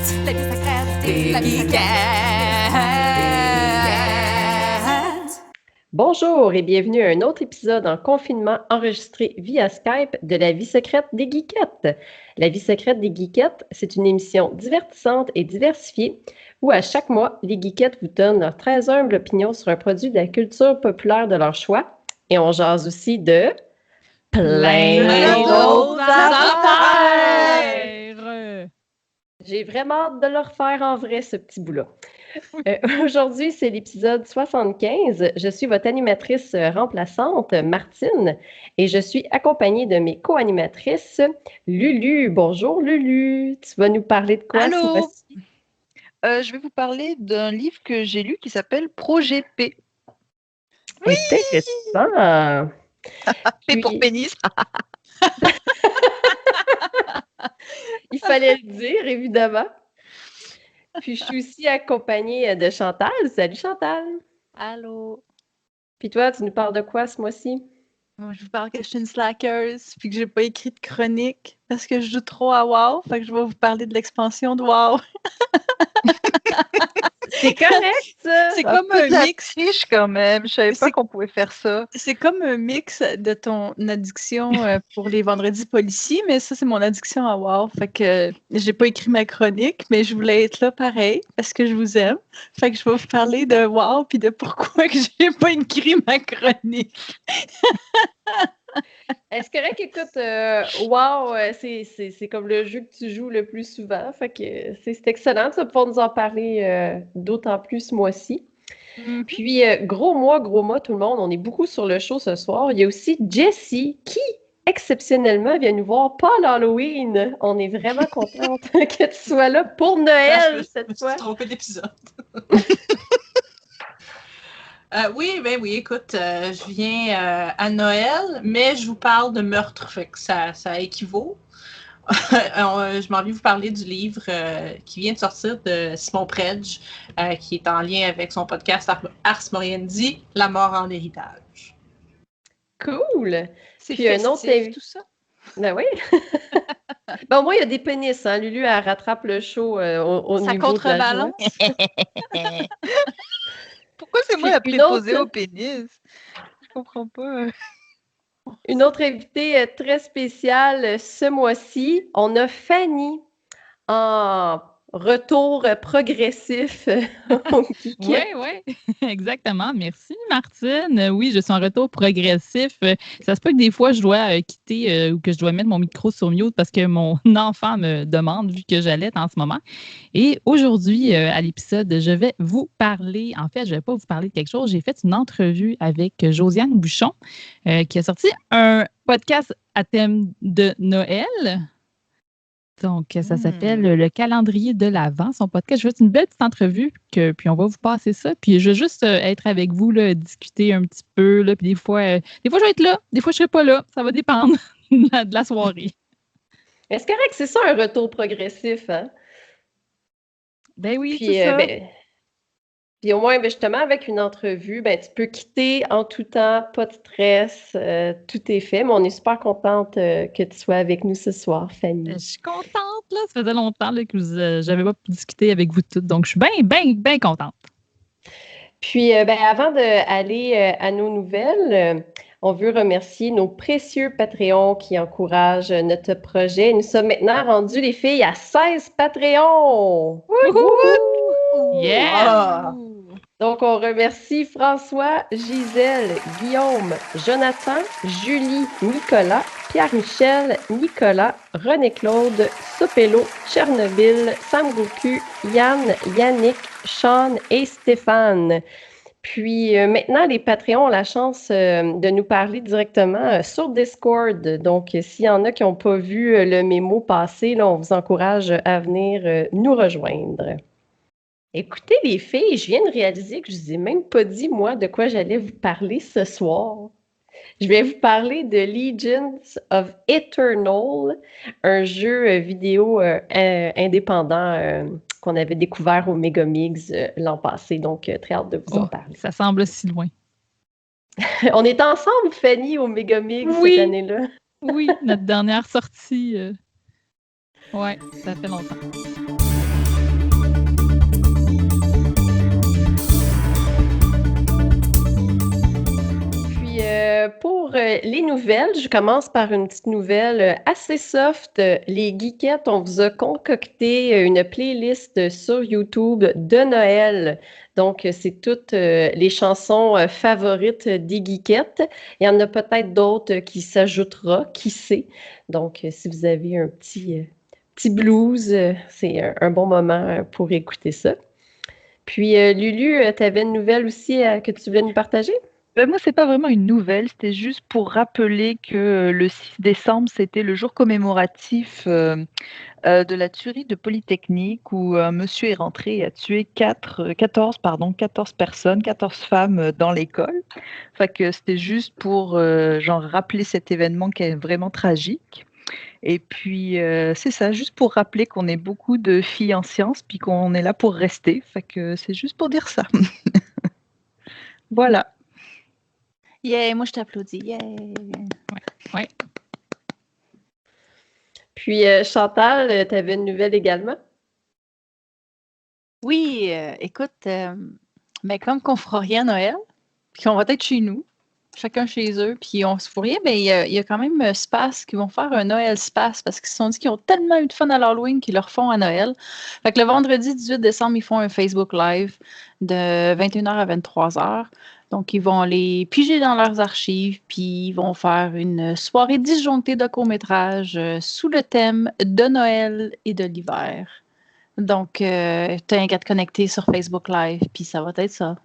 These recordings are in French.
La vie secrète des geekettes. Bonjour et bienvenue à un autre épisode en confinement enregistré via Skype de La vie secrète des geekettes. La vie secrète des geekettes, c'est une émission divertissante et diversifiée où à chaque mois, les geekettes vous donnent leur très humble opinion sur un produit de la culture populaire de leur choix. Et on jase aussi de plein d'autres affaires! J'ai vraiment hâte de le refaire en vrai, ce petit bout-là. Aujourd'hui, c'est l'épisode 75. Je suis votre animatrice remplaçante, Martine, et je suis accompagnée de mes co-animatrices, Lulu. Bonjour, Lulu. Tu vas nous parler de quoi? Allô? Je vais vous parler d'un livre que j'ai lu qui s'appelle Projet P. Oui! Intéressant! P pour pénis. Il fallait le dire, évidemment. Puis, je suis aussi accompagnée de Chantal. Salut, Chantal! Allô? Puis toi, tu nous parles de quoi ce mois-ci? Moi, je vous parle que je suis une slackeuse puis que j'ai pas écrit de chronique parce que je joue trop à WoW. Fait que je vais vous parler de l'expansion de WoW. C'est correct, ça! C'est comme un mix. Triche quand même. Je savais pas qu'on pouvait faire ça. C'est comme un mix de ton addiction pour les vendredis policiers, mais ça, c'est mon addiction à WoW. Fait que j'ai pas écrit ma chronique, mais je voulais être là pareil parce que je vous aime. Fait que je vais vous parler de WoW puis de pourquoi que j'ai pas écrit ma chronique. Est-ce correct? Écoute, WoW, c'est comme le jeu que tu joues le plus souvent. Fait que c'est excellent. Tu vas pouvoir nous en parler d'autant plus ce mois-ci. Mhm. Puis, gros mois, tout le monde. On est beaucoup sur le show ce soir. Il y a aussi Jessie qui, exceptionnellement, vient nous voir pas à l'Halloween. On est vraiment contente que tu sois là pour Noël cette fois. Je me suis trompée d'épisode. Oui, écoute, je viens à Noël, mais je vous parle de meurtre, fait que ça équivaut. Je m'en viens vous parler du livre qui vient de sortir de Simon Predge, qui est en lien avec son podcast Ars Moriendi, La mort en héritage. Cool! C'est Puis un autre festif, tout ça. Ben oui! Ben, au moins, il y a des pénis, hein. Lulu, elle rattrape le show au Ça niveau de la contrebalance. joie. Pourquoi c'est moi Puis la une autre- préposée au pénis? Je comprends pas. Une autre invitée très spéciale ce mois-ci, on a Fanny en retour progressif au Geekette. Oui, exactement. Merci, Martine. Oui, je suis en retour progressif. Ça se peut que des fois, je dois quitter ou que je dois mettre mon micro sur mute parce que mon enfant me demande, vu que j'allaite en ce moment. Et aujourd'hui, à l'épisode, je vais vous parler, en fait, je ne vais pas vous parler de quelque chose. J'ai fait une entrevue avec Josiane Bouchon qui a sorti un podcast à thème de Noël. Donc, ça s'appelle Le calendrier de l'Avent, son podcast. Je vais faire une belle petite entrevue, puis on va vous passer ça. Puis je vais juste être avec vous, là, discuter un petit peu. Là, puis des fois, je vais être là, des fois, je ne serai pas là. Ça va dépendre de la soirée. Est-ce correct? C'est ça un retour progressif, hein? Ben oui, Puis, c'est ça. puis au moins, justement, avec une entrevue, tu peux quitter en tout temps, pas de stress, tout est fait. Mais on est super contente que tu sois avec nous ce soir, Fanny. Je suis contente, là. Ça faisait longtemps là, que je n'avais pas discuté avec vous toutes. Donc, je suis bien contente. Puis, avant d'aller à nos nouvelles, on veut remercier nos précieux Patreons qui encouragent notre projet. Nous sommes maintenant rendus, les filles, à 16 Patreons! Wouhou! Yeah! Donc, on remercie François, Gisèle, Guillaume, Jonathan, Julie, Nicolas, Pierre-Michel, Nicolas, René-Claude, Sopello, Tchernobyl, Sam Goku, Yann, Yannick, Sean et Stéphane. Puis maintenant, les Patreons ont la chance de nous parler directement sur Discord. Donc, s'il y en a qui n'ont pas vu le mémo passer, là, on vous encourage à venir nous rejoindre. Écoutez, les filles, je viens de réaliser que je ne vous ai même pas dit, moi, de quoi j'allais vous parler ce soir. Je vais vous parler de Legions of Eternal, un jeu vidéo indépendant qu'on avait découvert au Megamix l'an passé. Donc, très hâte de vous en parler. Ça semble si loin. On est ensemble, Fanny, au Megamix cette année-là. Oui, notre dernière sortie. Ouais, ça fait longtemps. pour les nouvelles, je commence par une petite nouvelle assez soft. Les geekettes, on vous a concocté une playlist sur YouTube de Noël. Donc, c'est toutes les chansons favorites des geekettes. Il y en a peut-être d'autres qui s'ajoutera, qui sait. Donc, si vous avez un petit blues, c'est un bon moment pour écouter ça. Puis, Lulu, tu avais une nouvelle aussi que tu voulais nous partager? Moi, c'est pas vraiment une nouvelle, c'était juste pour rappeler que le 6 décembre, c'était le jour commémoratif de la tuerie de Polytechnique où un monsieur est rentré et a tué 14 personnes, 14 femmes dans l'école. Fait que c'était juste pour rappeler cet événement qui est vraiment tragique. Et puis, c'est ça, juste pour rappeler qu'on est beaucoup de filles en sciences puis qu'on est là pour rester. Fait que c'est juste pour dire ça. Voilà. Yeah, moi je t'applaudis. Yeah. Ouais. Puis, Chantal, tu avais une nouvelle également? Oui, écoute, mais comme qu'on fera rien à Noël, puis qu'on va être chez nous, chacun chez eux, puis on se fout rien, mais il y a quand même Space qui vont faire un Noël Space parce qu'ils se sont dit qu'ils ont tellement eu de fun à l'Halloween qu'ils le refont à Noël. Fait que le vendredi 18 décembre, ils font un Facebook Live de 21h à 23h. Donc, ils vont les piger dans leurs archives, puis ils vont faire une soirée disjonctée de courts-métrages sous le thème de Noël et de l'hiver. Donc, t'as un qu'à te connecter sur Facebook Live, puis ça va être ça.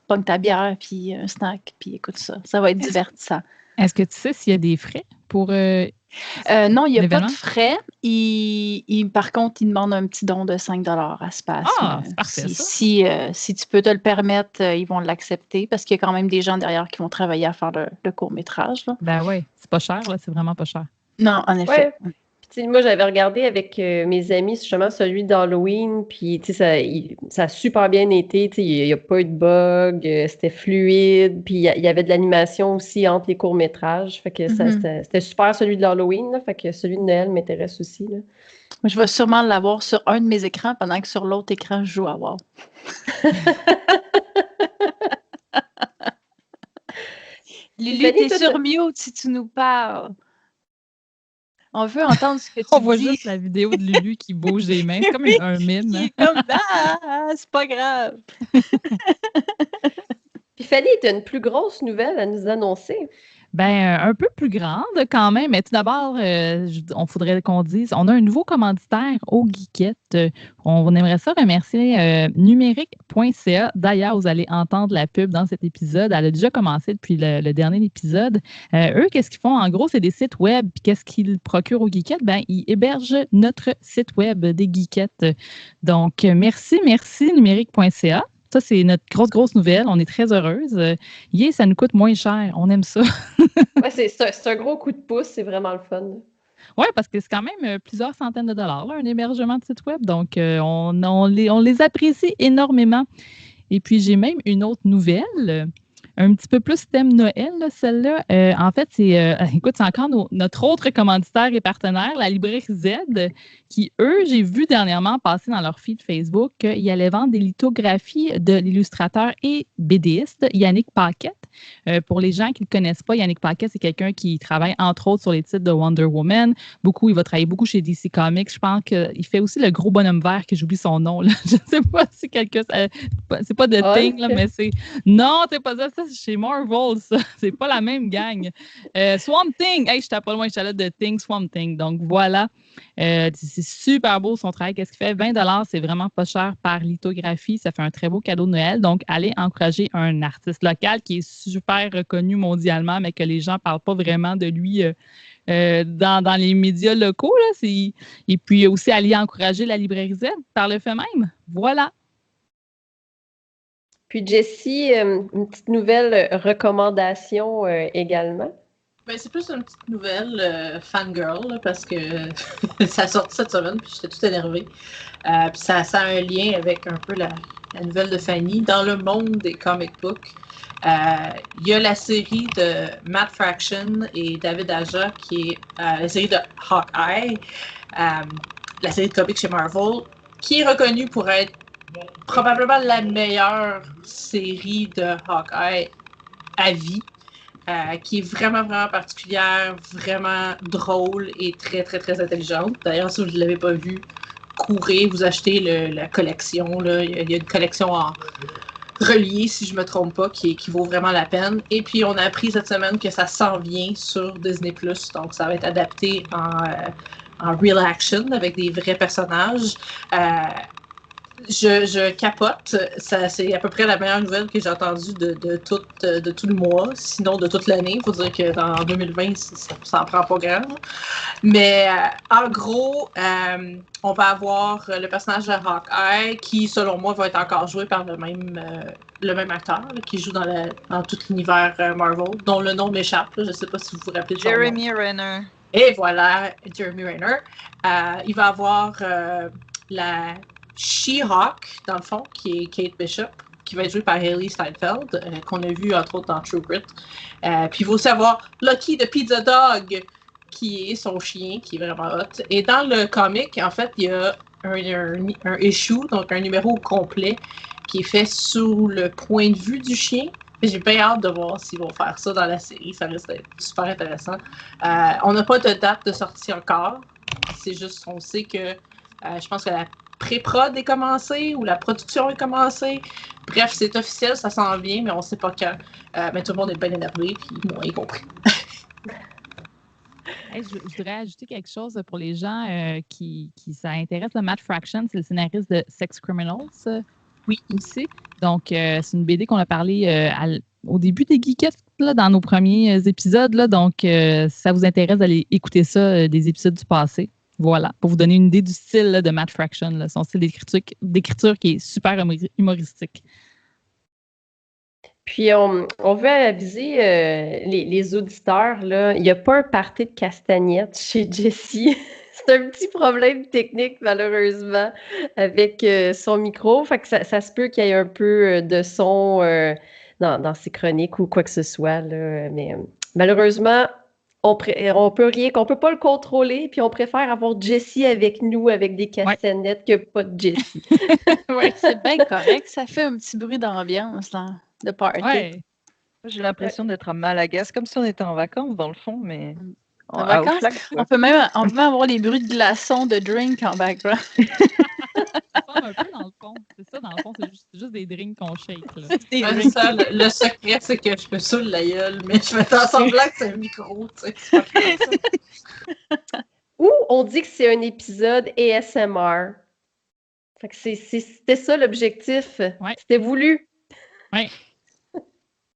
Pogne ta bière, puis un snack, puis écoute ça. Ça va être divertissant. Est-ce que tu sais s'il y a des frais pour non, il n'y a pas l'événement? de frais. Par contre, il demande un petit don de 5 à Space. Ah, c'est parfait, ça. Si tu peux te le permettre, ils vont l'accepter parce qu'il y a quand même des gens derrière qui vont travailler à faire le court-métrage. Là. Ben oui, c'est pas cher, là, c'est vraiment pas cher. Non, en effet. Ouais. Puis, moi, j'avais regardé avec mes amis justement celui d'Halloween, puis ça a super bien été. Il n'y a pas eu de bug, c'était fluide, puis il y avait de l'animation aussi entre les courts-métrages. Fait que c'était super celui de l'Halloween, là, fait que celui de Noël m'intéresse aussi. Là. Je vais sûrement l'avoir sur un de mes écrans pendant que sur l'autre écran, je joue à WoW. Lulu, t'es sur mute si tu nous parles. On veut entendre ce que tu dis. On voit juste la vidéo de Lulu qui bouge les mains. C'est comme un mime. Il est comme c'est pas grave. Puis Fanny, tu as une plus grosse nouvelle à nous annoncer. Ben, un peu plus grande quand même, mais tout d'abord, on faudrait qu'on dise, on a un nouveau commanditaire au Geekette. On aimerait ça remercier numérique.ca. D'ailleurs, vous allez entendre la pub dans cet épisode. Elle a déjà commencé depuis le dernier épisode. Eux, qu'est-ce qu'ils font? En gros, c'est des sites web. Puis qu'est-ce qu'ils procurent au Geekette? Ben, ils hébergent notre site web des Geekettes. Donc, merci numérique.ca. Ça, c'est notre grosse nouvelle. On est très heureuse. Ça nous coûte moins cher. On aime ça. Oui, c'est un gros coup de pouce. C'est vraiment le fun. Oui, parce que c'est quand même plusieurs centaines de dollars, là, un hébergement de site web. Donc, on les apprécie énormément. Et puis, j'ai même une autre nouvelle. Un petit peu plus thème Noël, là, celle-là. En fait, écoute, c'est encore notre autre commanditaire et partenaire, la librairie Z, qui, eux, j'ai vu dernièrement passer dans leur feed Facebook qu'ils allaient vendre des lithographies de l'illustrateur et BDiste Yannick Paquette. Pour les gens qui ne le connaissent pas, Yannick Paquette, c'est quelqu'un qui travaille, entre autres, sur les titres de Wonder Woman. Il va travailler beaucoup chez DC Comics. Je pense qu'il fait aussi le gros bonhomme vert, que j'oublie son nom. Là. Je ne sais pas si quelqu'un... c'est pas de Thing, là, mais c'est... Non, c'est pas ça. C'est chez Marvel, ça. C'est pas la même gang. Swamp Thing. Hey, je n'étais pas loin, je suis de Thing, Swamp Thing. Donc, voilà. C'est super beau son travail. Qu'est-ce qu'il fait? 20 $, c'est vraiment pas cher par lithographie. Ça fait un très beau cadeau de Noël. Donc, allez encourager un artiste local qui est super reconnu mondialement, mais que les gens ne parlent pas vraiment de lui dans les médias locaux. Là. Et puis aussi, allez encourager la librairie Z par le fait même. Voilà. Puis Jessie, une petite nouvelle recommandation également. Ben, c'est plus une petite nouvelle fangirl, là, parce que ça a sorti cette semaine, puis j'étais toute énervée. Puis ça a un lien avec un peu la nouvelle de Fanny. Dans le monde des comic books, il y a la série de Matt Fraction et David Aja, qui est la série de Hawkeye, la série de comics chez Marvel, qui est reconnue pour être probablement la meilleure série de Hawkeye à vie. qui est vraiment, vraiment particulière, vraiment drôle et très, très, très intelligente. D'ailleurs, si vous ne l'avez pas vu, courez, vous achetez la collection. Là. Il y a une collection en reliée, si je ne me trompe pas, qui vaut vraiment la peine. Et puis, on a appris cette semaine que ça s'en vient sur Disney+. Donc, ça va être adapté en real action avec des vrais personnages. Je capote. C'est à peu près la meilleure nouvelle que j'ai entendue de tout le mois, sinon de toute l'année. Il faut dire que dans 2020, ça en prend pas grand. Mais en gros, on va avoir le personnage de Hawkeye qui, selon moi, va être encore joué par le même acteur là, qui joue dans tout l'univers Marvel, dont le nom m'échappe. Je ne sais pas si vous vous rappelez de son nom. Jeremy Renner. Et voilà, Jeremy Renner. Il va avoir la She-Hulk, dans le fond, qui est Kate Bishop, qui va être jouée par Hailee Steinfeld, qu'on a vu entre autres dans True Grit. Puis il va aussi avoir Lucky the Pizza Dog, qui est son chien, qui est vraiment hot. Et dans le comic, en fait, il y a un issue, donc un numéro complet, qui est fait sous le point de vue du chien. J'ai bien hâte de voir s'ils vont faire ça dans la série. Ça risque d'être super intéressant. On n'a pas de date de sortie encore. C'est juste, on sait que je pense que la pré-prod est commencée ou la production est commencée. Bref, c'est officiel, ça s'en vient, mais on ne sait pas quand. Mais tout le monde est bien énervé, puis moi y compris. Hey, je voudrais ajouter quelque chose pour les gens qui ça intéresse. Matt Fraction, c'est le scénariste de Sex Criminals. Oui, aussi. Donc, c'est une BD qu'on a parlé au début des Geekettes, là, dans nos premiers épisodes. Là, donc, ça vous intéresse d'aller écouter ça, des épisodes du passé. Voilà, pour vous donner une idée du style là, de Matt Fraction, là, son style d'écriture qui est super humoristique. Puis, on veut aviser les auditeurs, là, il n'y a pas un party de castagnettes chez Jessie. C'est un petit problème technique, malheureusement, avec son micro. Fait que ça se peut qu'il y ait un peu de son dans ses chroniques ou quoi que ce soit. Là. Mais malheureusement, on peut pas le contrôler, puis on préfère avoir Jessie avec nous, avec des castagnettes, que pas de Jessie. Oui, c'est bien correct. Ça fait un petit bruit d'ambiance, là, de party. Ouais. J'ai l'impression d'être à Malaga. C'est comme si on était en vacances, dans le fond, mais... En vacances, on peut même avoir les bruits de glaçons de drink en background. Un peu dans le fond. C'est ça, dans le fond, c'est juste des drinks qu'on shake. Là. C'est ça, le secret, c'est que je me saoule la gueule, mais je fais semblant que c'est un micro, tu sais. Ou on dit que c'est un épisode ASMR. Fait que c'était ça l'objectif. Ouais. C'était voulu. Oui.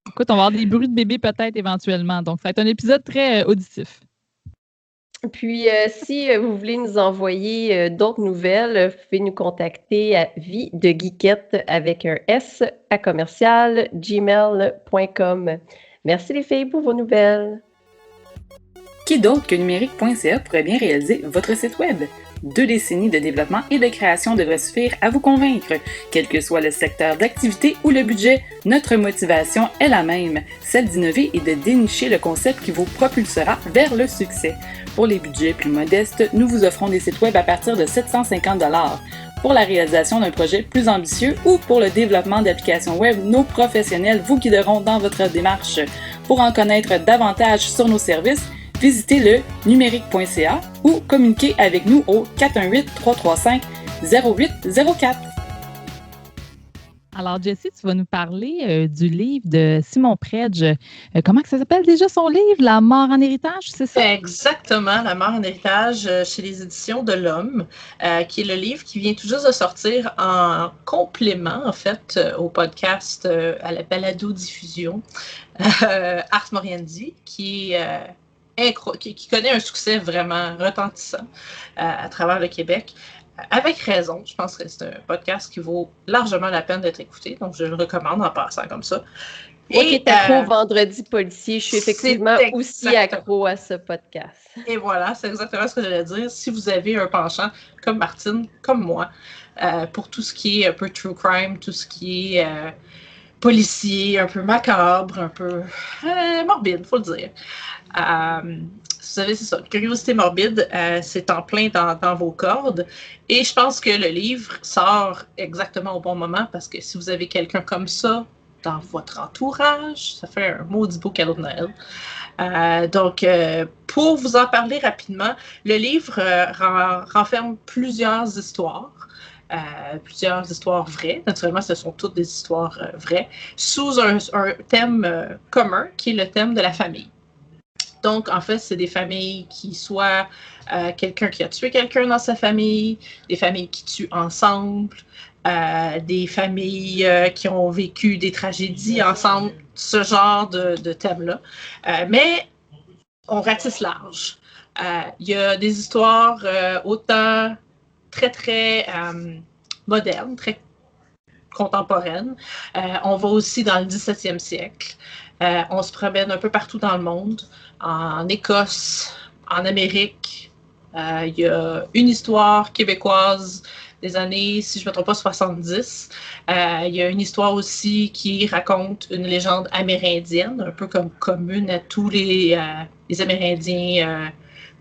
Écoute, on va avoir des bruits de bébé peut-être éventuellement. Donc, ça va être un épisode très auditif. Puis, si vous voulez nous envoyer d'autres nouvelles, vous pouvez nous contacter à vie-de-geekette avec un S à commercial@gmail.com. Merci les filles pour vos nouvelles. Qui d'autre que numérique.ca pourrait bien réaliser votre site web? 2 décennies de développement et de création devraient suffire à vous convaincre. Quel que soit le secteur d'activité ou le budget, notre motivation est la même, celle d'innover et de dénicher le concept qui vous propulsera vers le succès. Pour les budgets plus modestes, nous vous offrons des sites web à partir de 750 $. Pour la réalisation d'un projet plus ambitieux ou pour le développement d'applications web, nos professionnels vous guideront dans votre démarche. Pour en connaître davantage sur nos services, visitez le numérique.ca ou communiquez avec nous au 418-335-0804. Alors, Jessie, tu vas nous parler du livre de Simon Predge. Comment que ça s'appelle déjà son livre? La mort en héritage, c'est ça? Exactement, La mort en héritage chez les éditions de l'Homme, qui est le livre qui vient tout juste de sortir en complément, en fait, au podcast, à la balado-diffusion Ars Moriendi, qui connaît un succès vraiment retentissant à travers le Québec. Avec raison, je pense que c'est un podcast qui vaut largement la peine d'être écouté, donc je le recommande en passant comme ça. Moi qui est accro au Vendredi policier, je suis effectivement aussi accro à ce podcast. Et voilà, c'est exactement ce que j'allais dire. Si vous avez un penchant comme Martine, comme moi, pour tout ce qui est un peu true crime, tout ce qui est policier, un peu macabre, un peu morbide, faut le dire. Vous savez, c'est ça, curiosité morbide, c'est en plein dans vos cordes. Et je pense que le livre sort exactement au bon moment parce que si vous avez quelqu'un comme ça dans votre entourage. Ça fait un maudit beau cadeau de Noël. Donc, pour vous en parler rapidement, le livre renferme plusieurs histoires vraies. Naturellement, ce sont toutes des histoires vraies, sous un thème commun, qui est le thème de la famille. Donc, en fait, c'est des familles qui soient quelqu'un qui a tué quelqu'un dans sa famille, des familles qui tuent ensemble, des familles qui ont vécu des tragédies ensemble, ce genre de thème-là. Mais on ratisse large. Il y a des histoires autant très, très modernes, très contemporaines. On va aussi dans le 17e siècle. On se promène un peu partout dans le monde, en Écosse, en Amérique. Il y a une histoire québécoise des années, si je ne me trompe pas, 70. Il y a une histoire aussi qui raconte une légende amérindienne, un peu comme commune à tous les Amérindiens,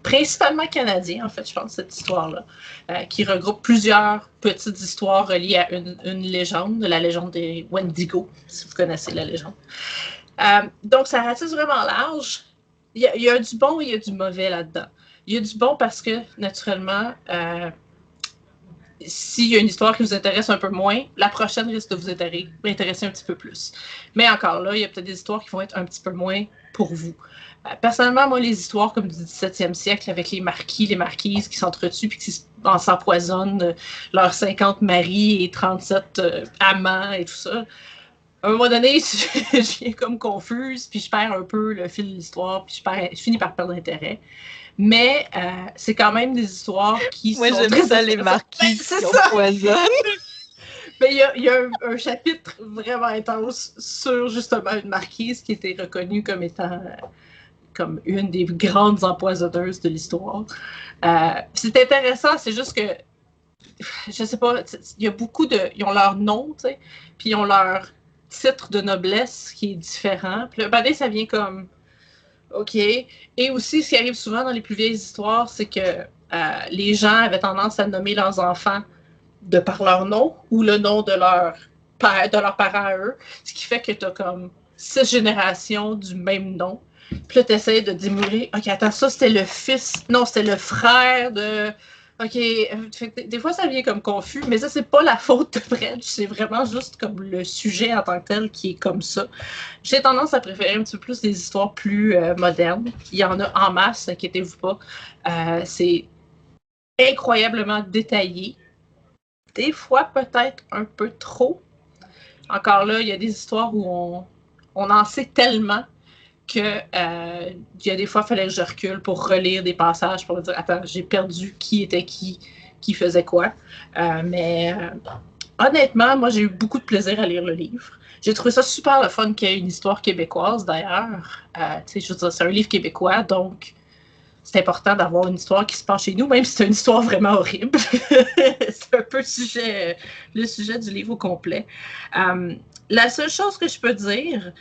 principalement canadiens, en fait, je pense, cette histoire-là, qui regroupe plusieurs petites histoires reliées à une légende, la légende des Wendigo, si vous connaissez la légende. Donc, ça ratisse vraiment large. Il y a du bon et il y a du mauvais là-dedans. Il y a du bon parce que, naturellement, s'il y a une histoire qui vous intéresse un peu moins, la prochaine risque de vous intéresser un petit peu plus. Mais encore là, il y a peut-être des histoires qui vont être un petit peu moins pour vous. Personnellement, moi, les histoires comme du 17e siècle avec les marquis, les marquises qui s'entretuent puis qui s'empoisonnent leurs 50 maris et 37 amants et tout ça, à un moment donné, je viens comme confuse, puis je perds un peu le fil de l'histoire, puis je finis par perdre l'intérêt. Mais c'est quand même des histoires qui sont j'aime très ça, les marquises qui empoisonnent. Mais il y a un chapitre vraiment intense sur justement une marquise qui était reconnue comme étant comme une des grandes empoisonneuses de l'histoire. C'est intéressant, c'est juste que je sais pas, il y a beaucoup ils ont leur nom, tu sais, puis ils ont leur titre de noblesse qui est différent. Puis là, ça vient comme OK. Et aussi, ce qui arrive souvent dans les plus vieilles histoires, c'est que les gens avaient tendance à nommer leurs enfants de par leur nom ou le nom de leur parents à eux, ce qui fait que tu as comme 6 générations du même nom. Puis là, tu essaies de démouler. OK, attends, ça, c'était le fils. Non, c'était le frère de... OK, des fois, ça vient comme confus, mais ça, c'est pas la faute de Fred. C'est vraiment juste comme le sujet en tant que tel qui est comme ça. J'ai tendance à préférer un petit peu plus des histoires plus modernes. Il y en a en masse, inquiétez-vous pas. C'est incroyablement détaillé. Des fois, peut-être un peu trop. Encore là, il y a des histoires où on en sait tellement que il y a des fois, il fallait que je recule pour relire des passages pour dire, attends, j'ai perdu qui était qui faisait quoi. Mais honnêtement, moi, j'ai eu beaucoup de plaisir à lire le livre. J'ai trouvé ça super le fun qu'il y ait une histoire québécoise, d'ailleurs. Je veux dire, c'est un livre québécois, donc c'est important d'avoir une histoire qui se passe chez nous, même si c'est une histoire vraiment horrible. C'est un peu le sujet du livre au complet. La seule chose que je peux dire,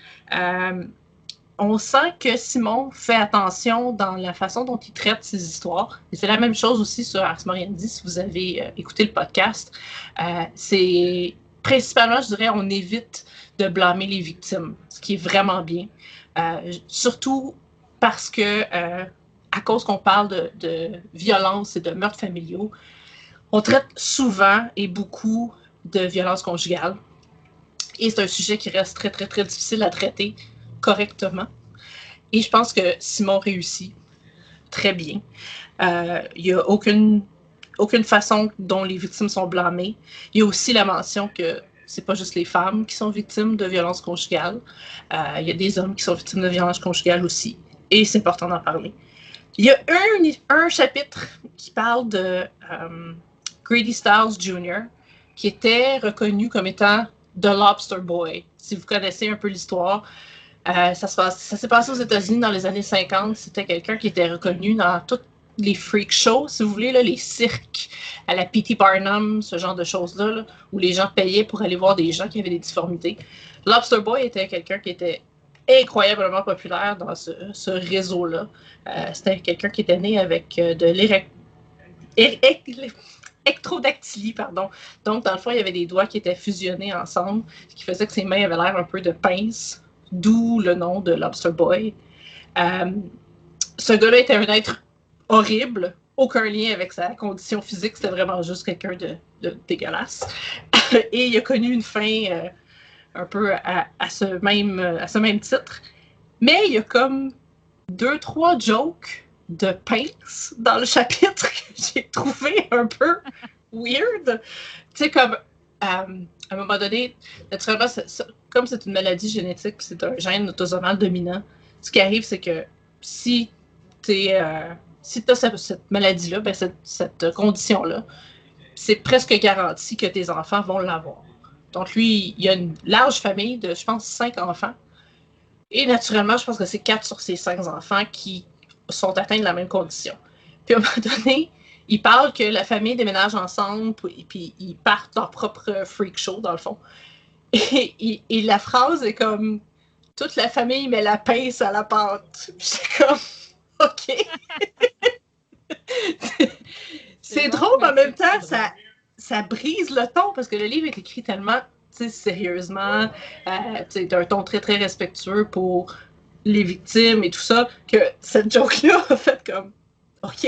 on sent que Simon fait attention dans la façon dont il traite ses histoires. Et c'est la même chose aussi sur Ars Moriendi, si vous avez écouté le podcast. C'est principalement, je dirais, on évite de blâmer les victimes, ce qui est vraiment bien. Surtout parce que, à cause qu'on parle de violence et de meurtres familiaux, on traite souvent et beaucoup de violences conjugales. Et c'est un sujet qui reste très, très, très difficile à traiter correctement. Et je pense que Simon réussit très bien. Il n'y a aucune façon dont les victimes sont blâmées. Il y a aussi la mention que c'est pas juste les femmes qui sont victimes de violences conjugales. Il y a des hommes qui sont victimes de violences conjugales aussi. Et c'est important d'en parler. Il y a un chapitre qui parle de Grady Stiles Jr., qui était reconnu comme étant The Lobster Boy. Si vous connaissez un peu l'histoire, ça s'est passé aux États-Unis dans les années 50. C'était quelqu'un qui était reconnu dans toutes les freak shows, si vous voulez, là, les cirques à la P.T. Barnum, ce genre de choses-là, là, où les gens payaient pour aller voir des gens qui avaient des difformités. Lobster Boy était quelqu'un qui était incroyablement populaire dans ce réseau-là. C'était quelqu'un qui était né avec de ectrodactylie, pardon. Donc, dans le fond, il y avait des doigts qui étaient fusionnés ensemble, ce qui faisait que ses mains avaient l'air un peu de pince, d'où le nom de Lobster Boy. Ce gars-là était un être horrible, aucun lien avec sa condition physique, c'était vraiment juste quelqu'un de dégueulasse. Et il a connu une fin un peu à ce même titre. Mais il y a comme 2-3 jokes de pince dans le chapitre que j'ai trouvé un peu weird. Tu sais, comme à un moment donné, naturellement, comme c'est une maladie génétique, c'est un gène autosomal dominant, ce qui arrive, c'est que si tu as cette maladie-là, ben cette condition-là, c'est presque garanti que tes enfants vont l'avoir. Donc lui, il a une large famille de, je pense, 5 enfants. Et naturellement, je pense que c'est 4 sur ces 5 enfants qui sont atteints de la même condition. Puis à un moment donné, il parle que la famille déménage ensemble, puis ils partent leur propre freak show, dans le fond. Et la phrase est comme « Toute la famille met la pince à la pâte ». C'est comme « OK ». C'est drôle, mais en même temps, ça brise le ton, parce que le livre est écrit tellement sérieusement, d'un ton très, très respectueux pour les victimes et tout ça, que cette joke-là a fait comme « OK ».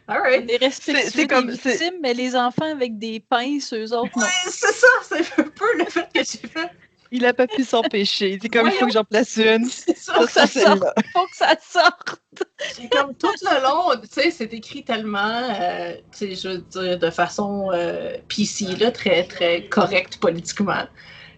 All right. Les respectueux des victimes, mais les enfants avec des pinces, eux autres, non. Ouais, c'est ça, c'est un peu le fait que j'ai fait. Il n'a pas pu s'empêcher. C'est comme, il faut que j'en place une. C'est ça, Faut que ça sorte. Faut que ça sorte. C'est comme tout le long, tu sais, c'est écrit tellement, tu sais, je veux dire, de façon PC, là, très, très correcte politiquement.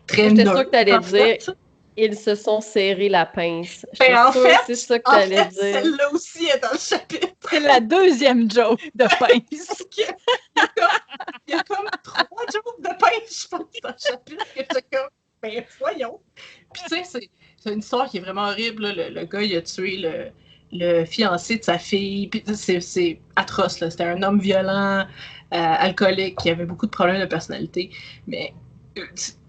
Très J'étais neutre, sûre que tu allais en fait. dire ils se sont serrés la pince. Ben, en fait, c'est ça que tu allais dire. celle-là aussi est dans le chapitre. C'est la deuxième joke de pince. Il y a comme 3 jokes de pince, je pense, dans le chapitre, que j'étais comme, ben voyons. Puis tu sais, c'est une histoire qui est vraiment horrible, là. Le gars, il a tué le fiancé de sa fille. Puis c'est atroce, là. C'était un homme violent, alcoolique, qui avait beaucoup de problèmes de personnalité. Mais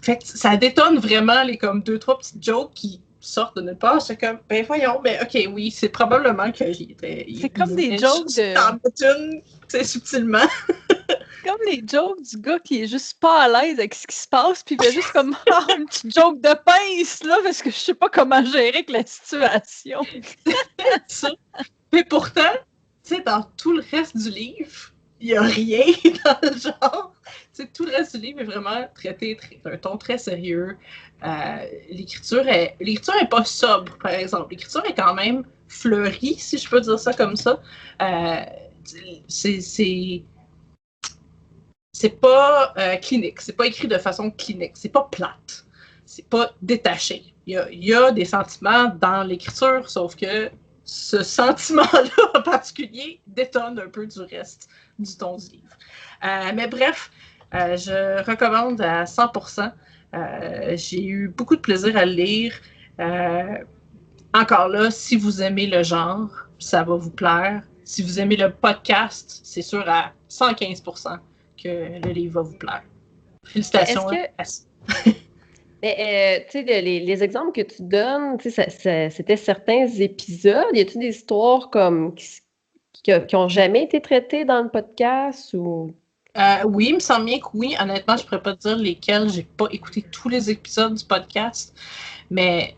fait que ça détonne vraiment les comme 2-3 petites jokes qui sortent de nulle part. C'est comme, ben voyons, ben ok, oui, c'est probablement que c'est comme des jokes de... tu sais, subtilement. Comme les jokes du gars qui est juste pas à l'aise avec ce qui se passe, puis il fait juste comme une petite joke de pince, là, parce que je sais pas comment gérer avec la situation. Ça. Mais pourtant, tu sais, dans tout le reste du livre, il n'y a rien dans le genre. Tu sais, tout le reste du livre est vraiment traité d'un ton très sérieux. L'écriture est pas sobre, par exemple. L'écriture est quand même fleurie, si je peux dire ça comme ça. C'est pas clinique, c'est pas écrit de façon clinique, c'est pas plate, c'est pas détaché. Il y a des sentiments dans l'écriture, sauf que ce sentiment-là en particulier détonne un peu du reste du ton du livre. Mais bref, je recommande à 100%. J'ai eu beaucoup de plaisir à le lire. Encore là, si vous aimez le genre, ça va vous plaire. Si vous aimez le podcast, c'est sûr à 115% que le livre va vous plaire. Félicitations. Mais, tu sais, les exemples que tu donnes, tu sais, c'était certains épisodes. Y a-t-il des histoires comme qui n'ont jamais été traitées dans le podcast ou... Oui, il me semble bien que oui. Honnêtement, je ne pourrais pas te dire lesquels. Je n'ai pas écouté tous les épisodes du podcast. Mais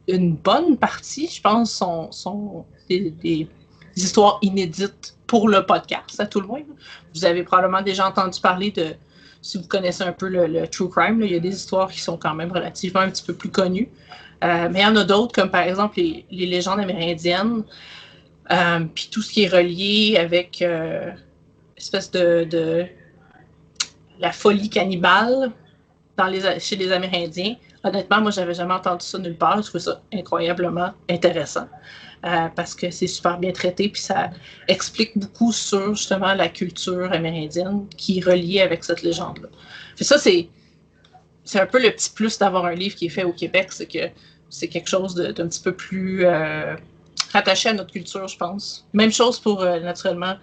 une bonne partie, je pense, sont des histoires inédites pour le podcast, à tout le moins. Vous avez probablement déjà entendu parler de, si vous connaissez un peu le true crime, là, il y a des histoires qui sont quand même relativement un petit peu plus connues. Mais il y en a d'autres, comme par exemple les légendes amérindiennes, puis tout ce qui est relié avec l'espèce de la folie cannibale chez les Amérindiens. Honnêtement, moi, j'avais jamais entendu ça nulle part. Je trouve ça incroyablement intéressant. Parce que c'est super bien traité, puis ça explique beaucoup sur justement la culture amérindienne qui est reliée avec cette légende-là. Puis ça, c'est un peu le petit plus d'avoir un livre qui est fait au Québec, c'est que c'est quelque chose d'un petit peu plus rattaché à notre culture, je pense. Même chose pour, naturellement,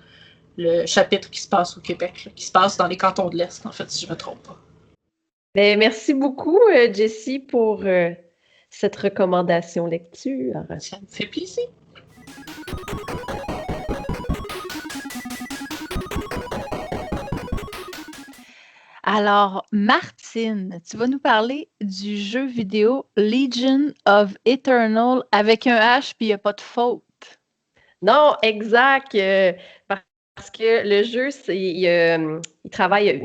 le chapitre qui se passe au Québec, là, qui se passe dans les cantons de l'Est, en fait, si je ne me trompe pas. Bien, merci beaucoup, Jessie, pour cette recommandation lecture. Ça me fait plaisir. Alors, Martine, tu vas nous parler du jeu vidéo Legion of Eternal avec un H puis il n'y a pas de faute. Non, exact. Parce que le jeu, il travaille.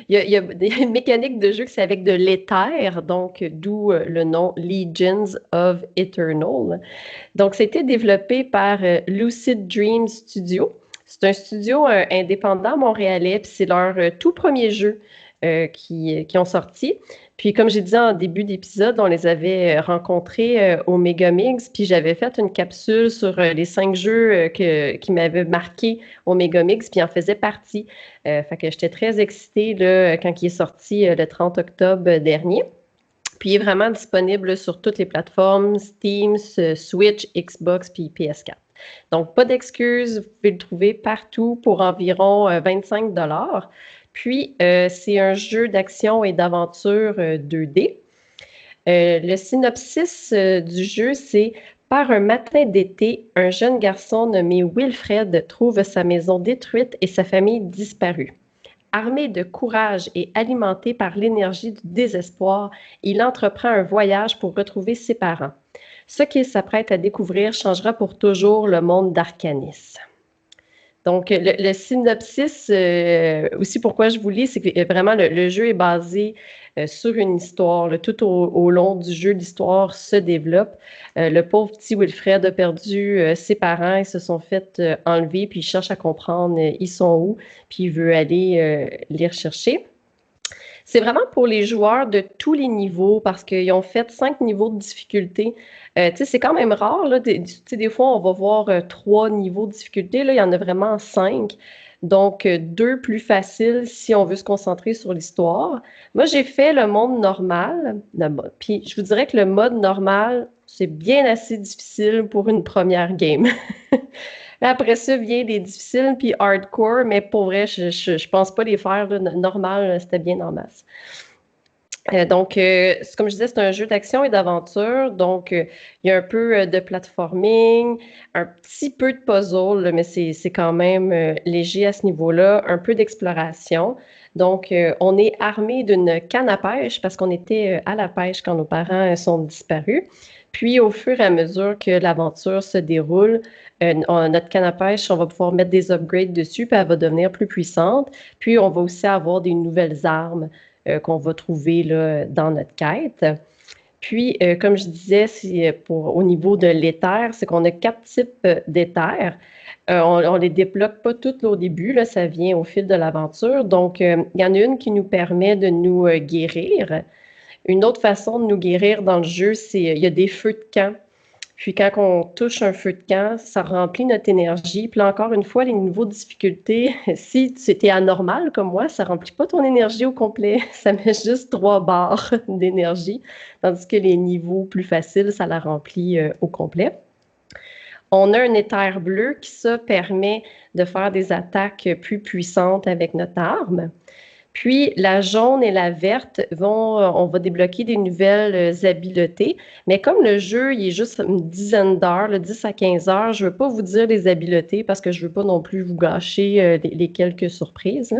Il y a des mécaniques de jeu que c'est avec de l'éther, donc d'où le nom Legions of Eternal. Donc, c'était développé par Lucid Dream Studio. C'est un studio indépendant montréalais, puis c'est leur tout premier jeu qui ont sorti. Puis, comme j'ai dit en début d'épisode, on les avait rencontrés au Megamix, puis j'avais fait une capsule sur les 5 jeux qui m'avaient marqué au Megamix, puis en faisait partie. Fait que j'étais très excitée là, quand il est sorti le 30 octobre dernier. Puis il est vraiment disponible sur toutes les plateformes, Steam, Switch, Xbox, puis PS4. Donc, pas d'excuses, vous pouvez le trouver partout pour environ 25 $. Puis, c'est un jeu d'action et d'aventure 2D. Le synopsis du jeu, c'est « Par un matin d'été, un jeune garçon nommé Wilfred trouve sa maison détruite et sa famille disparue. Armé de courage et alimenté par l'énergie du désespoir, il entreprend un voyage pour retrouver ses parents. Ce qu'il s'apprête à découvrir changera pour toujours le monde d'Arcanis. » Donc, le synopsis, aussi pourquoi je vous lis, c'est que vraiment le jeu est basé sur une histoire. Tout au long du jeu, l'histoire se développe. Le pauvre petit Wilfred a perdu ses parents, ils se sont fait enlever, puis il cherche à comprendre ils sont où, puis il veut aller les rechercher. C'est vraiment pour les joueurs de tous les niveaux parce qu'ils ont fait 5 niveaux de difficulté. C'est quand même rare. Là, des fois, on va voir 3 niveaux de difficulté. Là, il y en a vraiment 5. Donc, 2 plus faciles si on veut se concentrer sur l'histoire. Moi, j'ai fait le monde normal. Puis, je vous dirais que le mode normal, c'est bien assez difficile pour une première game. Après ça, vient des difficiles puis hardcore, mais pour vrai, je pense pas les faire. Là, normal, c'était bien en masse. Donc, comme je disais, c'est un jeu d'action et d'aventure. Donc, il y a un peu de platforming, un petit peu de puzzle, là, mais c'est quand même léger à ce niveau-là, un peu d'exploration. Donc, on est armé d'une canne à pêche parce qu'on était à la pêche quand nos parents sont disparus. Puis, au fur et à mesure que l'aventure se déroule, notre canne à pêche, on va pouvoir mettre des upgrades dessus, puis elle va devenir plus puissante. Puis, on va aussi avoir des nouvelles armes qu'on va trouver là, dans notre quête. Puis, comme je disais, au niveau de l'éther, c'est qu'on a 4 types d'éther. On ne les débloque pas toutes là, au début, là, ça vient au fil de l'aventure. Donc, il y en a une qui nous permet de nous guérir. Une autre façon de nous guérir dans le jeu, c'est il y a des feux de camp. Puis quand on touche un feu de camp, ça remplit notre énergie. Puis là, encore une fois, les niveaux de difficulté, si c'était anormal comme moi, ça ne remplit pas ton énergie au complet. Ça met juste 3 barres d'énergie. Tandis que les niveaux plus faciles, ça la remplit au complet. On a un éther bleu qui, ça, permet de faire des attaques plus puissantes avec notre arme. Puis, la jaune et la verte, on va débloquer des nouvelles habiletés. Mais comme le jeu, il est juste une dizaine d'heures, 10 à 15 heures, je ne veux pas vous dire les habiletés parce que je ne veux pas non plus vous gâcher les quelques surprises.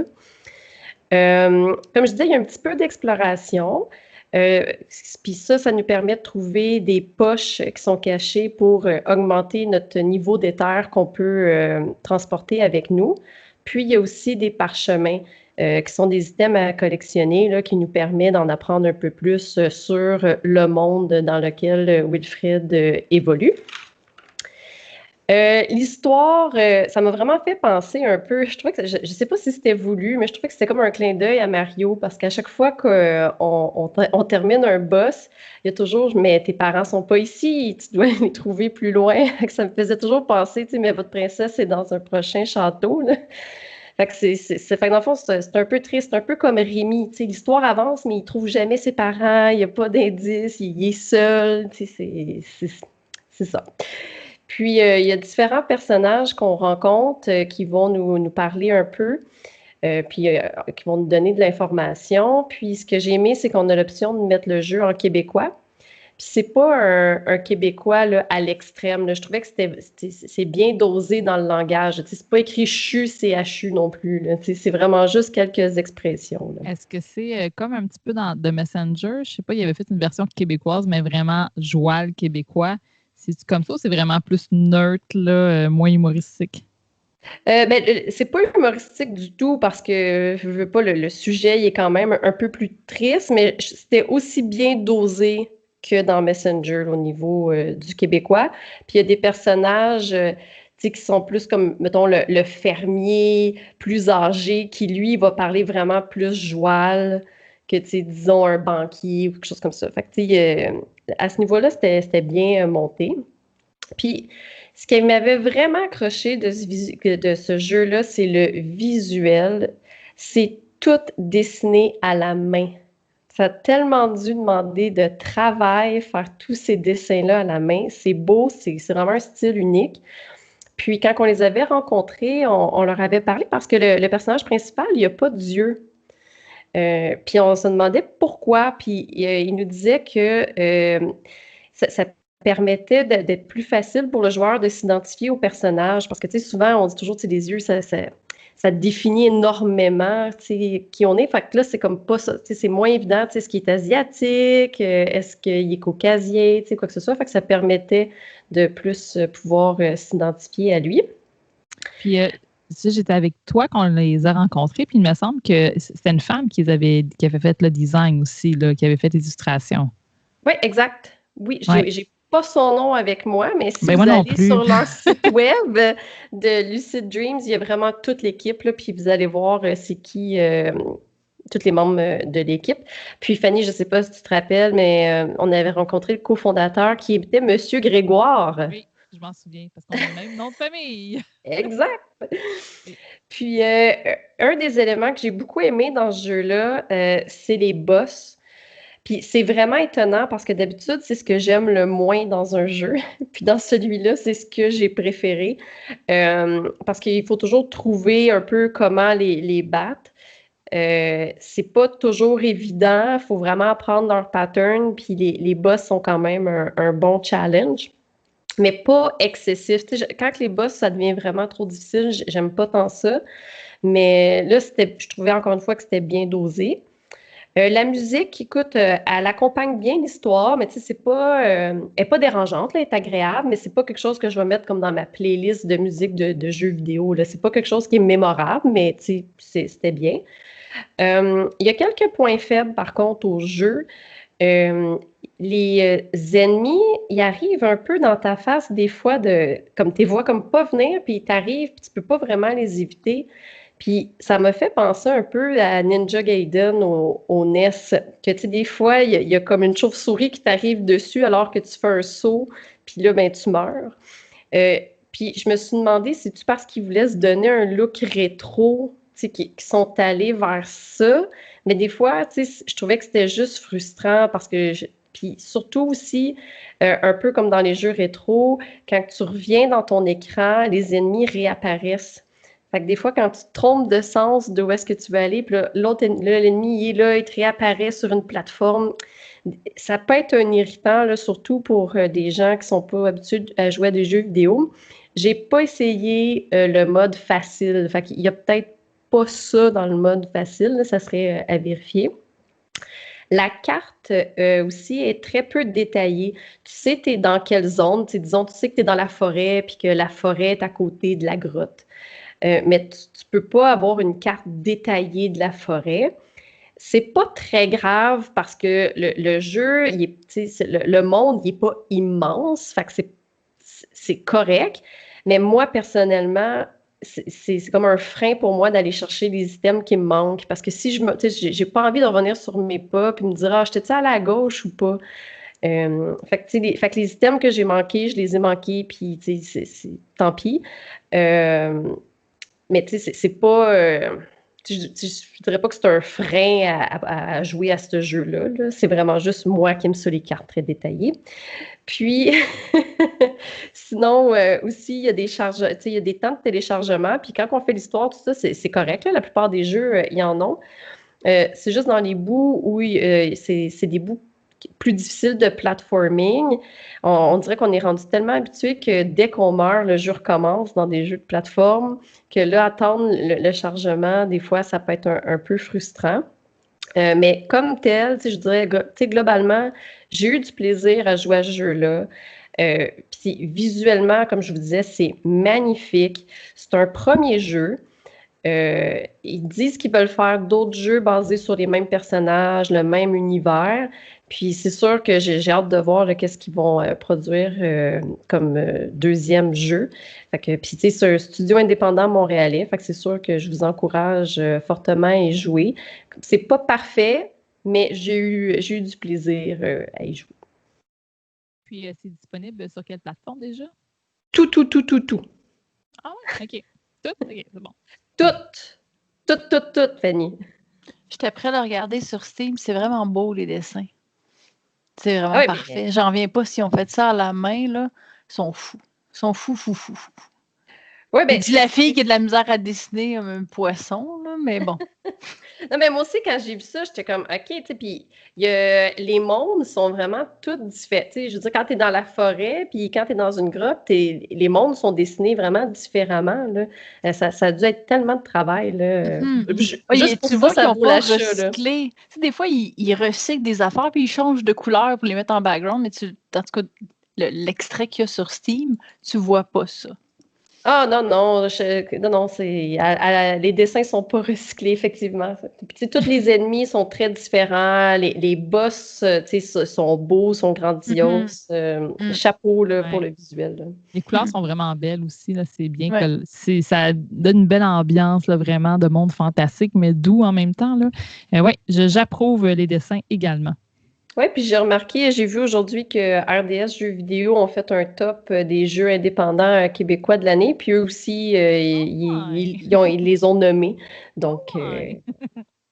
Comme je disais, il y a un petit peu d'exploration. Puis ça nous permet de trouver des poches qui sont cachées pour augmenter notre niveau d'éther qu'on peut transporter avec nous. Puis, il y a aussi des parchemins qui sont des items à collectionner, là, qui nous permet d'en apprendre un peu plus sur le monde dans lequel Wilfred évolue. L'histoire, ça m'a vraiment fait penser un peu, je trouvais que, je ne sais pas si c'était voulu, mais je trouvais que c'était comme un clin d'œil à Mario, parce qu'à chaque fois qu'on termine un boss, il y a toujours « mais tes parents sont pas ici, tu dois les trouver plus loin ». Ça me faisait toujours penser, tu sais, mais votre princesse est dans un prochain château, là. Fait que fait que dans le fond, c'est un peu triste, un peu comme Rémi, tu sais, l'histoire avance, mais il trouve jamais ses parents, il n'y a pas d'indice, il est seul, tu sais, c'est ça. Puis, il y a différents personnages qu'on rencontre qui vont nous parler un peu, puis qui vont nous donner de l'information. Puis, ce que j'ai aimé, c'est qu'on a l'option de mettre le jeu en québécois. Puis c'est pas un Québécois là, à l'extrême. Là. Je trouvais que c'est bien dosé dans le langage. Tu sais, c'est pas écrit CHU, CHU non plus. Là. Tu sais, c'est vraiment juste quelques expressions. Là. Est-ce que c'est comme un petit peu dans The Messenger? Je sais pas, il avait fait une version québécoise, mais vraiment joual québécois. C'est comme ça ou c'est vraiment plus neutre, là, moins humoristique? C'est pas humoristique du tout parce que je veux pas le sujet il est quand même un peu plus triste, mais c'était aussi bien dosé que dans Messenger au niveau du québécois. Puis il y a des personnages tu sais, qui sont plus comme, mettons, le fermier plus âgé qui, lui, va parler vraiment plus joual que, tu sais, disons, un banquier ou quelque chose comme ça. Fait que, tu sais, à ce niveau-là, c'était bien monté. Puis, ce qui m'avait vraiment accroché de ce jeu-là, c'est le visuel. C'est tout dessiné à la main. Ça a tellement dû demander de travail, faire tous ces dessins-là à la main. C'est beau, c'est vraiment un style unique. Puis, quand on les avait rencontrés, on leur avait parlé parce que le personnage principal, il n'y a pas d'yeux. Puis, on se demandait pourquoi. Puis, il nous disait que ça permettait d'être plus facile pour le joueur de s'identifier au personnage. Parce que, tu sais, souvent, on dit toujours, tu sais, les yeux, ça définit énormément, tu sais, qui on est. Fait que là, c'est comme pas ça. Tu sais, c'est moins évident, tu sais, est-ce qu'il est asiatique, est-ce qu'il est caucasien, tu sais, quoi que ce soit. Fait que ça permettait de plus pouvoir s'identifier à lui. Puis, j'étais avec toi quand on les a rencontrés, puis il me semble que c'était une femme qui avait fait le design aussi, là, qui avait fait l'illustration. Oui, exact. Oui, j'ai pas son nom avec moi, mais si Ben vous moi allez sur leur site web de Lucid Dreams, il y a vraiment toute l'équipe, là, puis vous allez voir c'est qui tous les membres de l'équipe. Puis Fanny, je ne sais pas si tu te rappelles, mais on avait rencontré le cofondateur qui était Monsieur Grégoire. Oui, je m'en souviens, parce qu'on a le même nom de famille. Exact. Puis un des éléments que j'ai beaucoup aimé dans ce jeu-là, c'est les boss. Puis c'est vraiment étonnant parce que d'habitude, c'est ce que j'aime le moins dans un jeu. Puis dans celui-là, c'est ce que j'ai préféré. Parce qu'il faut toujours trouver un peu comment les battre. C'est pas toujours évident. Il faut vraiment apprendre leur pattern. Puis les boss sont quand même un bon challenge. Mais pas excessif. Tu sais, quand les boss, ça devient vraiment trop difficile, j'aime pas tant ça. Mais là, je trouvais encore une fois que c'était bien dosé. La musique, écoute, elle accompagne bien l'histoire, mais tu sais, elle n'est pas dérangeante, là, elle est agréable, mais c'est pas quelque chose que je vais mettre comme dans ma playlist de musique de jeux vidéo. Là. C'est pas quelque chose qui est mémorable, mais tu sais, c'était bien. Il y a quelques points faibles, par contre, au jeu. Les ennemis, ils arrivent un peu dans ta face des fois, comme tu les vois comme pas venir, puis ils t'arrivent, puis tu peux pas vraiment les éviter. Puis ça m'a fait penser un peu à Ninja Gaiden au NES, que tu sais, des fois, il y a comme une chauve-souris qui t'arrive dessus alors que tu fais un saut, puis là, ben, tu meurs. Puis je me suis demandé, c'est-tu parce qu'ils voulaient se donner un look rétro, tu sais, qui sont allés vers ça? Mais des fois, tu sais, je trouvais que c'était juste frustrant parce que... Puis surtout aussi, un peu comme dans les jeux rétro, quand tu reviens dans ton écran, les ennemis réapparaissent. Fait que des fois, quand tu te trompes de sens de où est-ce que tu veux aller, puis l'ennemi, il est là, il te réapparaît sur une plateforme. Ça peut être un irritant, là, surtout pour des gens qui ne sont pas habitués à jouer à des jeux vidéo. J'ai pas essayé le mode facile. Fait qu'il y a peut-être pas ça dans le mode facile. Là, ça serait à vérifier. La carte aussi est très peu détaillée. Tu sais, tu es dans quelle zone. Disons, tu sais que tu es dans la forêt, puis que la forêt est à côté de la grotte. Mais tu ne peux pas avoir une carte détaillée de la forêt. C'est pas très grave parce que le jeu, le monde, il n'est pas immense, fait que c'est correct. Mais moi, personnellement, c'est comme un frein pour moi d'aller chercher les items qui me manquent. Parce que si j'ai pas envie de revenir sur mes pas et me dire, ah, j'étais-tu allé à gauche ou pas? Fait que les items que j'ai manqués, je les ai manqués, puis tant pis. Mais tu sais, c'est pas... je dirais pas que c'est un frein à jouer à ce jeu-là. Là. C'est vraiment juste moi qui aime ça, les cartes très détaillées. Puis, sinon, aussi, il y a des il y a des temps de téléchargement. Puis quand on fait l'histoire, tout ça, c'est correct. Là. La plupart des jeux, ils en ont. C'est juste dans les bouts où c'est des bouts plus difficile de platforming. On dirait qu'on est rendu tellement habitué que dès qu'on meurt, le jeu recommence dans des jeux de plateforme, que là, attendre le chargement, des fois, ça peut être un peu frustrant. Mais comme tel, je dirais, globalement, j'ai eu du plaisir à jouer à ce jeu-là. Puis visuellement, comme je vous disais, c'est magnifique. C'est un premier jeu. Ils disent qu'ils veulent faire d'autres jeux basés sur les mêmes personnages, le même univers. Puis c'est sûr que j'ai hâte de voir qu'est-ce qu'ils vont produire comme deuxième jeu. Fait que, puis tu sais, c'est un studio indépendant montréalais. Fait que c'est sûr que je vous encourage fortement à y jouer. C'est pas parfait, mais j'ai eu du plaisir à y jouer. Puis c'est disponible sur quelle plateforme déjà? Tout. Ah ouais, OK. Tout? OK, c'est bon. Tout, Fanny. J'étais prête à le regarder sur Steam. C'est vraiment beau, les dessins. C'est vraiment parfait. J'en reviens pas si on fait ça à la main, là. Ils sont fous. Ils sont fous. Ouais, Il dit la fille qui a de la misère à dessiner comme un poisson, là, mais bon. Non, mais moi aussi, quand j'ai vu ça, j'étais comme, OK, tu sais, puis les mondes sont vraiment tous différents. Tu sais, je veux dire, quand tu es dans la forêt, puis quand tu es dans une grotte, les mondes sont dessinés vraiment différemment, là. Ça a dû être tellement de travail, là. Juste pour tu vois qu'ils ont pas recyclé. Tu sais, des fois, ils recyclent des affaires, puis ils changent de couleur pour les mettre en background, mais en tout cas, l'extrait qu'il y a sur Steam, tu vois pas ça. Ah non, les dessins sont pas recyclés, effectivement. Puis, tous les ennemis sont très différents. Les boss, sont beaux, sont grandioses. Chapeau là, pour le visuel. Là. Les couleurs sont vraiment belles aussi. Là. C'est bien que ça donne une belle ambiance, là, vraiment, de monde fantastique, mais doux en même temps. Oui, j'approuve les dessins également. Oui, puis j'ai vu aujourd'hui que RDS Jeux vidéo ont fait un top des jeux indépendants québécois de l'année, puis eux aussi, ils les ont nommés. Donc,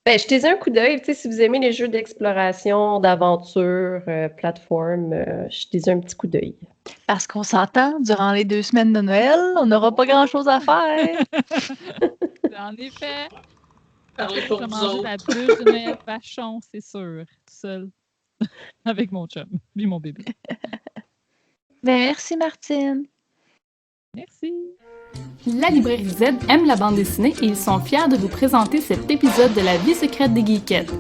jetez un coup d'œil, si vous aimez les jeux d'exploration, d'aventure, plateforme, jetez un petit coup d'œil. Parce qu'on s'entend, durant les 2 semaines de Noël, on n'aura pas grand-chose à faire. En effet. Parlez pour vous manger autres. la bûche de Noël Vachon, c'est sûr, tout seul. Avec mon chum, lui mon bébé. Merci Martine. Merci. La librairie Z aime la bande dessinée et ils sont fiers de vous présenter cet épisode de La vie secrète des geekettes.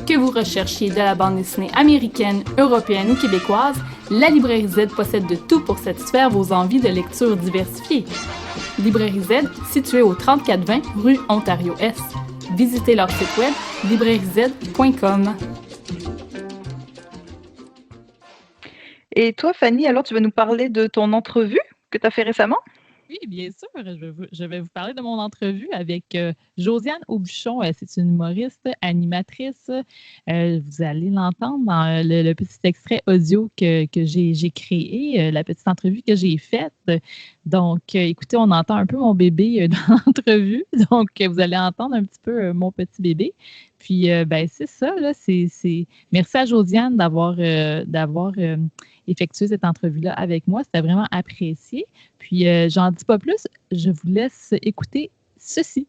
Que vous recherchiez de la bande dessinée américaine, européenne ou québécoise, la librairie Z possède de tout pour satisfaire vos envies de lecture diversifiées. Librairie Z, située au 3420 rue Ontario-Est. Visitez leur site web librairiez.com. Et toi, Fanny, alors tu vas nous parler de ton entrevue que tu as fait récemment? Oui, bien sûr. Je vais vous parler de mon entrevue avec Josiane Aubuchon. C'est une humoriste, animatrice. Vous allez l'entendre dans le petit extrait audio que j'ai créé, la petite entrevue que j'ai faite. Donc, écoutez, on entend un peu mon bébé dans l'entrevue. Donc, vous allez entendre un petit peu mon petit bébé. Puis, c'est ça, là. Merci à Josiane d'avoir effectué cette entrevue-là avec moi. C'était vraiment apprécié. Puis, j'en dis pas plus. Je vous laisse écouter ceci.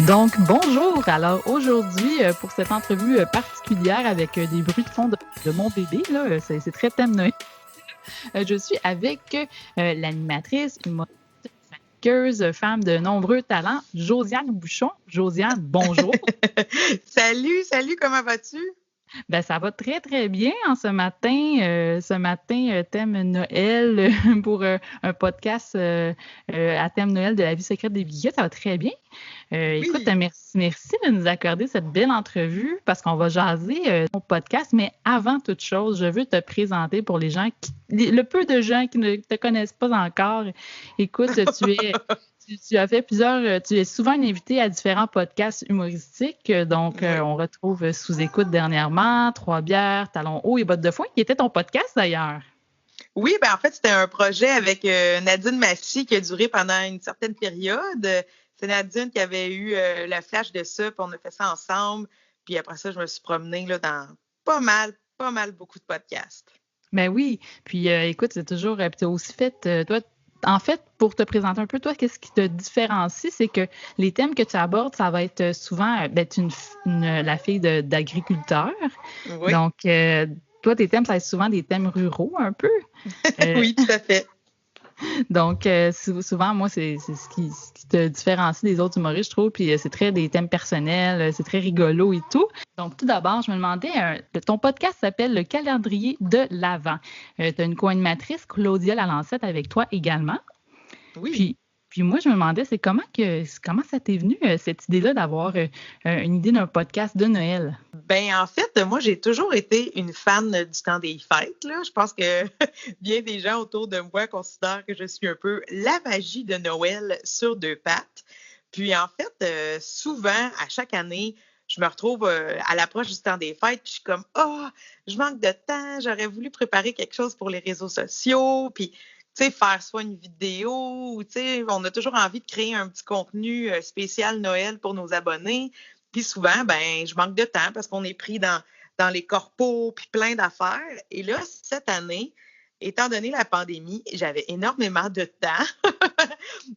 Donc, bonjour! Alors, aujourd'hui, pour cette entrevue particulière avec des bruits de fond de mon bébé, là, c'est très thème Noël. Je suis avec l'animatrice, humoriste, femme de nombreux talents, Josiane Aubuchon. Josiane, bonjour! Salut, comment vas-tu? Ben, ça va très, très bien en ce matin. Thème Noël pour un podcast à thème Noël de la vie secrète des geekettes. Ça va très bien. Oui. Écoute, merci de nous accorder cette belle entrevue parce qu'on va jaser ton podcast. Mais avant toute chose, je veux te présenter pour les gens, le peu de gens qui ne te connaissent pas encore. Écoute, tu as fait tu es souvent une invitée à différents podcasts humoristiques. Donc, on retrouve Sous écoute dernièrement, Trois bières, Talons hauts et bottes de foin, qui était ton podcast d'ailleurs. Oui, en fait, c'était un projet avec Nadine Massy qui a duré pendant une certaine période. C'est Nadine qui avait eu le flash de ça, puis on a fait ça ensemble. Puis après ça, je me suis promenée là, dans pas mal beaucoup de podcasts. Ben oui. Puis écoute, c'est toujours. Tu as aussi fait. Toi, en fait, pour te présenter un peu, toi, qu'est-ce qui te différencie, c'est que les thèmes que tu abordes, ça va être souvent la fille d'agriculteur. Oui. Donc, toi, tes thèmes, ça va être souvent des thèmes ruraux un peu. Oui, tout à fait. Donc, souvent, moi, c'est ce qui te différencie des autres humoristes, je trouve. Puis c'est des thèmes personnels, c'est très rigolo et tout. Donc, tout d'abord, je me demandais, ton podcast s'appelle Le calendrier de l'Avent. Tu as une co-animatrice, Claudia Lalancette, avec toi également. Oui. Puis moi, je me demandais, comment ça t'est venu, cette idée-là d'avoir une idée d'un podcast de Noël? Ben en fait, moi, j'ai toujours été une fan du temps des fêtes, là. Je pense que bien des gens autour de moi considèrent que je suis un peu la magie de Noël sur deux pattes. Puis en fait, souvent, à chaque année, je me retrouve à l'approche du temps des fêtes, puis je suis comme « Ah, je manque de temps, j'aurais voulu préparer quelque chose pour les réseaux sociaux. » Puis tu sais, faire soit une vidéo ou, tu sais, on a toujours envie de créer un petit contenu spécial Noël pour nos abonnés. Puis souvent, ben, je manque de temps parce qu'on est pris dans les corpos puis plein d'affaires. Et là, cette année, étant donné la pandémie, j'avais énormément de temps.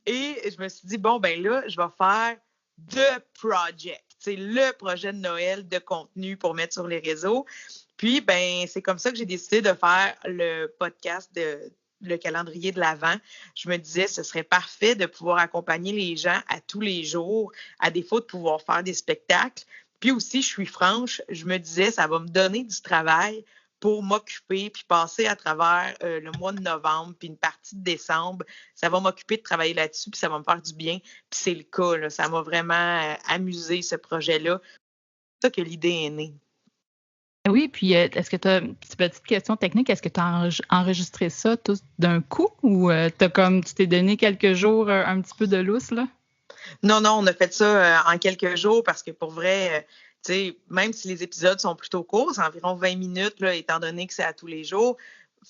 Et je me suis dit, bon, ben là, je vais faire The Project. C'est le projet de Noël de contenu pour mettre sur les réseaux. Puis, ben, c'est comme ça que j'ai décidé de faire le podcast le calendrier de l'Avent. Je me disais, ce serait parfait de pouvoir accompagner les gens à tous les jours, à défaut de pouvoir faire des spectacles. Puis aussi, je suis franche, je me disais, ça va me donner du travail pour m'occuper, puis passer à travers le mois de novembre, puis une partie de décembre. Ça va m'occuper de travailler là-dessus, puis ça va me faire du bien. Puis c'est le cas, là. Ça m'a vraiment amusé, ce projet-là. C'est ça que l'idée est née. Oui, puis est-ce que tu as une petite question technique, est-ce que tu as enregistré ça tout d'un coup ou tu t'es donné quelques jours un petit peu de lousse, là? Non, on a fait ça en quelques jours parce que pour vrai, tu sais, même si les épisodes sont plutôt courts, c'est environ 20 minutes, là, étant donné que c'est à tous les jours,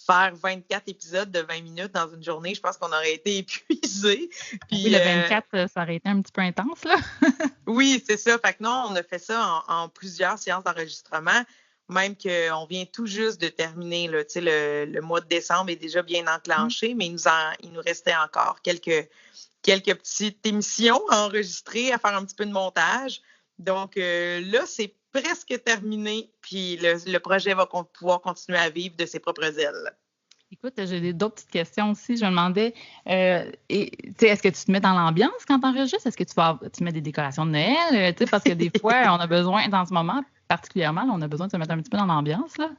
faire 24 épisodes de 20 minutes dans une journée, je pense qu'on aurait été épuisés. Puis, oui, le 24, ça aurait été un petit peu intense, là. Oui, c'est ça. Fait que non, on a fait ça en plusieurs séances d'enregistrement. Même qu'on vient tout juste de terminer, là, le mois de décembre est déjà bien enclenché, mais il nous restait encore quelques petites émissions à enregistrer, à faire un petit peu de montage. Donc là, c'est presque terminé, puis le projet va pouvoir continuer à vivre de ses propres ailes. Écoute, j'ai d'autres petites questions aussi. Je me demandais, est-ce que tu te mets dans l'ambiance quand tu enregistres? Est-ce que tu mets des décorations de Noël? Parce que des fois, on a besoin, dans ce moment particulièrement, là, on a besoin de se mettre un petit peu dans l'ambiance, là.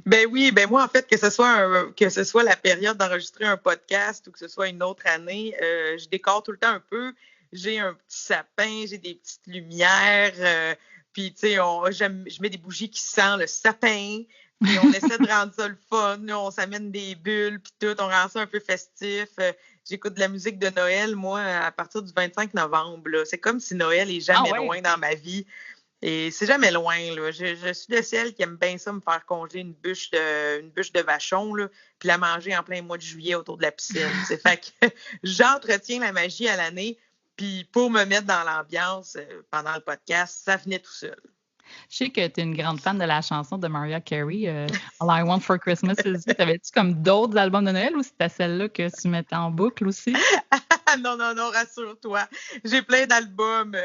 Ben oui, ben moi, en fait, que ce soit la période d'enregistrer un podcast ou que ce soit une autre année, je décore tout le temps un peu. J'ai un petit sapin, j'ai des petites lumières, puis, tu sais, je mets des bougies qui sentent le sapin. Puis on essaie de rendre ça le fun. Là, on s'amène des bulles, puis tout. On rend ça un peu festif. J'écoute de la musique de Noël, moi, à partir du 25 novembre. Là. C'est comme si Noël est jamais loin dans ma vie. Et c'est jamais loin. Là. Je suis de celle qui aime bien ça, me faire congeler une bûche de vachon, là, puis la manger en plein mois de juillet autour de la piscine. Fait que j'entretiens la magie à l'année. Puis pour me mettre dans l'ambiance pendant le podcast, ça venait tout seul. Je sais que tu es une grande fan de la chanson de Mariah Carey, All I Want for Christmas is You. T'avais-tu comme d'autres albums de Noël ou c'était celle-là que tu mettais en boucle aussi? Non, rassure-toi. J'ai plein d'albums.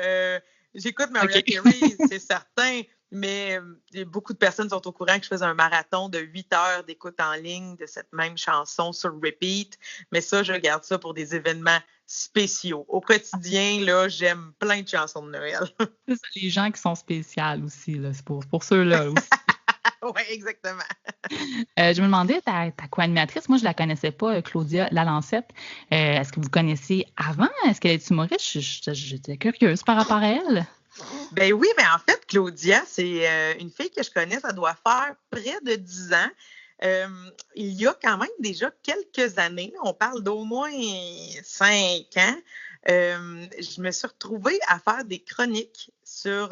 J'écoute Mariah Carey, c'est certain, mais beaucoup de personnes sont au courant que je faisais un marathon de 8 heures d'écoute en ligne de cette même chanson sur repeat. Mais ça, je garde ça pour des événements spéciaux. Au quotidien, là, j'aime plein de chansons de Noël. C'est ça, les gens qui sont spéciaux aussi, là, c'est pour ceux-là aussi. Oui, exactement. Je me demandais, ta co-animatrice, moi, je ne la connaissais pas, Claudia Lalancette. Est-ce que vous connaissiez avant? Est-ce qu'elle est humoriste? J'étais curieuse par rapport à elle. Ben oui, mais en fait, Claudia, c'est une fille que je connais, ça doit faire près de 10 ans. Il y a quand même déjà quelques années, on parle d'au moins 5 ans, je me suis retrouvée à faire des chroniques sur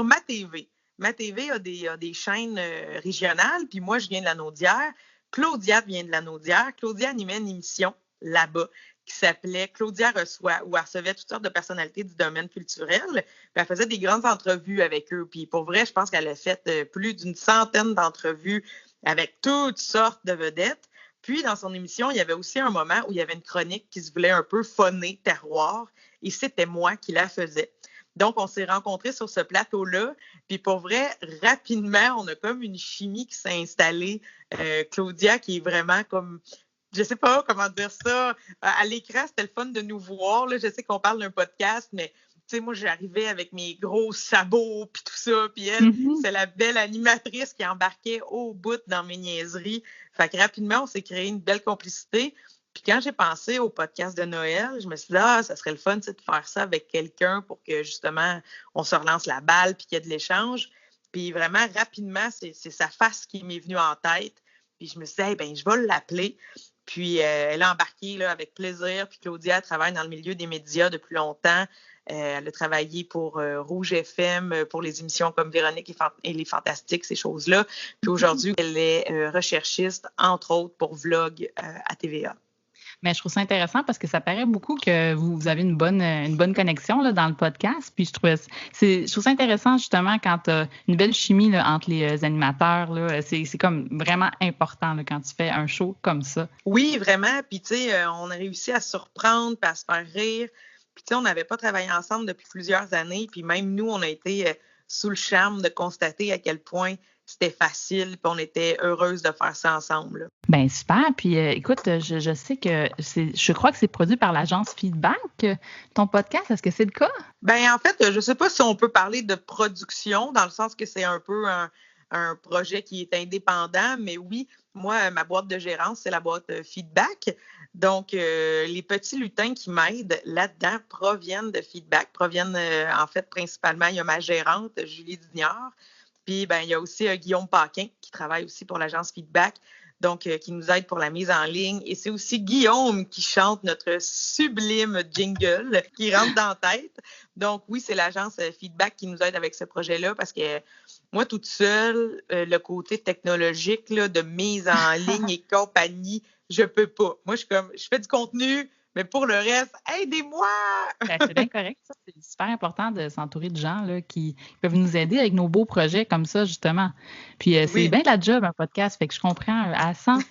MaTV. MaTV a des chaînes régionales, puis moi, je viens de la Naudière. Claudia vient de la Naudière. Claudia animait une émission là-bas qui s'appelait Claudia reçoit, où elle recevait toutes sortes de personnalités du domaine culturel. Puis elle faisait des grandes entrevues avec eux. Puis pour vrai, je pense qu'elle a fait plus d'une centaine d'entrevues avec toutes sortes de vedettes. Puis, dans son émission, il y avait aussi un moment où il y avait une chronique qui se voulait un peu funner terroir, et c'était moi qui la faisais. Donc, on s'est rencontrés sur ce plateau-là. Puis, pour vrai, rapidement, on a comme une chimie qui s'est installée. Claudia, qui est vraiment comme, je sais pas comment dire ça. À l'écran, c'était le fun de nous voir. Là. Je sais qu'on parle d'un podcast, mais tu sais, moi, j'arrivais avec mes gros sabots, puis tout ça. Puis elle, c'est la belle animatrice qui embarquait au bout dans mes niaiseries. Fait que rapidement, on s'est créé une belle complicité. Puis quand j'ai pensé au podcast de Noël, je me suis dit, ça serait le fun de faire ça avec quelqu'un pour que, justement, on se relance la balle puis qu'il y ait de l'échange. Puis vraiment, rapidement, c'est sa face qui m'est venue en tête. Puis je me suis dit, je vais l'appeler. Puis elle a embarqué là, avec plaisir. Puis Claudia, elle travaille dans le milieu des médias depuis longtemps. Elle a travaillé pour Rouge FM, pour les émissions comme Véronique et les Fantastiques, ces choses-là. Puis aujourd'hui, elle est recherchiste, entre autres, pour Vlog à TVA. Mais je trouve ça intéressant parce que ça paraît beaucoup que vous avez une bonne connexion là, dans le podcast. Puis je trouve ça intéressant justement quand tu as une belle chimie là, entre les animateurs. Là, c'est comme vraiment important là, quand tu fais un show comme ça. Oui, vraiment. Puis tu sais, on a réussi à se surprendre et à se faire rire. Puis tu sais, on n'avait pas travaillé ensemble depuis plusieurs années. Puis même nous, on a été sous le charme de constater à quel point c'était facile, puis on était heureuse de faire ça ensemble. Là. Ben super. Puis écoute, je sais que je crois que c'est produit par l'agence Feedback, ton podcast. Est-ce que c'est le cas? Ben en fait, je sais pas si on peut parler de production, dans le sens que c'est un peu un projet qui est indépendant, mais oui, moi, ma boîte de gérance, c'est la boîte Feedback. Donc, les petits lutins qui m'aident là-dedans proviennent de Feedback, en fait, principalement, il y a ma gérante, Julie Dignard. Puis, il y a aussi Guillaume Paquin qui travaille aussi pour l'agence Feedback, donc qui nous aide pour la mise en ligne. Et c'est aussi Guillaume qui chante notre sublime jingle qui rentre dans la tête. Donc, oui, c'est l'agence Feedback qui nous aide avec ce projet-là parce que moi, toute seule, le côté technologique là, de mise en ligne et compagnie, je peux pas. Moi, je fais du contenu, mais pour le reste, aidez-moi! C'est bien correct, ça. C'est super important de s'entourer de gens là, qui peuvent nous aider avec nos beaux projets comme ça, justement. Puis c'est bien de la job, un podcast, fait que je comprends à 100%.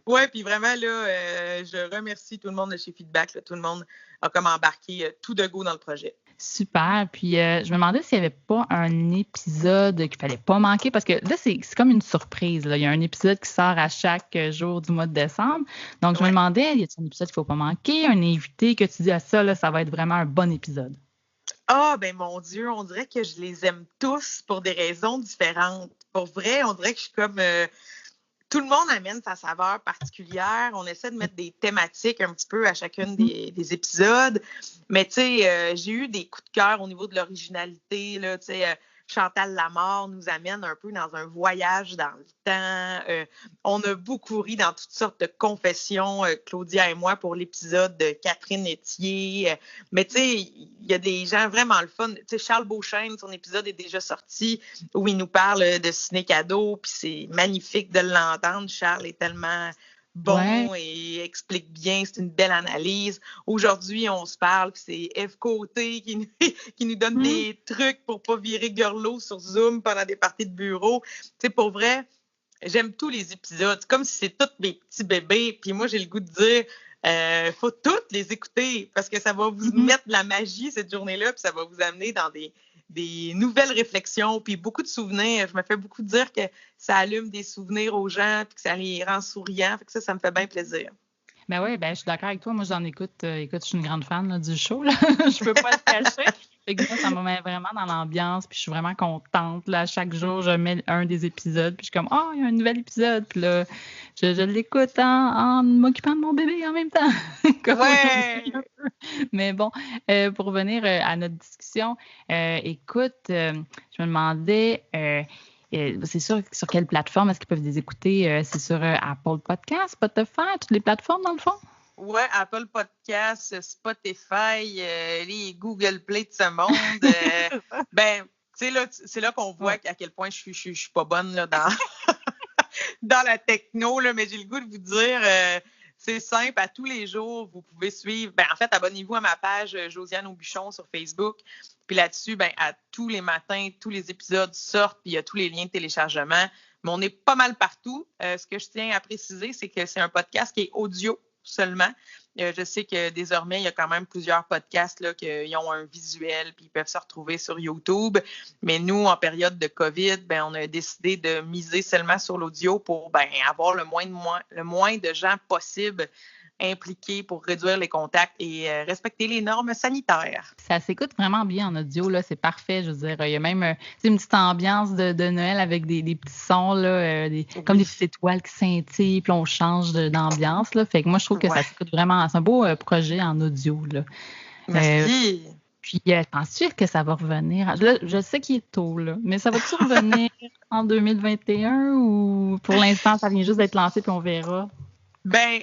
Oui, puis vraiment, là, je remercie tout le monde de chez Feedback. Là, tout le monde a comme embarqué tout de go dans le projet. Super. Puis je me demandais s'il n'y avait pas un épisode qu'il ne fallait pas manquer, parce que là, c'est comme une surprise. Là. Il y a un épisode qui sort à chaque jour du mois de décembre. Donc, je me demandais, y a-t-il un épisode qu'il ne faut pas manquer, un invité que tu dis à ça, là, ça va être vraiment un bon épisode? Ah, ben mon Dieu, on dirait que je les aime tous pour des raisons différentes. Pour vrai, on dirait que je suis comme... tout le monde amène sa saveur particulière. On essaie de mettre des thématiques un petit peu à chacune des épisodes. Mais tu sais, j'ai eu des coups de cœur au niveau de l'originalité. Là, tu sais, Chantal Lamarre nous amène un peu dans un voyage dans le temps. On a beaucoup ri dans toutes sortes de confessions, Claudia et moi, pour l'épisode de Catherine Etier. Mais tu sais, il y a des gens vraiment le fun. Tu sais, Charles Beauchesne, son épisode est déjà sorti où il nous parle de ciné-cadeau. Puis c'est magnifique de l'entendre. Charles est tellement bon et explique bien, c'est une belle analyse. Aujourd'hui, on se parle, puis c'est F. Côté qui nous donne des trucs pour pas virer Gorlot sur Zoom pendant des parties de bureau. Tu sais, pour vrai, j'aime tous les épisodes. C'est comme si c'est tous mes petits bébés. Puis moi, j'ai le goût de dire, faut toutes les écouter parce que ça va vous mettre de la magie cette journée-là, puis ça va vous amener dans des nouvelles réflexions, puis beaucoup de souvenirs. Je me fais beaucoup dire que ça allume des souvenirs aux gens, puis que ça les rend souriants. Fait que ça me fait bien plaisir. Ben oui, je suis d'accord avec toi. Moi, j'en écoute. Écoute, je suis une grande fan là, du show. Là. Je peux pas le cacher. Fait que moi, ça me met vraiment dans l'ambiance, puis je suis vraiment contente. Là, chaque jour, je mets un des épisodes, puis je suis comme, il y a un nouvel épisode. Puis là, je l'écoute en m'occupant de mon bébé en même temps. Mais bon, pour revenir à notre discussion, écoute, je me demandais, c'est sûr, sur quelle plateforme est-ce qu'ils peuvent les écouter? C'est sur Apple Podcast, Spotify, toutes les plateformes dans le fond? Oui, Apple Podcast, Spotify, les Google Play de ce monde. C'est là qu'on voit à quel point je suis pas bonne là, dans la techno, là, mais j'ai le goût de vous dire, c'est simple, à tous les jours, vous pouvez suivre. En fait, abonnez-vous à ma page Josiane Aubuchon sur Facebook. Puis là-dessus, à tous les matins, tous les épisodes sortent, puis il y a tous les liens de téléchargement. mais on est pas mal partout. Ce que je tiens à préciser, c'est que c'est un podcast qui est audio seulement. Je sais que désormais, il y a quand même plusieurs podcasts là, qui ont un visuel puis ils peuvent se retrouver sur YouTube. Mais nous, en période de COVID, on a décidé de miser seulement sur l'audio pour avoir le moins de gens possible impliqués pour réduire les contacts et respecter les normes sanitaires. Ça s'écoute vraiment bien en audio, là, c'est parfait. Je veux dire, il y a même une petite ambiance de Noël avec des petits sons, là, comme des petites étoiles qui scintillent, puis on change d'ambiance. Là. Fait que moi, je trouve que ça s'écoute vraiment. C'est un beau projet en audio. Là. Merci. Puis, penses-tu que ça va revenir? Là, je sais qu'il est tôt, là, mais ça va-tu revenir en 2021 ou pour l'instant, ça vient juste d'être lancé puis on verra?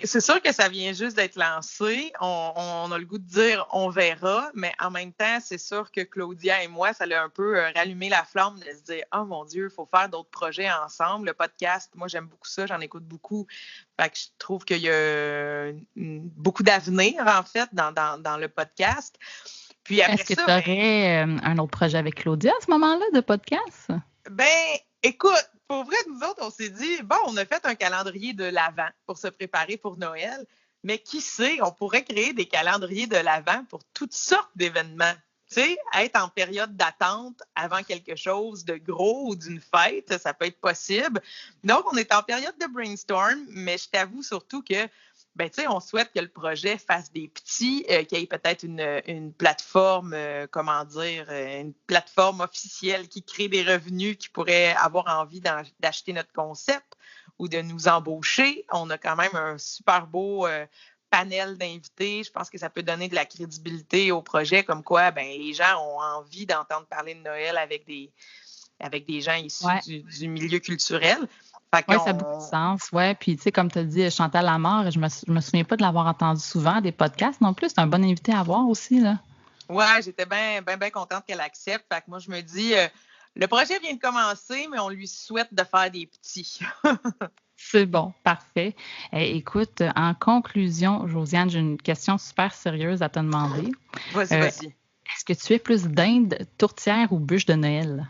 C'est sûr que ça vient juste d'être lancé. On a le goût de dire on verra, mais en même temps, c'est sûr que Claudia et moi, ça l'a un peu rallumé la flamme de se dire oh mon Dieu, il faut faire d'autres projets ensemble. Le podcast, moi, j'aime beaucoup ça, j'en écoute beaucoup. Fait que je trouve qu'il y a beaucoup d'avenir, en fait, dans le podcast. Puis après Est-ce que tu aurais un autre projet avec Claudia à ce moment-là de podcast? Écoute, pour vrai, nous autres, on s'est dit, on a fait un calendrier de l'Avent pour se préparer pour Noël, mais qui sait, on pourrait créer des calendriers de l'Avent pour toutes sortes d'événements. Tu sais, être en période d'attente avant quelque chose de gros ou d'une fête, ça peut être possible. Donc, on est en période de brainstorm, mais je t'avoue surtout que on souhaite que le projet fasse des petits, qu'il y ait peut-être une plateforme, une plateforme officielle qui crée des revenus, qui pourrait avoir envie d'acheter notre concept ou de nous embaucher. On a quand même un super beau panel d'invités. Je pense que ça peut donner de la crédibilité au projet, comme quoi les gens ont envie d'entendre parler de Noël avec des gens issus du milieu culturel. Oui, ça a beaucoup de sens. Oui, puis tu sais, comme tu as dit, Chantal Lamarre, je me souviens pas de l'avoir entendu souvent à des podcasts non plus. C'est un bon invité à voir aussi, là. Oui, j'étais bien contente qu'elle accepte. Fait que moi, je me dis, le projet vient de commencer, mais on lui souhaite de faire des petits. C'est bon, parfait. Écoute, en conclusion, Josiane, j'ai une question super sérieuse à te demander. Vas-y. Est-ce que tu es plus dinde, tourtière ou bûche de Noël?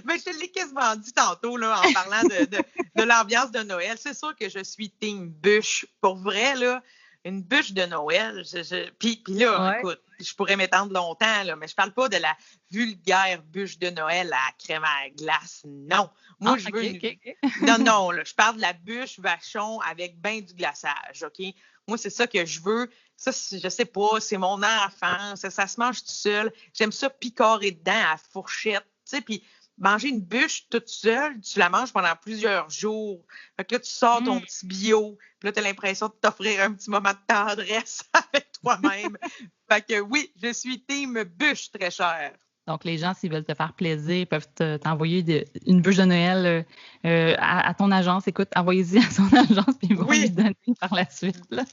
Je te l'ai quasiment dit tantôt là, en parlant de l'ambiance de Noël. C'est sûr que je suis team bûche. Pour vrai, là, une bûche de Noël. Puis là, écoute, je pourrais m'étendre longtemps, là, mais je parle pas de la vulgaire bûche de Noël à crème à glace. Non. Moi, je veux Non, là, je parle de la bûche vachon avec ben du glaçage, OK? Moi, c'est ça que je veux. Ça, je sais pas, c'est mon enfant. Ça se mange tout seul. J'aime ça picorer dedans à la fourchette. Tu sais, puis manger une bûche toute seule, tu la manges pendant plusieurs jours. Fait que là, tu sors ton petit bio. Puis là, tu as l'impression de t'offrir un petit moment de tendresse avec toi-même. Fait que oui, je suis team bûche très chère. Donc, les gens, s'ils veulent te faire plaisir, peuvent t'envoyer une bûche de Noël à ton agence. Écoute, envoyez-y à son agence, puis ils vont lui donner par la suite. Là.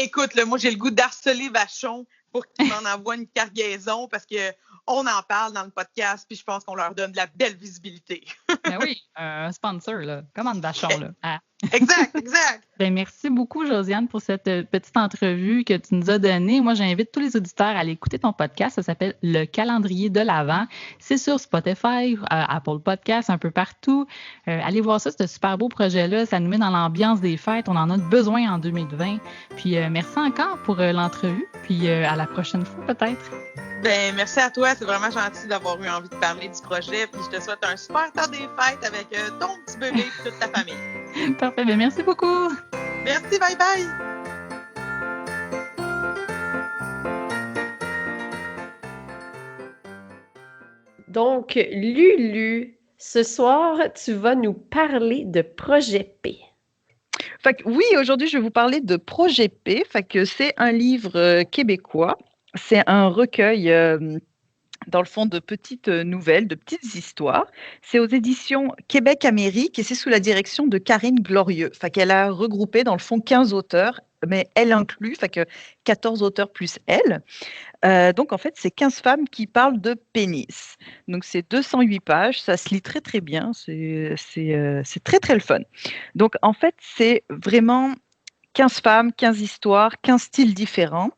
Écoute, là, moi, j'ai le goût d'harceler Vachon pour qu'ils m'en envoient une cargaison parce qu'on en parle dans le podcast, puis je pense qu'on leur donne de la belle visibilité. Oui, un sponsor, là. Commande Vachon, là. Ah. Exact. Merci beaucoup, Josiane, pour cette petite entrevue que tu nous as donnée. Moi, j'invite tous les auditeurs à aller écouter ton podcast. Ça s'appelle Le calendrier de l'Avent. C'est sur Spotify, Apple Podcasts, un peu partout. Allez voir ça, ce super beau projet-là. Ça nous met dans l'ambiance des fêtes. On en a besoin en 2020. Puis, merci encore pour l'entrevue. Puis, à la prochaine fois, peut-être. Merci à toi. C'est vraiment gentil d'avoir eu envie de parler du projet. Puis, je te souhaite un super temps des fêtes avec ton petit bébé et toute ta famille. Parfait. Merci beaucoup. Merci. Bye bye. Donc, Lulu, ce soir, tu vas nous parler de Projet P. Fait que, oui, aujourd'hui, je vais vous parler de Projet P. Fait que c'est un livre québécois. C'est un recueil, dans le fond, de petites nouvelles, de petites histoires. C'est aux éditions Québec-Amérique et c'est sous la direction de Karine Glorieux. Fait qu'elle a regroupé, dans le fond, 15 auteurs, mais elle inclut, fait que 14 auteurs plus elle. Donc, en fait, c'est 15 femmes qui parlent de pénis. Donc, c'est 208 pages. Ça se lit très, très bien. C'est très, très le fun. Donc, en fait, c'est vraiment 15 femmes, 15 histoires, 15 styles différents.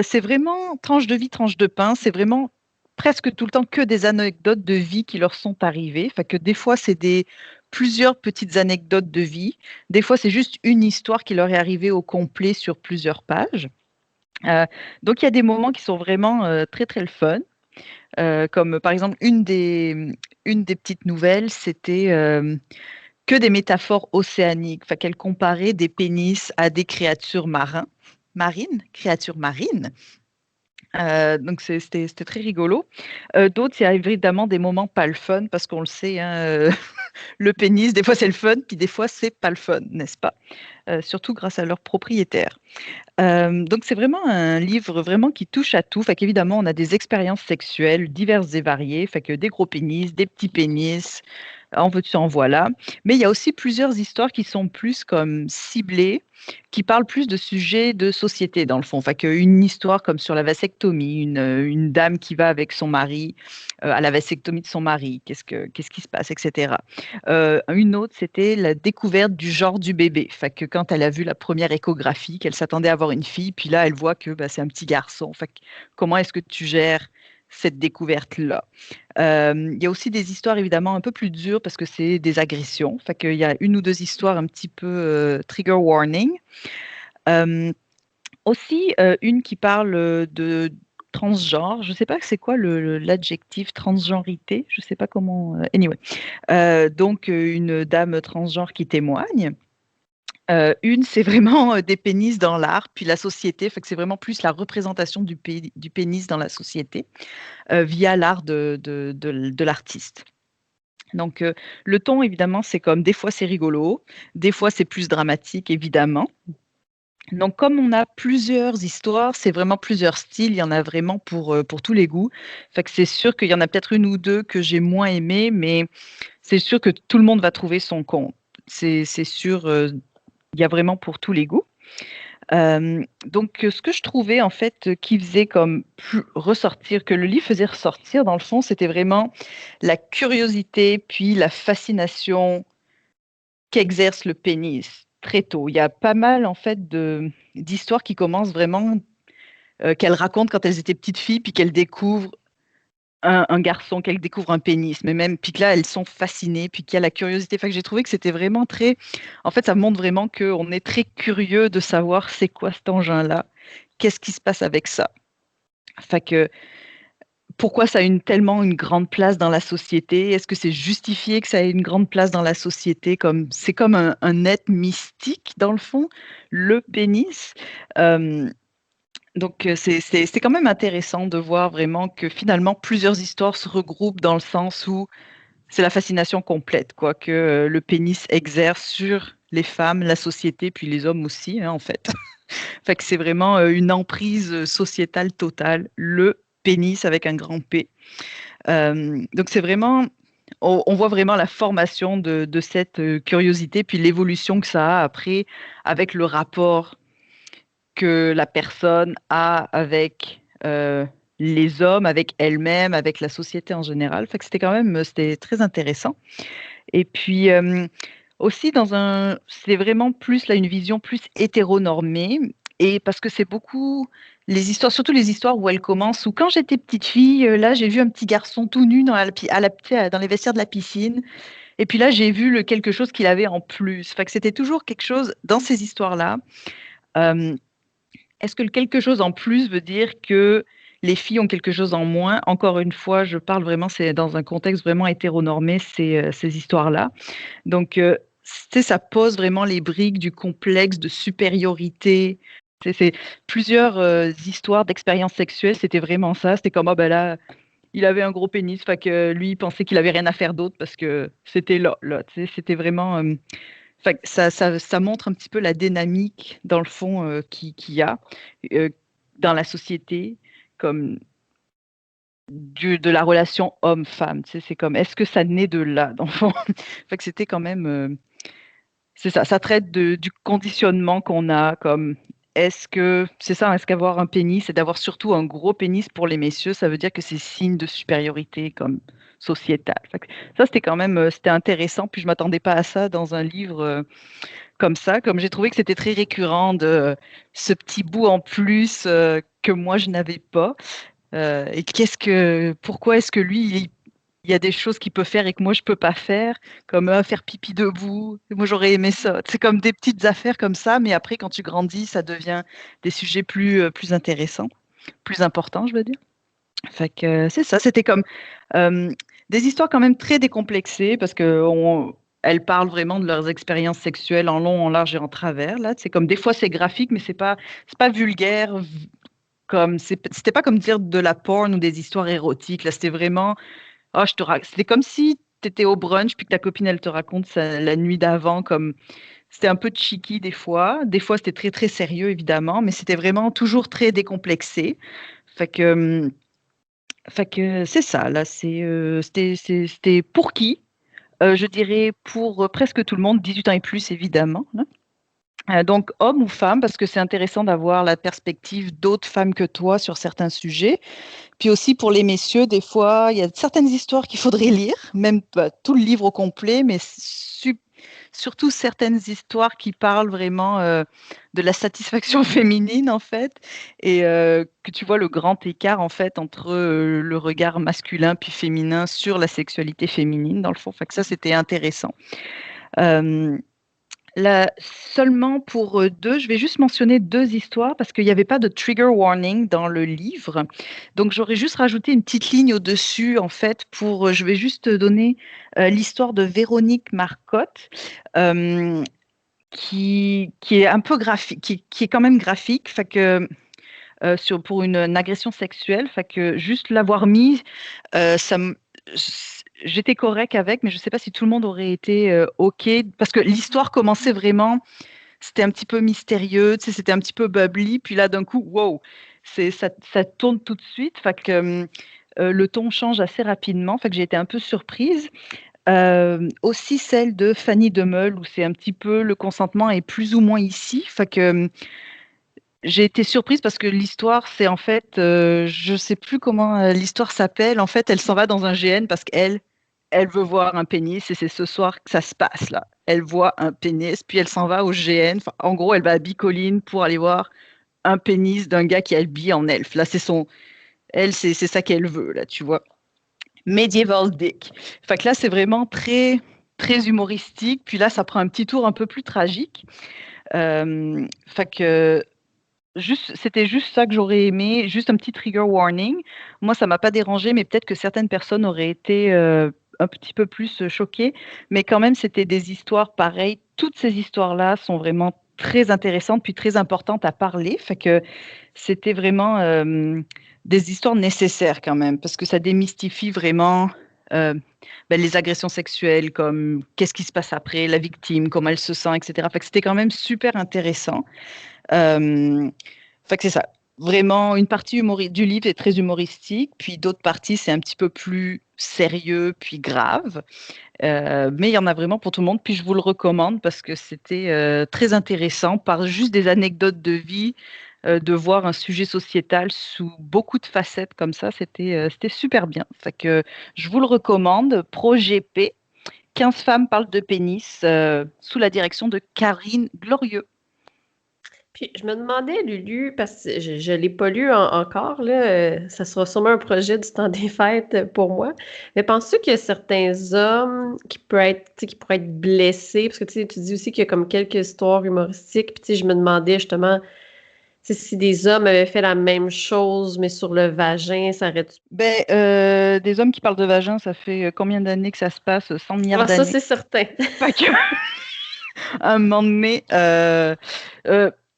C'est vraiment tranche de vie, tranche de pain. C'est vraiment presque tout le temps que des anecdotes de vie qui leur sont arrivées. Fait que des fois, c'est des plusieurs petites anecdotes de vie. Des fois, c'est juste une histoire qui leur est arrivée au complet sur plusieurs pages. Donc, il y a des moments qui sont vraiment très, très le fun. Comme par exemple, une des petites nouvelles, c'était que des métaphores océaniques. Enfin, qu'elle comparait des pénis à des créatures créatures marines. Donc c'était très rigolo. D'autres, il y a évidemment des moments pas le fun, parce qu'on le sait, hein, le pénis, des fois c'est le fun, puis des fois c'est pas le fun, n'est-ce pas? Surtout grâce à leur propriétaire. Donc c'est vraiment un livre vraiment qui touche à tout. Fait qu'évidemment, on a des expériences sexuelles diverses et variées. Fait que des gros pénis, des petits pénis, en veux-tu, en voilà. Mais il y a aussi plusieurs histoires qui sont plus comme ciblées, qui parlent plus de sujets de société dans le fond. Fait qu'une histoire comme sur la vasectomie, une dame qui va avec son mari à la vasectomie de son mari, qu'est-ce qui se passe, etc. Une autre, c'était la découverte du genre du bébé. Fait que quand elle a vu la première échographie, qu'elle s'attendait à avoir une fille, puis là, elle voit que c'est un petit garçon. Fait que comment est-ce que tu gères cette découverte-là? Il y a aussi des histoires évidemment un peu plus dures parce que c'est des agressions. Fait qu'il y a une ou deux histoires un petit peu trigger warning. Aussi, une qui parle de transgenre. Je ne sais pas c'est quoi l'adjectif transgenrité. Je ne sais pas comment. Anyway. Donc, une dame transgenre qui témoigne. Une, c'est vraiment des pénis dans l'art, puis la société. Fait que c'est vraiment plus la représentation du pénis dans la société via l'art de l'artiste. Donc, le ton, évidemment, c'est comme des fois c'est rigolo, des fois c'est plus dramatique, évidemment. Donc, comme on a plusieurs histoires, c'est vraiment plusieurs styles, il y en a vraiment pour tous les goûts. Fait que c'est sûr qu'il y en a peut-être une ou deux que j'ai moins aimées, mais c'est sûr que tout le monde va trouver son compte. C'est sûr, il y a vraiment pour tous les goûts. Donc, ce que je trouvais en fait qui faisait comme ressortir, que le livre faisait ressortir dans le fond, c'était vraiment la curiosité puis la fascination qu'exerce le pénis très tôt. Il y a pas mal en fait d'histoires qui commencent vraiment, qu'elles racontent quand elles étaient petites filles puis qu'elles découvrent un garçon, qu'elles découvrent un pénis, mais même, puis que là, elles sont fascinées, puis qu'il y a la curiosité. Fait que j'ai trouvé que c'était vraiment très... En fait, ça montre vraiment qu'on est très curieux de savoir c'est quoi cet engin-là, qu'est-ce qui se passe avec ça. Fait que pourquoi ça a tellement une grande place dans la société? Est-ce que c'est justifié que ça ait une grande place dans la société? C'est comme un être mystique, dans le fond, le pénis. Donc, c'est quand même intéressant de voir vraiment que finalement, plusieurs histoires se regroupent dans le sens où c'est la fascination complète, quoi, que le pénis exerce sur les femmes, la société, puis les hommes aussi, hein, en fait. Fait que c'est vraiment une emprise sociétale totale, le pénis avec un grand P. Donc, c'est vraiment... On voit vraiment la formation de cette curiosité, puis l'évolution que ça a après avec le rapport que la personne a avec les hommes, avec elle-même, avec la société en général. Fait que c'était très intéressant. Et puis aussi c'est vraiment plus là une vision plus hétéronormée. Et parce que c'est beaucoup les histoires, surtout les histoires où elles commencent, où quand j'étais petite fille, là j'ai vu un petit garçon tout nu dans les vestiaires de la piscine. Et puis là j'ai vu quelque chose qu'il avait en plus. Fait que c'était toujours quelque chose dans ces histoires-là. Est-ce que le quelque chose en plus veut dire que les filles ont quelque chose en moins? Encore une fois, je parle vraiment, c'est dans un contexte vraiment hétéronormé, ces histoires-là. Donc, ça pose vraiment les briques du complexe de supériorité. C'est plusieurs histoires d'expériences sexuelles, c'était vraiment ça. C'était comme, là, il avait un gros pénis, fait que lui, il pensait qu'il avait rien à faire d'autre parce que c'était là. C'était vraiment... Fait que ça montre un petit peu la dynamique, dans le fond, qu'il y a dans la société, comme de la relation homme-femme. C'est comme, est-ce que ça naît de là, dans le fond? Fait que c'était quand même... c'est ça traite du conditionnement qu'on a, comme... Est-ce qu'avoir un pénis, c'est d'avoir surtout un gros pénis pour les messieurs, ça veut dire que c'est signe de supériorité comme sociétale. Ça, c'était quand même c'était intéressant, puis je ne m'attendais pas à ça dans un livre comme ça, comme j'ai trouvé que c'était très récurrent de ce petit bout en plus que moi, je n'avais pas. Et pourquoi est-ce que lui, il y a des choses qu'il peut faire et que moi, je peux pas faire, comme faire pipi debout. Moi, j'aurais aimé ça. C'est comme des petites affaires comme ça, mais après, quand tu grandis, ça devient des sujets plus intéressants, plus importants, je veux dire. Fait que c'est ça, c'était comme des histoires quand même très décomplexées parce que elles parlent vraiment de leurs expériences sexuelles en long, en large et en travers. Là, c'est comme des fois c'est graphique, mais c'est pas vulgaire. Comme c'était pas comme dire de la porn ou des histoires érotiques. Là, c'était vraiment c'était comme si tu étais au brunch puis que ta copine elle te raconte la nuit d'avant comme c'était un peu cheeky des fois. Des fois c'était très très sérieux évidemment, mais c'était vraiment toujours très décomplexé. Fait que c'est ça, là, c'était pour qui? Je dirais pour presque tout le monde, 18 ans et plus, évidemment, hein. Donc, homme ou femme, parce que c'est intéressant d'avoir la perspective d'autres femmes que toi sur certains sujets. Puis aussi pour les messieurs, des fois, il y a certaines histoires qu'il faudrait lire, même pas tout le livre au complet, mais surtout certaines histoires qui parlent vraiment de la satisfaction féminine, en fait, et que tu vois le grand écart, en fait, entre le regard masculin puis féminin sur la sexualité féminine, dans le fond. Fait que ça, c'était intéressant. Là, seulement pour deux, je vais juste mentionner deux histoires parce qu'il n'y avait pas de trigger warning dans le livre. Donc, j'aurais juste rajouté une petite ligne au-dessus, en fait, je vais juste donner l'histoire de Véronique Marcotte, qui est un peu graphique, qui est quand même graphique, fait que, pour une agression sexuelle, fait que juste l'avoir mis, j'étais correct avec, mais je ne sais pas si tout le monde aurait été OK, parce que l'histoire commençait vraiment, c'était un petit peu mystérieux, tu sais, c'était un petit peu bubbly, puis là, d'un coup, wow, ça tourne tout de suite, fait que le ton change assez rapidement, fait que j'ai été un peu surprise. Aussi celle de Fanny Demeule, où c'est un petit peu, le consentement est plus ou moins ici, fait que j'ai été surprise parce que l'histoire, c'est en fait, je ne sais plus comment l'histoire s'appelle. En fait, elle s'en va dans un GN parce elle veut voir un pénis et c'est ce soir que ça se passe là. Elle voit un pénis, puis elle s'en va au GN. Enfin, en gros, elle va à Bicoline pour aller voir un pénis d'un gars qui est habillé en elfe. Là, c'est ça qu'elle veut là, tu vois. Medieval Dick. Fait que là, c'est vraiment très, très humoristique. Puis là, ça prend un petit tour un peu plus tragique. Fait que c'était juste ça que j'aurais aimé, juste un petit trigger warning. Moi, ça m'a pas dérangé, mais peut-être que certaines personnes auraient été un petit peu plus choquées. Mais quand même, c'était des histoires pareilles. Toutes ces histoires-là sont vraiment très intéressantes puis très importantes à parler. Fait que c'était vraiment des histoires nécessaires quand même, parce que ça démystifie vraiment les agressions sexuelles, comme qu'est-ce qui se passe après, la victime, comment elle se sent, etc. Fait que c'était quand même super intéressant. Fait que c'est ça. Vraiment, une partie du livre est très humoristique, puis d'autres parties, c'est un petit peu plus sérieux, puis grave. Mais il y en a vraiment pour tout le monde, puis je vous le recommande parce que c'était très intéressant, par juste des anecdotes de vie, de voir un sujet sociétal sous beaucoup de facettes comme ça, c'était super bien. Fait que je vous le recommande. Projet P, 15 femmes parlent de pénis, sous la direction de Karine Glorieux. Puis je me demandais, Lulu, parce que je ne l'ai pas lu encore, là, ça sera sûrement un projet du temps des fêtes pour moi, mais penses-tu qu'il y a certains hommes qui pourraient être blessés? Parce que tu dis aussi qu'il y a comme quelques histoires humoristiques, puis je me demandais justement si des hommes avaient fait la même chose, mais sur le vagin, ça aurait-tu... Des hommes qui parlent de vagin, ça fait combien d'années que ça se passe? 100 milliards d'années. Ça, c'est certain. Fait que, à un moment donné,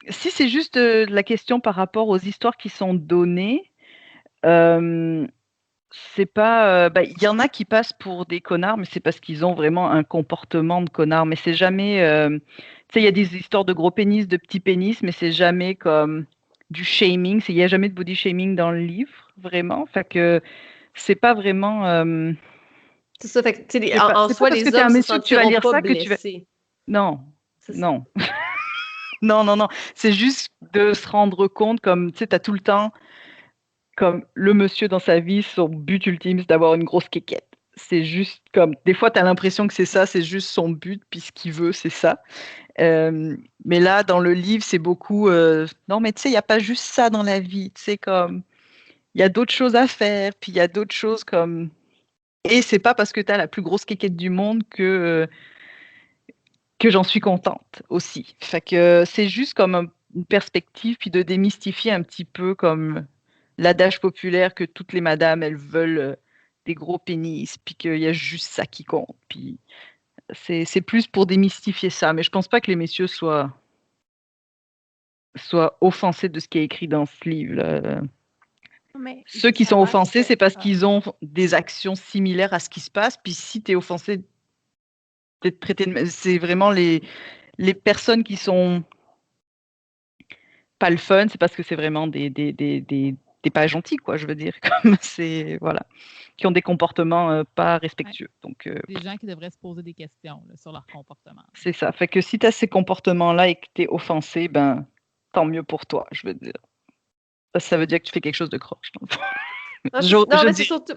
si c'est juste la question par rapport aux histoires qui sont données, c'est pas. Il y en a qui passent pour des connards, mais c'est parce qu'ils ont vraiment un comportement de connard. Mais c'est jamais. Tu sais, il y a des histoires de gros pénis, de petits pénis, mais c'est jamais comme du shaming. Il n'y a jamais de body shaming dans le livre, vraiment. Fait que c'est pas vraiment. C'est ça, fait que, en soi, les hommes se sentiront pas blessés. Non, non. Non. C'est juste de se rendre compte, comme, tu sais, tu as tout le temps, comme le monsieur dans sa vie, son but ultime, c'est d'avoir une grosse quéquette. C'est juste comme, des fois, tu as l'impression que c'est ça, c'est juste son but, puis ce qu'il veut, c'est ça. Mais là, dans le livre, c'est beaucoup, non, mais tu sais, il n'y a pas juste ça dans la vie, tu sais, comme, il y a d'autres choses à faire, puis il y a d'autres choses comme, Et c'est pas parce que tu as la plus grosse quéquette du monde que j'en suis contente aussi. Fait que c'est juste comme une perspective, puis de démystifier un petit peu comme l'adage populaire que toutes les madames, elles veulent des gros pénis, puis qu'il y a juste ça qui compte. Puis c'est plus pour démystifier ça, mais je pense pas que les messieurs soient offensés de ce qui est écrit dans ce livre-là. Mais Ceux qui ça sont a l'air offensés, que- c'est parce qu'ils ont des actions similaires à ce qui se passe. Puis si tu es offensé, d'être traité c'est vraiment les personnes qui sont pas le fun, c'est parce que c'est vraiment des pas gentils, quoi, je veux dire. Comme c'est, voilà, qui ont des comportements pas respectueux. Donc, Des gens qui devraient se poser des questions là, sur leur comportement. c'est ça. Fait que si tu as ces comportements-là et que tu es offensé, ben, tant mieux pour toi, je veux dire. Ça veut dire que tu fais quelque chose de croche. dans le fond. Non, mais dis- c'est surtout.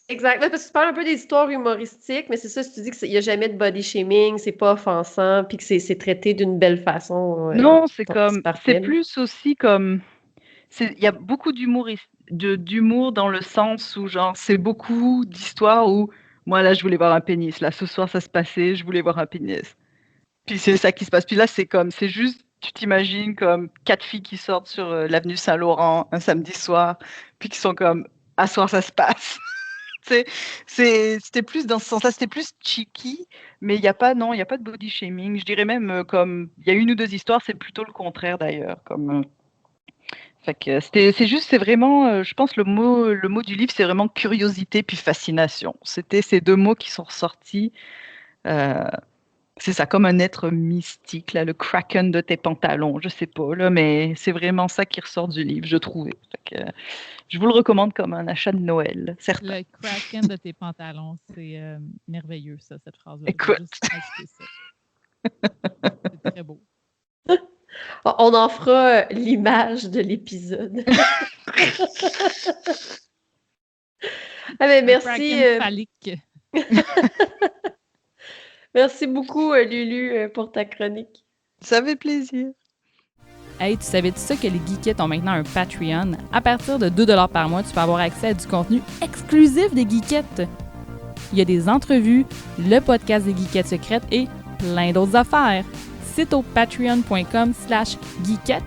Exact. Parce que tu parles un peu des histoires humoristiques, mais c'est ça, si tu dis qu'il n'y a jamais de body shaming, c'est pas offensant, puis que c'est traité d'une belle façon. Non, c'est donc comme, parfait. c'est plus aussi comme, il y a beaucoup d'humour dans le sens où, genre, c'est beaucoup d'histoires où, moi, là, je voulais voir un pénis. Là, ce soir, ça se passait, je voulais voir un pénis. Puis c'est ça qui se passe. Puis là, c'est juste, tu t'imagines comme 4 filles qui sortent sur l'avenue Saint-Laurent un samedi soir, puis qui sont comme, à soir, ça se passe. C'était plus dans ce sens-là, c'était plus cheeky, mais il n'y a pas de body shaming. Je dirais même comme, il y a une ou deux histoires, c'est plutôt le contraire d'ailleurs. Fait que c'est juste, c'est vraiment, je pense le mot du livre, c'est vraiment curiosité puis fascination. C'était ces deux mots qui sont ressortis. C'est ça, comme un être mystique, là, le kraken de tes pantalons, je sais pas, là, mais c'est vraiment ça qui ressort du livre, je trouvais. Fait que, je vous le recommande comme un achat de Noël, certain. Le kraken de tes pantalons, c'est merveilleux, ça, cette phrase-là. Écoute. Je vais juste ajouter ça. C'est très beau. On en fera l'image de l'épisode. Ah, ben, Un merci. kraken phallique. Merci beaucoup, Lulu, pour ta chronique. Ça fait plaisir. Hey, tu savais-tu ça que les Geekettes ont maintenant un Patreon? À partir de 2$ par mois, tu peux avoir accès à du contenu exclusif des Geekettes. Il y a des entrevues, le podcast des Geekettes secrètes et plein d'autres affaires. C'est au patreon.com/geekette,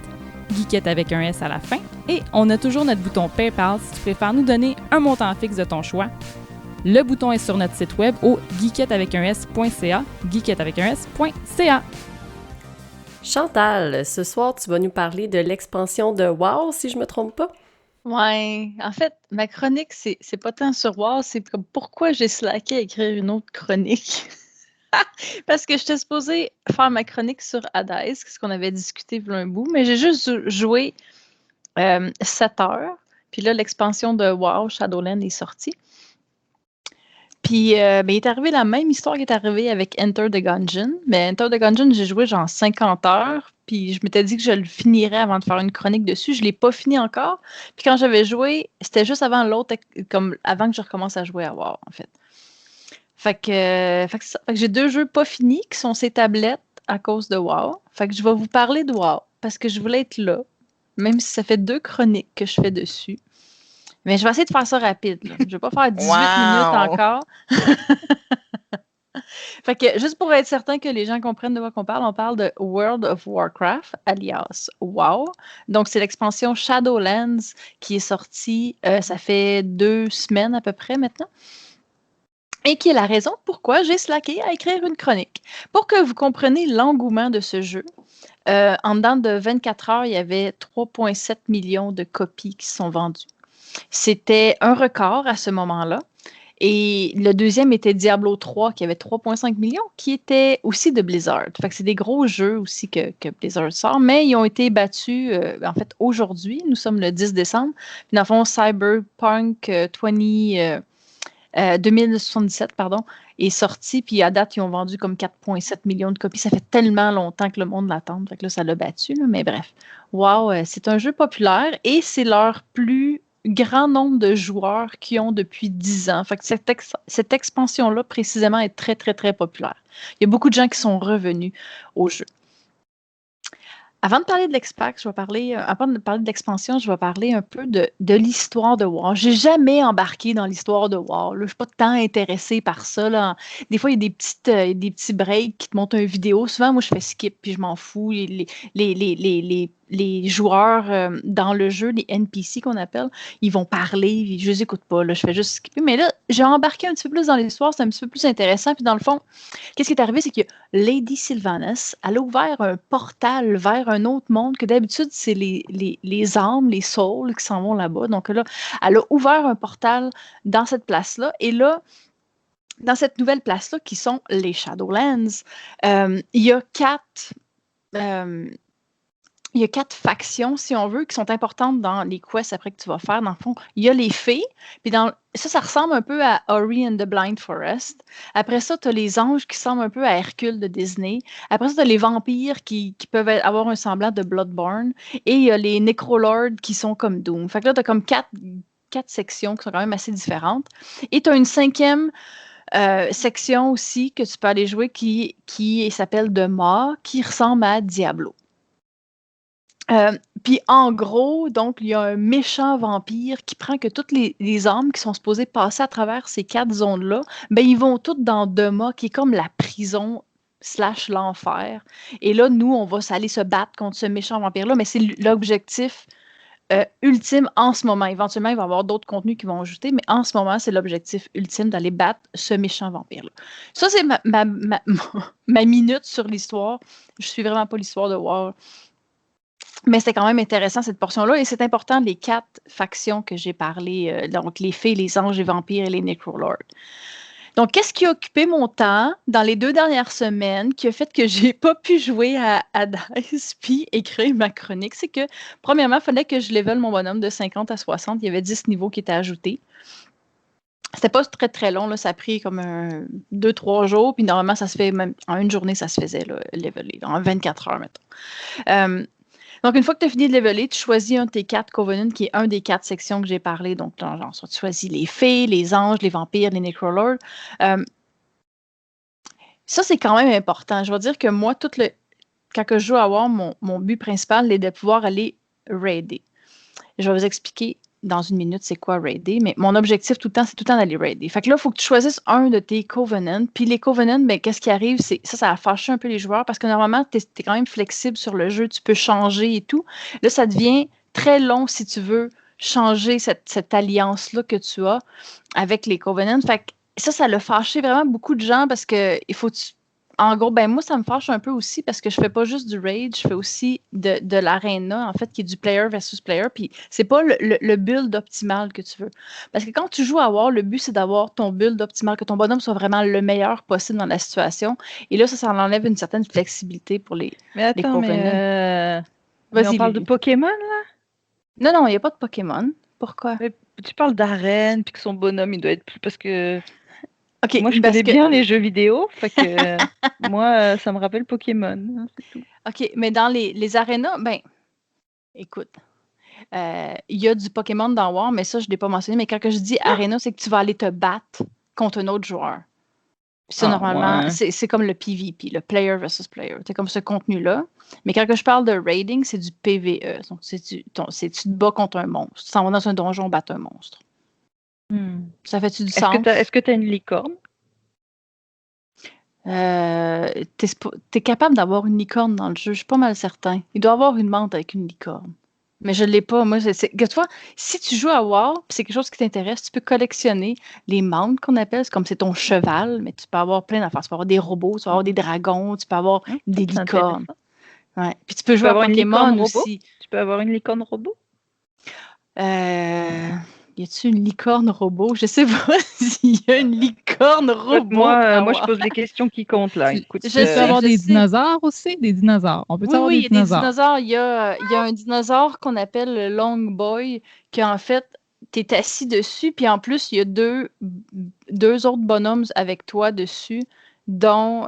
geekette avec un S à la fin. Et on a toujours notre bouton PayPal si tu préfères nous donner un montant fixe de ton choix. Le bouton est sur notre site web au geeketteavecunS.ca, geeketteavecunS.ca. Chantal, ce soir, tu vas nous parler de l'expansion de WoW, si je me trompe pas. Ouais, en fait, ma chronique, c'est pas tant sur WoW, c'est comme pourquoi j'ai slacké à écrire une autre chronique. Parce que j'étais supposée faire ma chronique sur Hades, ce qu'on avait discuté il y a un bout, mais j'ai juste joué 7 heures. Puis là, l'expansion de WoW, Shadowlands, est sortie. Puis, il est arrivé la même histoire qui est arrivée avec Enter the Gungeon. Mais Enter the Gungeon, j'ai joué genre 50 heures. Puis, je m'étais dit que je le finirais avant de faire une chronique dessus. Je ne l'ai pas fini encore. Puis, quand j'avais joué, c'était juste avant l'autre, comme avant que je recommence à jouer à WoW, en fait. Fait que j'ai 2 jeux pas finis qui sont ces tablettes à cause de WoW. Fait que je vais vous parler de WoW parce que je voulais être là, même si ça fait 2 chroniques que je fais dessus. Mais je vais essayer de faire ça rapide. Là. Je ne vais pas faire 18 minutes encore. Fait que juste pour être certain que les gens comprennent de quoi qu'on parle, on parle de World of Warcraft, alias WoW. Donc, c'est l'expansion Shadowlands qui est sortie, ça fait 2 semaines à peu près maintenant. Et qui est la raison pourquoi j'ai slacké à écrire une chronique. Pour que vous compreniez l'engouement de ce jeu, en dedans de 24 heures, il y avait 3,7 millions de copies qui sont vendues. C'était un record à ce moment-là. Et le deuxième était Diablo 3, qui avait 3,5 millions, qui était aussi de Blizzard. Fait que c'est des gros jeux aussi que Blizzard sort, mais ils ont été battus, en fait, aujourd'hui. Nous sommes le 10 décembre. Puis, dans le fond, Cyberpunk 2077, est sorti, puis à date, ils ont vendu comme 4,7 millions de copies. Ça fait tellement longtemps que le monde l'attend, fait que là, ça l'a battu, là, mais bref. Wow, c'est un jeu populaire et c'est leur plus grand nombre de joueurs qui ont depuis 10 ans. Fait que cette expansion-là, précisément, est très, très, très populaire. Il y a beaucoup de gens qui sont revenus au jeu. Avant de parler de l'Expac, avant de parler de l'expansion, je vais parler un peu de l'histoire de War. J'ai jamais embarqué dans l'histoire de War. Là. Je ne suis pas tant intéressée par ça. Là. Des fois, il y a des petits breaks qui te montrent une vidéo. Souvent, moi, je fais skip puis je m'en fous. Les joueurs dans le jeu, les NPC qu'on appelle, ils vont parler. Je les écoute pas. Là. Je fais juste skipper. Mais là, j'ai embarqué un petit peu plus dans l'histoire. C'est un petit peu plus intéressant. Puis dans le fond, qu'est-ce qui est arrivé, c'est que Lady Sylvanas, elle a ouvert un portal vers un autre monde que d'habitude, c'est les âmes, les souls qui s'en vont là-bas. Donc là, elle a ouvert un portal dans cette place-là. Et là, dans cette nouvelle place-là, qui sont les Shadowlands, il y a quatre factions, si on veut, qui sont importantes dans les quests après que tu vas faire. Dans le fond, il y a les fées, puis ça ressemble un peu à Ori and the Blind Forest. Après ça, tu as les anges qui ressemblent un peu à Hercule de Disney. Après ça, tu as les vampires qui peuvent avoir un semblant de Bloodborne. Et il y a les Necrolords qui sont comme Doom. Fait que là, tu as comme quatre sections qui sont quand même assez différentes. Et tu as une cinquième section aussi que tu peux aller jouer qui s'appelle The Maw, qui ressemble à Diablo. Puis en gros, donc, il y a un méchant vampire qui prend que toutes les âmes qui sont supposées passer à travers ces 4 zones-là, ben, ils vont toutes dans Dema, qui est comme la prison / l'enfer. Et là, nous, on va aller se battre contre ce méchant vampire-là, mais c'est l'objectif ultime en ce moment. Éventuellement, il va y avoir d'autres contenus qui vont ajouter, mais en ce moment, c'est l'objectif ultime d'aller battre ce méchant vampire-là. Ça, c'est ma minute sur l'histoire. Je suis vraiment pas l'histoire de War. Mais c'était quand même intéressant, cette portion-là. Et c'est important, les 4 factions que j'ai parlé, donc les fées, les anges, les vampires et les Necrolords. Donc, qu'est-ce qui a occupé mon temps dans les 2 dernières semaines, qui a fait que j'ai pas pu jouer à Dice puis écrire ma chronique? C'est que, premièrement, il fallait que je level mon bonhomme de 50 à 60. Il y avait 10 niveaux qui étaient ajoutés. C'était pas très, très long. Là. Ça a pris comme 2-3 jours. Puis normalement, ça se fait même en une journée, ça se faisait, là, leveler, en 24 heures, mettons. Donc, une fois que tu as fini de leveler, tu choisis un de tes 4 Covenants, qui est un des 4 sections que j'ai parlé. Donc, genre, tu choisis les fées, les anges, les vampires, les Necrolords. Ça, c'est quand même important. Je vais dire que moi, quand je joue à War, mon but principal est de pouvoir aller raider. Je vais vous expliquer dans une minute c'est quoi raider, mais mon objectif tout le temps, c'est tout le temps d'aller raider. Fait que là, il faut que tu choisisses un de tes Covenants. Puis les Covenants, ben, qu'est-ce qui arrive? Ça va fâcher un peu les joueurs parce que normalement, tu es quand même flexible sur le jeu, tu peux changer et tout. Là, ça devient très long si tu veux changer cette alliance-là que tu as avec les Covenants. Fait que ça l'a fâché vraiment beaucoup de gens parce que il faut... En gros, ben moi, ça me fâche un peu aussi parce que je fais pas juste du raid, je fais aussi de l'arena, en fait, qui est du player versus player. Puis c'est pas le build optimal que tu veux. Parce que quand tu joues à War, le but, c'est d'avoir ton build optimal, que ton bonhomme soit vraiment le meilleur possible dans la situation. Et là, ça enlève une certaine flexibilité pour les mais on parle de Pokémon, là? Non, il n'y a pas de Pokémon. Pourquoi? Mais tu parles d'arène, puis que son bonhomme, il doit être plus... Parce que... Okay, moi, je connais bien les jeux vidéo, fait que moi, ça me rappelle Pokémon, hein, c'est tout. OK, mais dans les arénas, ben, écoute, il y a du Pokémon dans War, mais ça, je ne l'ai pas mentionné, mais quand je dis aréna, c'est que tu vas aller te battre contre un autre joueur. Puis ça, normalement, ouais. C'est comme le PvP, le player versus player. C'est comme ce contenu-là. Mais quand je parle de raiding, c'est du PvE. Donc, tu te bats contre un monstre. Tu s'en vas dans un donjon battre un monstre. Ça fait-tu du sens? Est-ce que tu as une licorne? T'es capable d'avoir une licorne dans le jeu, je suis pas mal certain. Il doit y avoir une menthe avec une licorne. Mais je ne l'ai pas. Moi, tu vois, si tu joues à War, c'est quelque chose qui t'intéresse, tu peux collectionner les menthes qu'on appelle, c'est comme c'est ton cheval, mais tu peux avoir plein d'affaires. Tu peux avoir des robots, tu peux avoir des dragons, tu peux avoir des licornes. Ouais. Puis tu peux jouer à Pokémon aussi. Tu peux avoir une licorne robot? Y a-t-il une licorne robot? Je sais pas s'il y a une licorne robot. Moi, je pose des questions qui comptent, là. Écoute, je peux avoir des dinosaures aussi? Des dinosaures. On peut avoir des dinosaures? Il y a un dinosaure qu'on appelle le Long Boy, qui en fait, tu es assis dessus, puis en plus, il y a deux autres bonhommes avec toi dessus, dont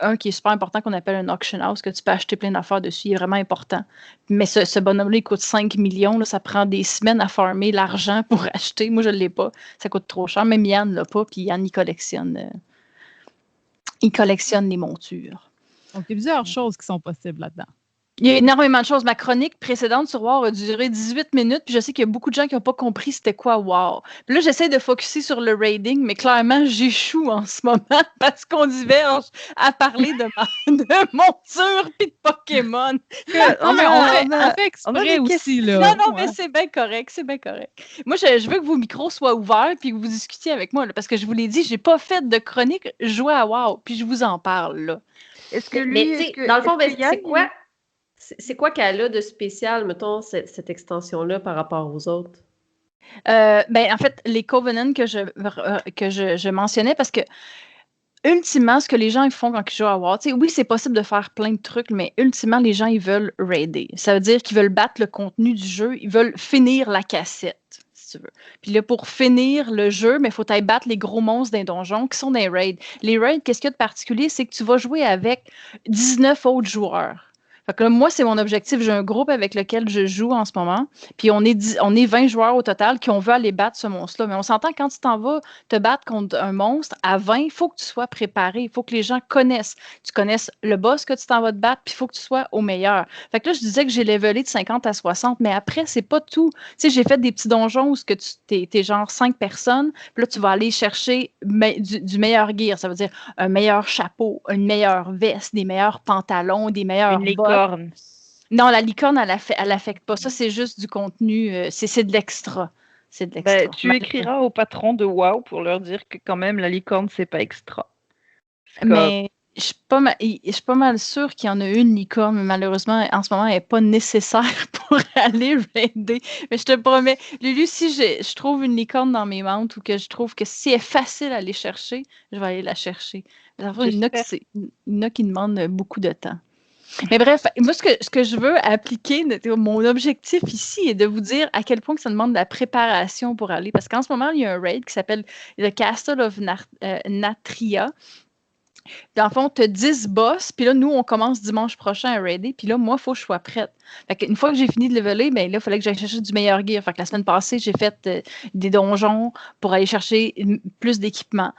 un qui est super important qu'on appelle un auction house, que tu peux acheter plein d'affaires dessus, il est vraiment important. Mais ce bonhomme-là, il coûte 5 millions, là, ça prend des semaines à farmer l'argent pour acheter. Moi, je ne l'ai pas, ça coûte trop cher. Même Yann ne l'a pas, puis Yann, il collectionne les montures. Donc, il y a plusieurs choses qui sont possibles là-dedans. Il y a énormément de choses. Ma chronique précédente sur WoW a duré 18 minutes, puis je sais qu'il y a beaucoup de gens qui n'ont pas compris c'était quoi WoW. Puis là, j'essaie de focusser sur le raiding, mais clairement, j'échoue en ce moment parce qu'on diverge à parler de monture puis de Pokémon. Non, mais on fait exprès aussi, là. Non, mais c'est bien correct, c'est bien correct. Moi, je veux que vos micros soient ouverts puis que vous discutiez avec moi, là, parce que je vous l'ai dit, j'ai pas fait de chronique jouer à WoW, puis je vous en parle, là. Est-ce que lui... Mais tu sais, dans le fond, est-ce que Yann, c'est quoi qu'elle a de spécial, mettons, cette extension-là par rapport aux autres? En fait, les Covenants que je mentionnais, parce que ultimement, ce que les gens ils font quand ils jouent à WoW, oui, c'est possible de faire plein de trucs, mais ultimement, les gens, ils veulent raider. Ça veut dire qu'ils veulent battre le contenu du jeu, ils veulent finir la cassette, si tu veux. Puis là, pour finir le jeu, il faut aller battre les gros monstres d'un donjon qui sont des raids. Les raids, qu'est-ce qu'il y a de particulier? C'est que tu vas jouer avec 19 autres joueurs. Fait que là, moi, c'est mon objectif. J'ai un groupe avec lequel je joue en ce moment. Puis on est 20 joueurs au total qui on veut aller battre ce monstre-là. Mais on s'entend quand tu t'en vas te battre contre un monstre à 20, il faut que tu sois préparé. Il faut que les gens connaissent. Tu connaisses le boss que tu t'en vas te battre, puis il faut que tu sois au meilleur. Fait que là, je disais que j'ai levelé de 50 à 60, mais après, c'est pas tout. Tu sais, j'ai fait des petits donjons où t'es genre 5 personnes. Puis là, tu vas aller chercher du meilleur gear. Ça veut dire un meilleur chapeau, une meilleure veste, des meilleurs pantalons, des meilleurs bottes. Non, la licorne, elle affecte pas. Ça, c'est juste du contenu. C'est de l'extra. C'est de l'extra. Tu écriras au patron de WoW pour leur dire que quand même, la licorne, c'est pas extra. Mais je suis pas mal sûre qu'il y en a une licorne, mais malheureusement, en ce moment, elle n'est pas nécessaire pour aller raider. Mais je te promets, Lulu, si je trouve une licorne dans mes mounts ou que je trouve que si elle est facile à aller chercher, je vais aller la chercher. Il y en a qui demandent beaucoup de temps. Mais bref, moi, ce que je veux appliquer, mon objectif ici est de vous dire à quel point que ça demande de la préparation pour aller. Parce qu'en ce moment, il y a un raid qui s'appelle le Castle of Natria. Dans le fond, tu as 10 boss, puis là, nous, on commence dimanche prochain à raider, puis là, moi, il faut que je sois prête. Fait qu'une fois que j'ai fini de leveler, là, il fallait que j'aille chercher du meilleur gear. Fait que la semaine passée, j'ai fait des donjons pour aller chercher plus d'équipement.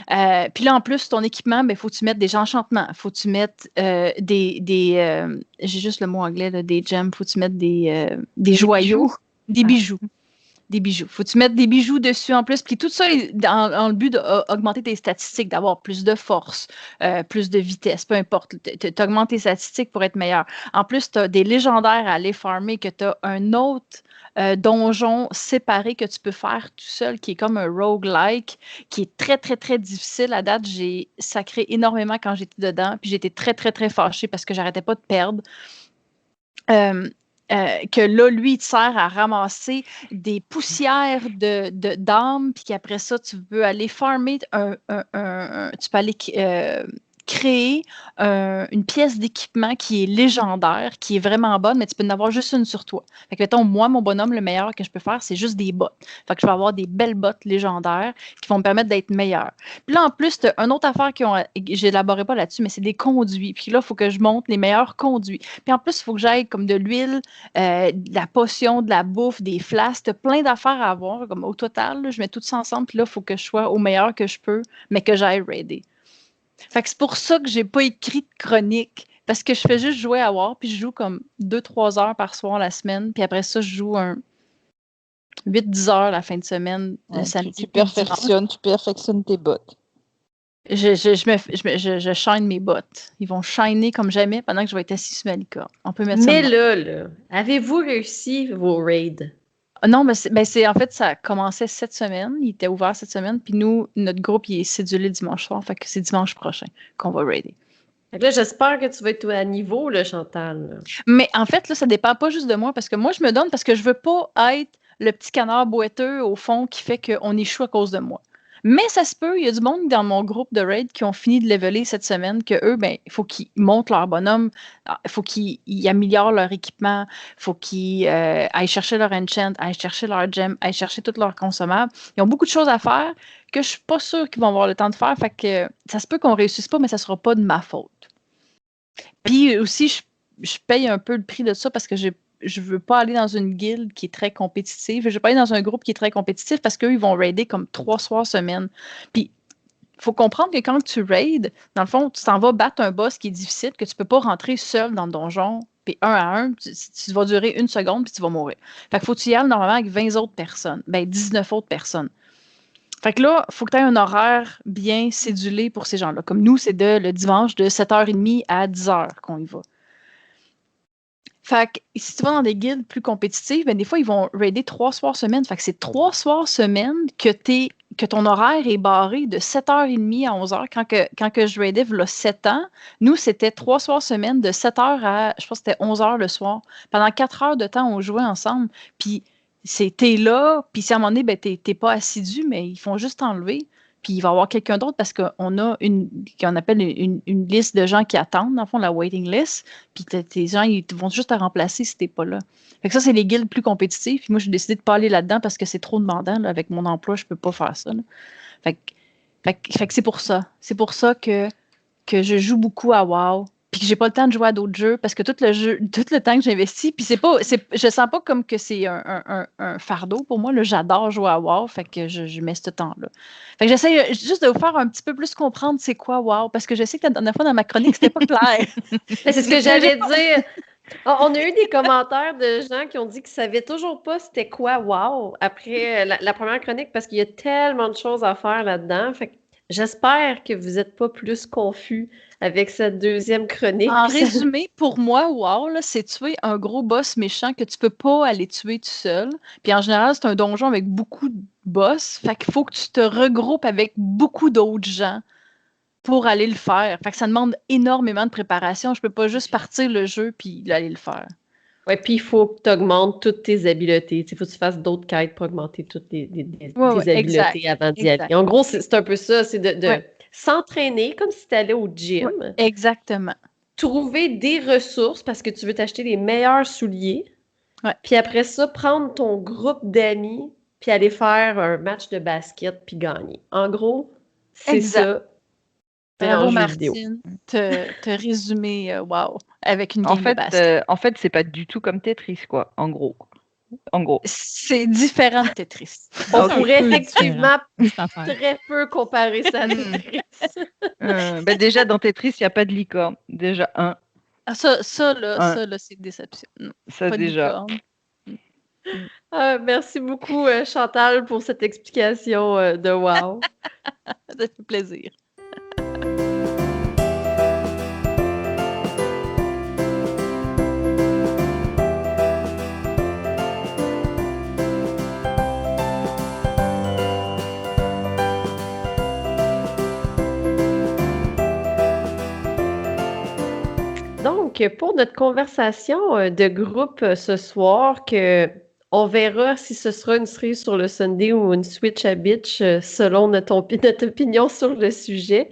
Puis là, en plus, ton équipement, il faut que tu mettes des enchantements, il faut que tu mettes j'ai juste le mot anglais, là, des gems, il faut que tu mettes des joyaux, des bijoux. Des bijoux. Faut que tu mettes des bijoux dessus en plus. Puis tout ça dans le but d'augmenter tes statistiques, d'avoir plus de force, plus de vitesse, peu importe. Tu augmentes tes statistiques pour être meilleur. En plus, tu as des légendaires à aller farmer, que tu as un autre donjon séparé que tu peux faire tout seul, qui est comme un roguelike, qui est très, très, très difficile. À date, j'ai sacré énormément quand j'étais dedans. Puis j'étais très, très, très fâchée parce que j'arrêtais pas de perdre. Que là, lui, il te sert à ramasser des poussières d'âmes, puis qu'après ça, tu peux aller farmer tu peux aller créer une pièce d'équipement qui est légendaire, qui est vraiment bonne, mais tu peux en avoir juste une sur toi. Fait que, mettons, moi, mon bonhomme, le meilleur que je peux faire, c'est juste des bottes. Fait que je vais avoir des belles bottes légendaires qui vont me permettre d'être meilleur. Puis là, en plus, tu as une autre affaire j'élaborais pas là-dessus, mais c'est des conduits. Puis là, il faut que je monte les meilleurs conduits. Puis en plus, il faut que j'aille comme de l'huile, de la potion, de la bouffe, des flasques. Tu as plein d'affaires à avoir. Comme au total, là, je mets tout ça ensemble. Puis là, il faut que je sois au meilleur que je peux, mais que j'aille raider. Fait que c'est pour ça que j'ai pas écrit de chronique. Parce que je fais juste jouer à WoW, puis je joue comme 2-3 heures par soir la semaine. Puis après ça, je joue 8-10 heures la fin de semaine, le samedi. Tu perfectionnes tes bottes. Je shine mes bottes. Ils vont shiner comme jamais pendant que je vais être assis sur ma licorne. On peut mettre ça. Mais là, avez-vous réussi vos raids? Non, mais c'est en fait, ça commençait cette semaine. Il était ouvert cette semaine. Puis nous, notre groupe, il est cédulé dimanche soir. Fait que c'est dimanche prochain qu'on va raider. Fait que là, j'espère que tu vas être à niveau, là, Chantal. Là. Mais en fait, là, ça dépend pas juste de moi. Parce que moi, je me donne parce que je veux pas être le petit canard boiteux, au fond, qui fait qu'on échoue à cause de moi. Mais ça se peut, il y a du monde dans mon groupe de raid qui ont fini de leveler cette semaine, que eux, il faut qu'ils montent leur bonhomme, il faut qu'ils améliorent leur équipement, il faut qu'ils aillent chercher leur enchant, aillent chercher leur gem, aillent chercher tous leurs consommables. Ils ont beaucoup de choses à faire que je suis pas sûre qu'ils vont avoir le temps de faire, fait que ça se peut qu'on réussisse pas, mais ça sera pas de ma faute. Puis aussi, je paye un peu le prix de ça parce que je veux pas aller dans une guilde qui est très compétitive. Je veux pas aller dans un groupe qui est très compétitif parce qu'eux, ils vont raider comme 3 soirs semaine. Puis, il faut comprendre que quand tu raides, dans le fond, tu t'en vas battre un boss qui est difficile, que tu peux pas rentrer seul dans le donjon Puis 1 à 1, tu vas durer 1 seconde, puis tu vas mourir. Fait qu'il faut que tu y ailles normalement avec 20 autres personnes. 19 autres personnes. Fait que là, il faut que tu aies un horaire bien cédulé pour ces gens-là. Comme nous, c'est le dimanche de 7h30 à 10h qu'on y va. Fait que si tu vas dans des guildes plus compétitives, des fois, ils vont raider 3 soirs semaine. Fait que c'est 3 soirs semaine que ton horaire est barré de 7h30 à 11h. Quand que je raidais, il y a 7 ans, nous, c'était 3 soirs semaine de 7h à, je pense que c'était 11h le soir. Pendant 4 heures de temps, on jouait ensemble. Puis t'es là, puis si à un moment donné, t'es pas assidu, mais ils font juste t'enlever. Puis il va y avoir quelqu'un d'autre parce qu'on a qu'on appelle une liste de gens qui attendent, dans le fond, la waiting list. Puis tes gens, ils vont juste te remplacer si t'es pas là. Fait que ça, c'est les guildes plus compétitifs. Puis moi, j'ai décidé de pas aller là-dedans parce que c'est trop demandant. Là. Avec mon emploi, je peux pas faire ça. Là. Fait que c'est pour ça. C'est pour ça que je joue beaucoup à WoW. Puis que j'ai pas le temps de jouer à d'autres jeux parce que tout le temps que j'investis, puis je sens pas comme que c'est un fardeau pour moi. Là, j'adore jouer à WoW, fait que je mets ce temps-là. Fait que j'essaie juste de vous faire un petit peu plus comprendre c'est quoi WoW, parce que je sais que la dernière fois dans ma chronique, c'était pas clair. C'est ce que j'allais dire. On a eu des commentaires de gens qui ont dit qu'ils ne savaient toujours pas c'était quoi WoW après la première chronique parce qu'il y a tellement de choses à faire là-dedans. Fait que j'espère que vous n'êtes pas plus confus avec cette deuxième chronique. En résumé, pour moi, WoW, là, c'est tuer un gros boss méchant que tu peux pas aller tuer tout seul. Puis en général, c'est un donjon avec beaucoup de boss. Fait qu'il faut que tu te regroupes avec beaucoup d'autres gens pour aller le faire. Fait que ça demande énormément de préparation. Je peux pas juste partir le jeu puis aller le faire. Ouais, puis il faut que tu augmentes toutes tes habiletés. Il faut que tu fasses d'autres quêtes pour augmenter toutes tes habiletés avant d'y aller. En gros, c'est un peu ça, c'est de s'entraîner comme si tu allais au gym. Ouais, exactement. Trouver des ressources parce que tu veux t'acheter les meilleurs souliers. Ouais. Puis après ça, prendre ton groupe d'amis puis aller faire un match de basket puis gagner. En gros, c'est ça. Bravo, Martine, te résumer WoW avec une game de basket. En fait, c'est pas du tout comme Tetris, quoi, en gros. C'est différent de Tetris. On pourrait effectivement très peu comparer ça à Tetris. Déjà, dans Tetris, il n'y a pas de licorne. Déjà, un. Ah, ça, c'est une déception. Non, ça, pas déjà. De licorne. Merci beaucoup, Chantal, pour cette explication de WoW. Ça fait plaisir. Donc, pour notre conversation de groupe ce soir, on verra si ce sera une cerise sur le Sunday ou une switch à bitch selon notre opinion sur le sujet.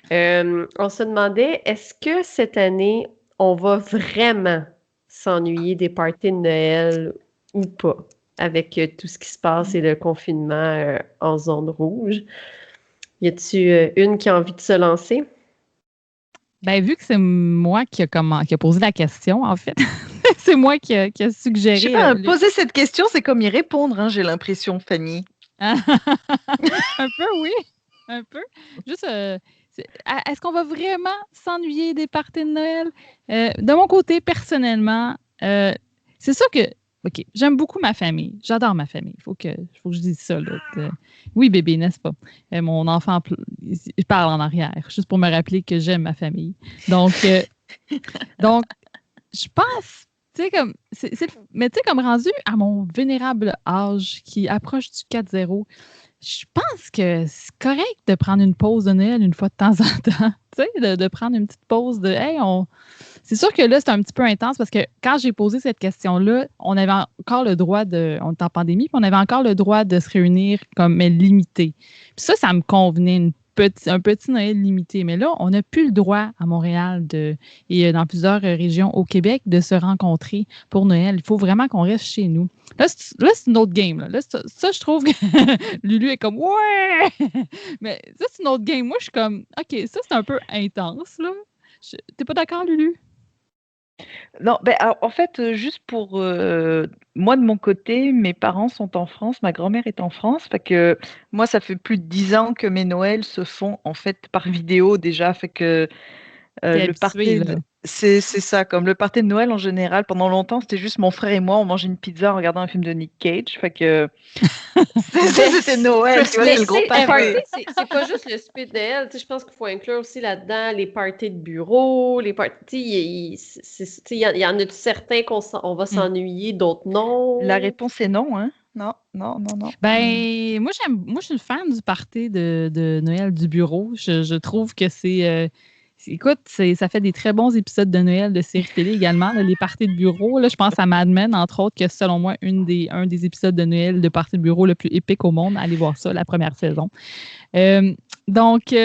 On se demandait, est-ce que cette année, on va vraiment s'ennuyer des parties de Noël ou pas, avec tout ce qui se passe et le confinement en zone rouge? Y a-t-il une qui a envie de se lancer? Ben, vu que c'est moi qui a posé la question, en fait, c'est moi qui a suggéré. Je sais pas, poser cette question, c'est comme y répondre, hein, j'ai l'impression, Fanny. Un peu, oui. Un peu. Juste, est-ce qu'on va vraiment s'ennuyer des parties de Noël? De mon côté, personnellement, c'est sûr que, OK, j'aime beaucoup ma famille. J'adore ma famille. Il faut que je dise ça. Là. Oui, bébé, n'est-ce pas? Mon enfant, je parle en arrière, juste pour me rappeler que j'aime ma famille. Donc, je pense, tu sais, mais tu sais, comme rendu à mon vénérable âge qui approche du 4-0, je pense que c'est correct de prendre une pause de Noël une fois de temps en temps. Tu sais, de prendre une petite pause de « Hey, C'est sûr que là, c'est un petit peu intense parce que quand j'ai posé cette question-là, on avait encore le droit on était en pandémie, puis on avait encore le droit de se réunir mais limité. Puis ça me convenait, un petit Noël limité. Mais là, on n'a plus le droit à Montréal et dans plusieurs régions au Québec de se rencontrer pour Noël. Il faut vraiment qu'on reste chez nous. Là, c'est une autre game. Là, ça, je trouve que Lulu est comme « Ouais! » Mais ça, c'est une autre game. Moi, je suis comme « OK, ça, c'est un peu intense. » là. T'es pas d'accord, Lulu? Non, alors, en fait, juste pour moi de mon côté, mes parents sont en France, ma grand-mère est en France, fait que moi ça fait plus de 10 ans que mes Noëls se font en fait par vidéo déjà, fait que le party, C'est ça, comme le party de Noël en général, pendant longtemps, c'était juste mon frère et moi, on mangeait une pizza en regardant un film de Nick Cage. Fait que c'était Noël, tu vois, Mais c'est le gros tu sais, un party. party, c'est pas juste le souper de Noël. Tu sais, je pense qu'il faut inclure aussi là-dedans les parties de bureau, les parties. Il y en a certains on va s'ennuyer, d'autres non. La réponse est non, hein? Non. Ben, moi, je suis une fan du party de Noël du bureau. Je trouve que écoute, ça fait des très bons épisodes de Noël de séries télé également, là, les parties de bureau. Là, je pense à Mad Men, entre autres, que selon moi, un des épisodes de Noël de parties de bureau le plus épique au monde. Allez voir ça, la première saison. Donc,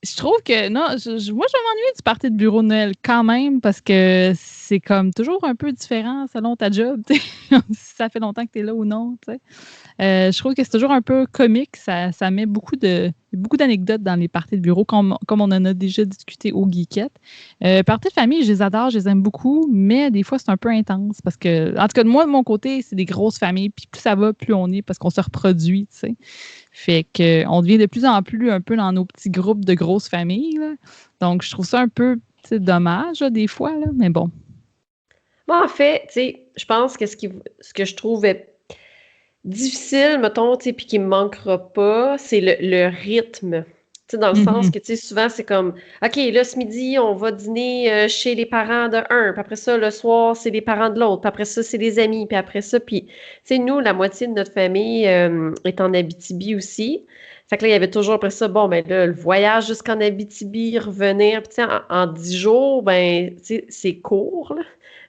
je trouve que, non, moi, je vais m'ennuyer du party de bureau de Noël quand même parce que c'est comme toujours un peu différent selon ta job, tu sais, si ça fait longtemps que tu es là ou non, tu sais. Je trouve que c'est toujours un peu comique, ça met beaucoup d'anecdotes dans les parties de bureau, comme on en a déjà discuté au Geekette. Parties de famille, je les adore, je les aime beaucoup, mais des fois, c'est un peu intense parce que, en tout cas, moi, de mon côté, c'est des grosses familles, puis plus ça va, plus on est parce qu'on se reproduit, tu sais. Fait qu'on devient de plus en plus un peu dans nos petits groupes de grosses familles, là. Donc, je trouve ça un peu dommage, là, des fois, là, mais bon. Moi, en fait, tu sais, je pense que ce que je trouvais difficile, mettons, tu sais, puis qui me manquera pas, c'est le rythme. Tu sais, dans le sens que, tu sais, souvent, c'est comme, OK, là, ce midi, on va dîner chez les parents de un, puis après ça, le soir, c'est les parents de l'autre, puis après ça, c'est les amis, puis après ça, puis, tu sais, nous, la moitié de notre famille est en Abitibi aussi. Fait que là, il y avait toujours après ça, bon, ben là, le voyage jusqu'en Abitibi, revenir, puis tu sais, en 10 jours, ben, tu sais, c'est court, là.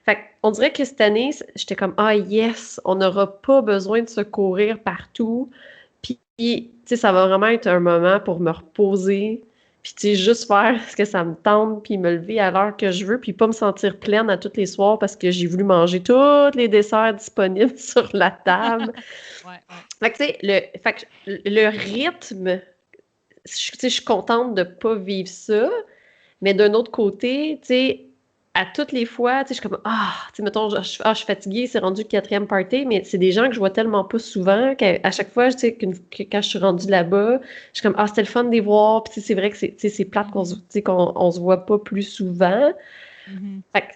Fait qu'on dirait que cette année, j'étais comme, ah yes, on n'aura pas besoin de se courir partout. Puis, tu sais, ça va vraiment être un moment pour me reposer. Puis, tu sais, juste faire ce que ça me tente, puis me lever à l'heure que je veux, puis pas me sentir pleine à tous les soirs parce que j'ai voulu manger tous les desserts disponibles sur la table. Ouais. Fait que, tu sais, le rythme, tu sais, je suis contente de pas vivre ça. Mais d'un autre côté, tu sais, à toutes les fois, tu sais, je suis comme, tu sais, mettons, je suis fatiguée, c'est rendu le 4e party, mais c'est des gens que je vois tellement pas souvent qu'à chaque fois, tu sais, quand je suis rendue là-bas, je suis comme, c'était le fun de les voir, puis tu sais, c'est vrai que c'est plate qu'on se voit pas plus souvent. Fait que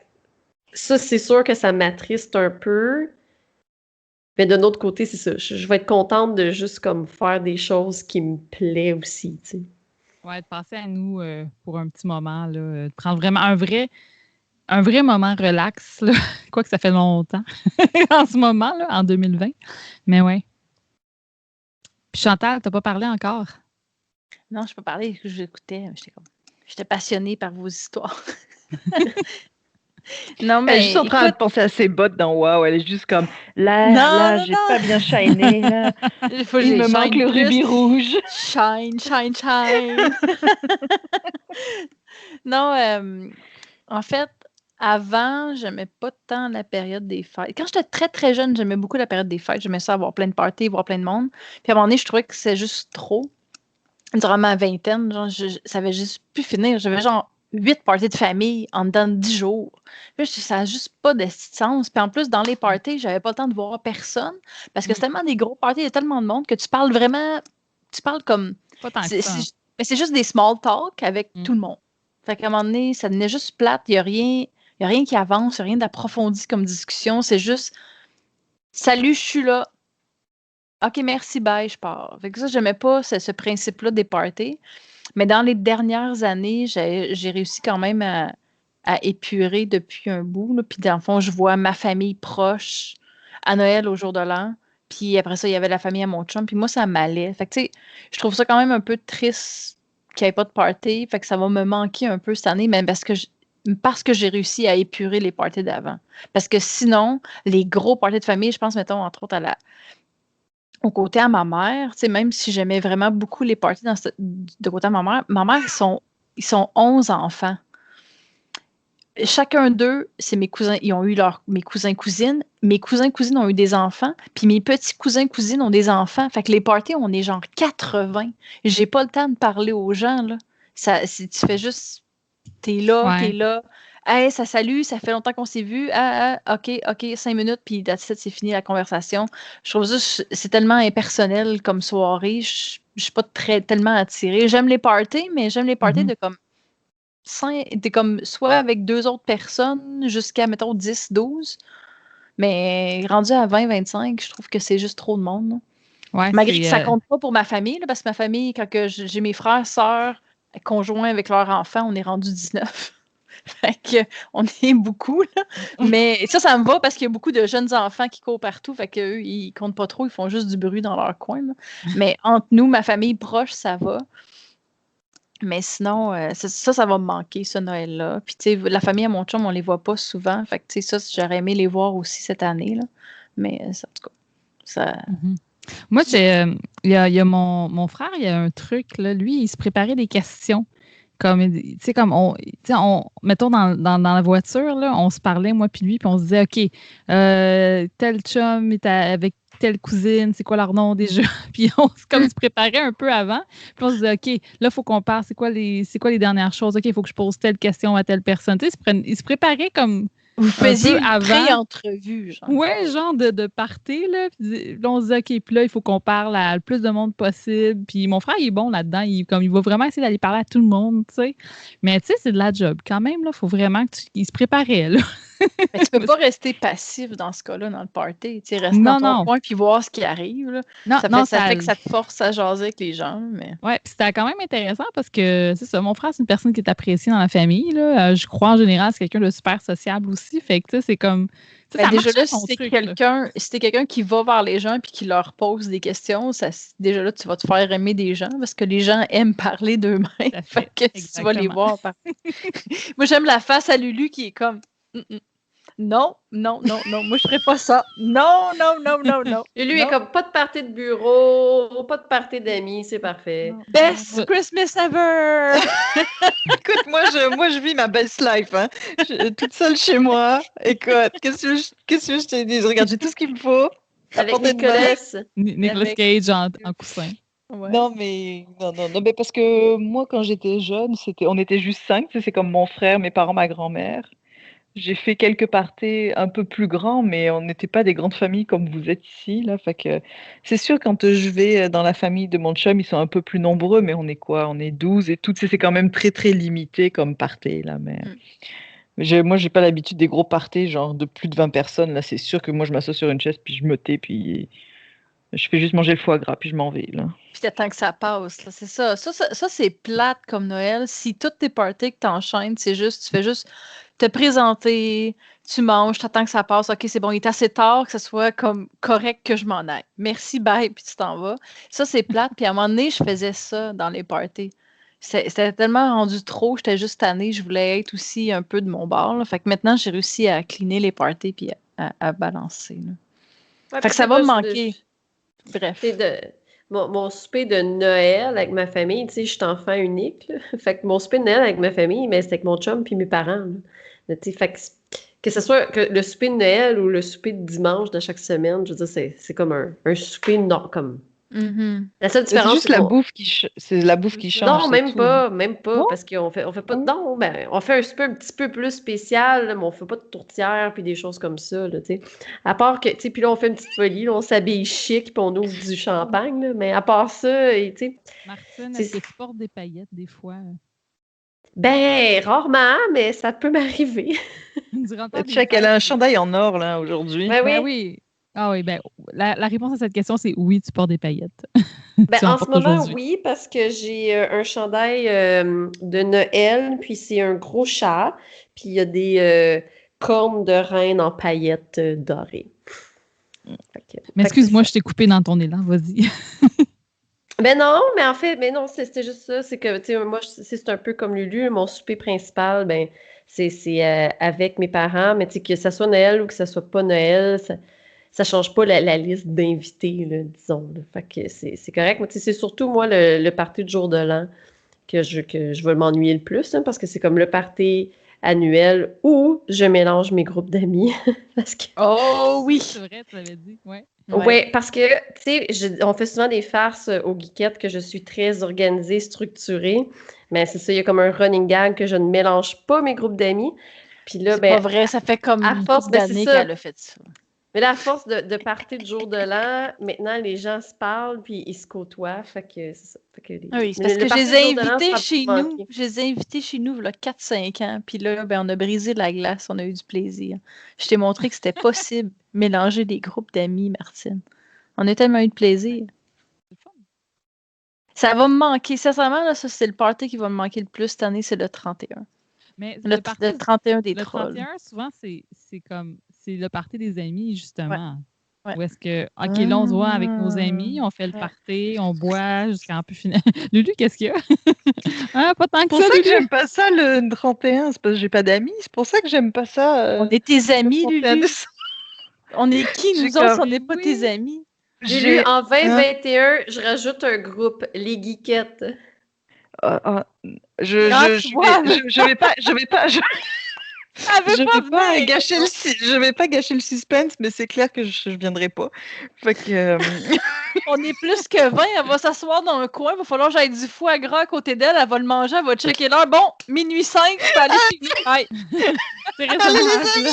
ça, c'est sûr que ça m'attriste un peu, mais d'un autre côté, c'est ça, je vais être contente de juste comme faire des choses qui me plaisent aussi, tu sais. Ouais, de passer à nous pour un petit moment, là, de prendre vraiment un vrai moment relax, là. Quoique ça fait longtemps en ce moment, là, en 2020. Mais ouais. Puis Chantal, t'as pas parlé encore? Non, je peux parler, j'écoutais, j'étais passionnée par vos histoires. Non, Elle est mais juste en train de penser à ses bottes dans Wow. Elle est juste comme, là, j'ai pas bien shiné, là. il faut que Il je me shine manque le plus. rubis rouge. Shine. Non, en fait, avant, j'aimais pas tant la période des fêtes. Quand j'étais très, très jeune, j'aimais beaucoup la période des fêtes. J'aimais ça avoir plein de parties, voir plein de monde. Puis à un moment donné, je trouvais que c'est juste trop. Durant ma vingtaine, genre, ça avait juste pu finir. J'avais genre 8 parties de famille en dedans de 10 jours. Puis là, ça n'a juste pas de sens. Puis en plus, dans les parties, j'avais pas le temps de voir personne parce que c'est tellement des gros parties, il y a tellement de monde que tu parles vraiment. Tu parles comme. Pas tant que ça. Mais c'est juste des small talk avec tout le monde. Fait qu'à un moment donné, ça devenait juste plate. Il n'y a rien qui avance, il n'y a rien d'approfondi comme discussion. C'est juste salut, je suis là. OK, merci, bye, je pars. Fait que ça, j'aimais pas ce principe-là des parties. Mais dans les dernières années, j'ai réussi quand même à épurer depuis un bout, là. Puis dans le fond, je vois ma famille proche à Noël, au jour de l'an. Puis après ça, il y avait la famille à mon chum. Puis moi, ça m'allait. Fait que tu sais, je trouve ça quand même un peu triste qu'il n'y ait pas de party. Fait que ça va me manquer un peu cette année, même parce que j'ai réussi à épurer les parties d'avant. Parce que sinon, les gros parties de famille, je pense, mettons, entre autres, au côté à ma mère, tu sais, même si j'aimais vraiment beaucoup les parties de côté à ma mère, ils sont 11 enfants. Chacun d'eux, c'est mes cousins, ils ont eu mes cousins-cousines. Mes cousins-cousines ont eu des enfants, puis mes petits cousins-cousines ont des enfants. Fait que les parties, on est genre 80. J'ai pas le temps de parler aux gens, là. Tu fais juste, t'es là. Hey, ça salue, ça fait longtemps qu'on s'est vu. OK, 5 minutes, puis that's it, c'est fini la conversation. Je trouve ça, c'est tellement impersonnel comme soirée. Je suis pas tellement attirée. J'aime les parties, mais j'aime les parties de comme t'es comme soit avec 2 autres personnes jusqu'à, mettons, 10, 12. Mais rendu à 20, 25, je trouve que c'est juste trop de monde, là. Ouais, Malgré que ça compte pas pour ma famille, là, parce que ma famille, quand j'ai mes frères, sœurs, conjoints avec leurs enfants, on est rendu 19. Fait que on est beaucoup, là. Mais ça me va parce qu'il y a beaucoup de jeunes enfants qui courent partout. Fait qu'eux, ils comptent pas trop, ils font juste du bruit dans leur coin, là. Mais entre nous, ma famille proche, ça va. Mais sinon, ça va me manquer, ce Noël-là. Puis, tu sais, la famille à mon chum, on les voit pas souvent. Fait que, tu sais, ça, j'aurais aimé les voir aussi cette année, là. Mais, en tout cas, ça... Moi, il y a mon frère, il y a un truc, là. Lui, il se préparait des questions. Comme, tu sais, mettons dans la voiture, là, on se parlait, moi puis lui, puis on se disait, OK, tel chum est avec telle cousine, c'est quoi leur nom déjà? Puis on se préparait un peu avant. Puis on se disait, OK, là, il faut qu'on parle, c'est quoi les dernières choses? OK, il faut que je pose telle question à telle personne. Tu sais, il se préparait comme Vous faisiez une avant. pré-entrevue, genre. Ouais, genre de party, là. Puis là, on se disait, OK, puis là, il faut qu'on parle à le plus de monde possible. Puis mon frère, il est bon là-dedans. Il va vraiment essayer d'aller parler à tout le monde, tu sais. Mais tu sais, c'est de la job quand même, là. Il faut vraiment qu'il se préparait, là. Mais tu peux pas rester passif dans ce cas-là, dans le party. Tu sais, rester dans ton coin puis voir ce qui arrive, là. Ça fait que ça te force à jaser avec les gens, mais... Ouais, puis c'était quand même intéressant parce que, c'est ça, mon frère, c'est une personne qui est appréciée dans la famille, là. Je crois, en général, c'est quelqu'un de super sociable aussi. Fait que, tu sais, c'est comme... déjà là, si t'es quelqu'un qui va vers les gens puis qui leur pose des questions, déjà là, tu vas te faire aimer des gens parce que les gens aiment parler d'eux-mêmes. Fait que tu vas les voir. Moi, j'aime la face à Lulu qui est comme... Non, moi je ferais pas ça. Non. Lulu est comme pas de party de bureau, pas de party d'amis, c'est parfait. Best Christmas ever! Écoute, moi je vis ma best life, hein. Toute seule chez moi. Écoute, qu'est-ce que je te dis? Regarde, j'ai tout ce qu'il me faut. Avec Nicolas Cage en coussin. Ouais. Non, mais parce que moi, quand j'étais jeune, on était juste 5. C'est comme mon frère, mes parents, ma grand-mère. J'ai fait quelques parties un peu plus grands, mais on n'était pas des grandes familles comme vous êtes ici, là. Fait que c'est sûr, quand je vais dans la famille de mon chum, ils sont un peu plus nombreux, mais on est quoi? On est 12 et tout. C'est quand même très, très limité comme party, là. Mais moi, j'ai pas l'habitude des gros parties, genre de plus de 20 personnes. Là, c'est sûr que moi, je m'assois sur une chaise, puis je me tais, puis je fais juste manger le foie gras, puis je m'en vais, là. Puis t'attends que ça passe, là. C'est ça. Ça, c'est plate comme Noël. Si toutes tes parties que t'enchaînes, tu fais juste te présenter, tu manges, t'attends que ça passe. OK, c'est bon, il est assez tard que ce soit comme correct que je m'en aille. Merci, bye, puis tu t'en vas. Ça, c'est plate. Puis à un moment donné, je faisais ça dans les parties. C'était tellement rendu trop, j'étais juste tannée. Je voulais être aussi un peu de mon bord, là. Fait que maintenant, j'ai réussi à cleaner les parties puis à balancer, là. Ouais, fait que ça va me manquer. Bref. Mon souper de Noël avec ma famille, tu sais, je suis enfant unique, là. Fait que mon souper de Noël avec ma famille, mais c'était avec mon chum puis mes parents, là. Tu sais, fait que ce soit que le souper de Noël ou le souper de dimanche de chaque semaine, je veux dire, c'est comme un souper comme... La seule différence, c'est juste la bouffe c'est la bouffe qui change. Non, même pas, Oh? parce qu'on fait pas. Non, on fait un souper un petit peu plus spécial, là, mais on fait pas de tourtière puis des choses comme ça, là, tu sais. À part que, tu sais, puis là, on fait une petite folie, là, on s'habille chic puis on ouvre du champagne, là, mais à part ça, tu sais. Martine, est-ce que tu portes des paillettes des fois? Ben, rarement, mais ça peut m'arriver. Tu sais qu'elle a un chandail en or, là, aujourd'hui. Ben oui. Ah oui, ben la réponse à cette question, c'est oui, tu portes des paillettes. Ben, en ce moment, oui, parce que j'ai un chandail de Noël, puis c'est un gros chat, puis il y a des cornes de reine en paillettes dorées. Mais excuse-moi, je t'ai coupé dans ton élan, vas-y. Ben non, mais en fait, c'était juste ça. C'est que, tu sais, moi, c'est un peu comme Lulu, mon souper principal, ben, c'est avec mes parents, mais tu sais, que ça soit Noël ou que ça soit pas Noël, ça change pas la liste d'invités, là, disons. Là. Fait que c'est correct. Mais c'est surtout, moi, le party du jour de l'an que je vais m'ennuyer le plus, hein, parce que c'est comme le party annuel où je mélange mes groupes d'amis. Parce que... Oh oui! C'est vrai, tu l'avais dit, ouais. Oui, parce que, tu sais, on fait souvent des farces aux geekettes que je suis très organisée, structurée. Mais c'est ça, il y a comme un running gag que je ne mélange pas mes groupes d'amis. Puis là, c'est pas vrai, ça fait comme à force d'années qu'elle a fait ça. Mais là, à force de partir du jour de l'an, maintenant, les gens se parlent puis ils se côtoient. Fait que c'est ça. Fait que Oui, c'est mais parce que je party les du ai jour de l'an invités sera chez pas nous. manqué. Je les ai invités chez nous il y a 4-5 ans. Puis là, ben, on a brisé la glace. On a eu du plaisir. Je t'ai montré que c'était possible mélanger des groupes d'amis, Martine. On a tellement eu de plaisir. Ça va me manquer. Sincèrement, là, ça, c'est le party qui va me manquer le plus cette année, c'est le 31. Mais Le, le party, le 31 des le trolls. 31, souvent, c'est le party des amis, justement. Ouais. Où est-ce que, OK, là, on se voit avec nos amis, on fait le party, on boit jusqu'à en plus finir. Lulu, qu'est-ce qu'il y a? Hein, pas tant C'est que pour ça, ça que Lulu? j'aime pas ça le 31, c'est parce que j'ai pas d'amis. C'est pour ça que j'aime pas ça. On est tes amis, le 31 Lulu. décembre. On est qui, J'ai nous autres, si comme- on n'est pas Oui. tes amis? Lulu, J'ai- en hein? 2021, je rajoute un groupe, les geekettes. Je vais pas, Elle veut je pas vais pas venir. gâcher je vais pas gâcher le suspense, mais c'est clair que je viendrai pas. Fait que On est plus que 20, elle va s'asseoir dans un coin, il va falloir que j'aille du foie gras à côté d'elle, elle va le manger, elle va checker l'heure. Bon, minuit 5, je peux aller chez nous. Bye. C'est raisonnable. là.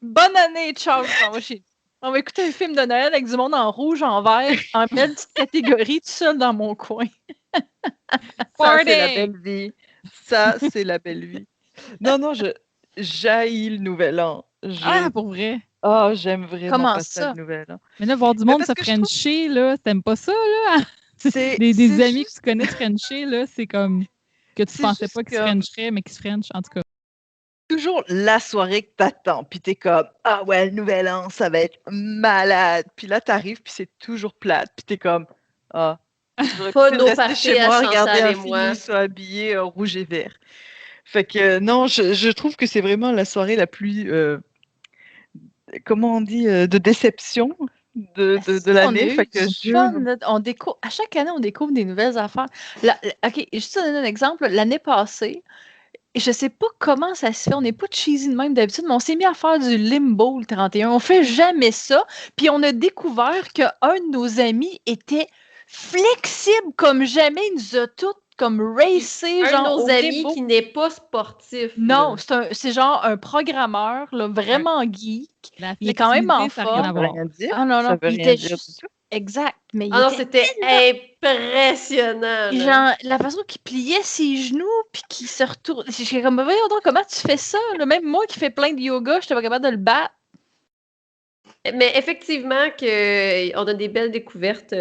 Bonne année, ciao, on va chez nous. On va écouter un film de Noël avec du monde en rouge, en vert, en belle petite catégorie, tout seul dans mon coin. ça, c'est la Party! belle vie. Ça, c'est la belle vie. Non, je jaillis le nouvel an. Ah, pour vrai. Oh, j'aime vraiment Comment pas ça? le nouvel an. Mais là, voir du Mais monde parce se que je trouve- frencher, là, t'aimes pas ça, là? C'est Des amis juste- que tu connais se frencher, là, c'est comme que tu C'est pensais juste pas qu'ils se comme- frencheraient, mais qu'ils se frenchent, en tout cas. toujours la soirée que t'attends, puis t'es comme ah ouais, le nouvel an, ça va être malade. Puis là t'arrives, puis c'est toujours plate, puis t'es comme ah. J'aurais Pas pu nos rester parties chez à moi, Chantal regarder et un film, moi. soit habillé rouge et vert. Fait que non, je trouve que c'est vraiment la soirée la plus comment on dit de déception de l'année. Fait que Fun, là. À chaque année, on découvre des nouvelles affaires. OK, juste te donner un exemple. L'année passée, et je sais pas comment ça se fait, on n'est pas cheesy de même d'habitude, mais on s'est mis à faire du limbo le 31. On fait jamais ça. Puis on a découvert qu'un de nos amis était flexible comme jamais. Il nous a toutes comme racé, Un de genre nos au amis limbo. qui n'est pas sportif. Non, là. c'est genre un programmeur, là, vraiment geek. La Il est quand même en flexibilité, ça n'a rien à ça veut voir. rien dire. Ah non, Ça non, veut il rien était dire juste... du tout. Exact, mais il Ah non, était c'était impressionnant. là. genre, la façon qu'il pliait ses genoux, puis qu'il se retourne. J'étais comme, voyons donc, comment tu fais ça? Là? Même moi qui fais plein de yoga, je n'étais pas capable de le battre. Mais effectivement, on a des belles découvertes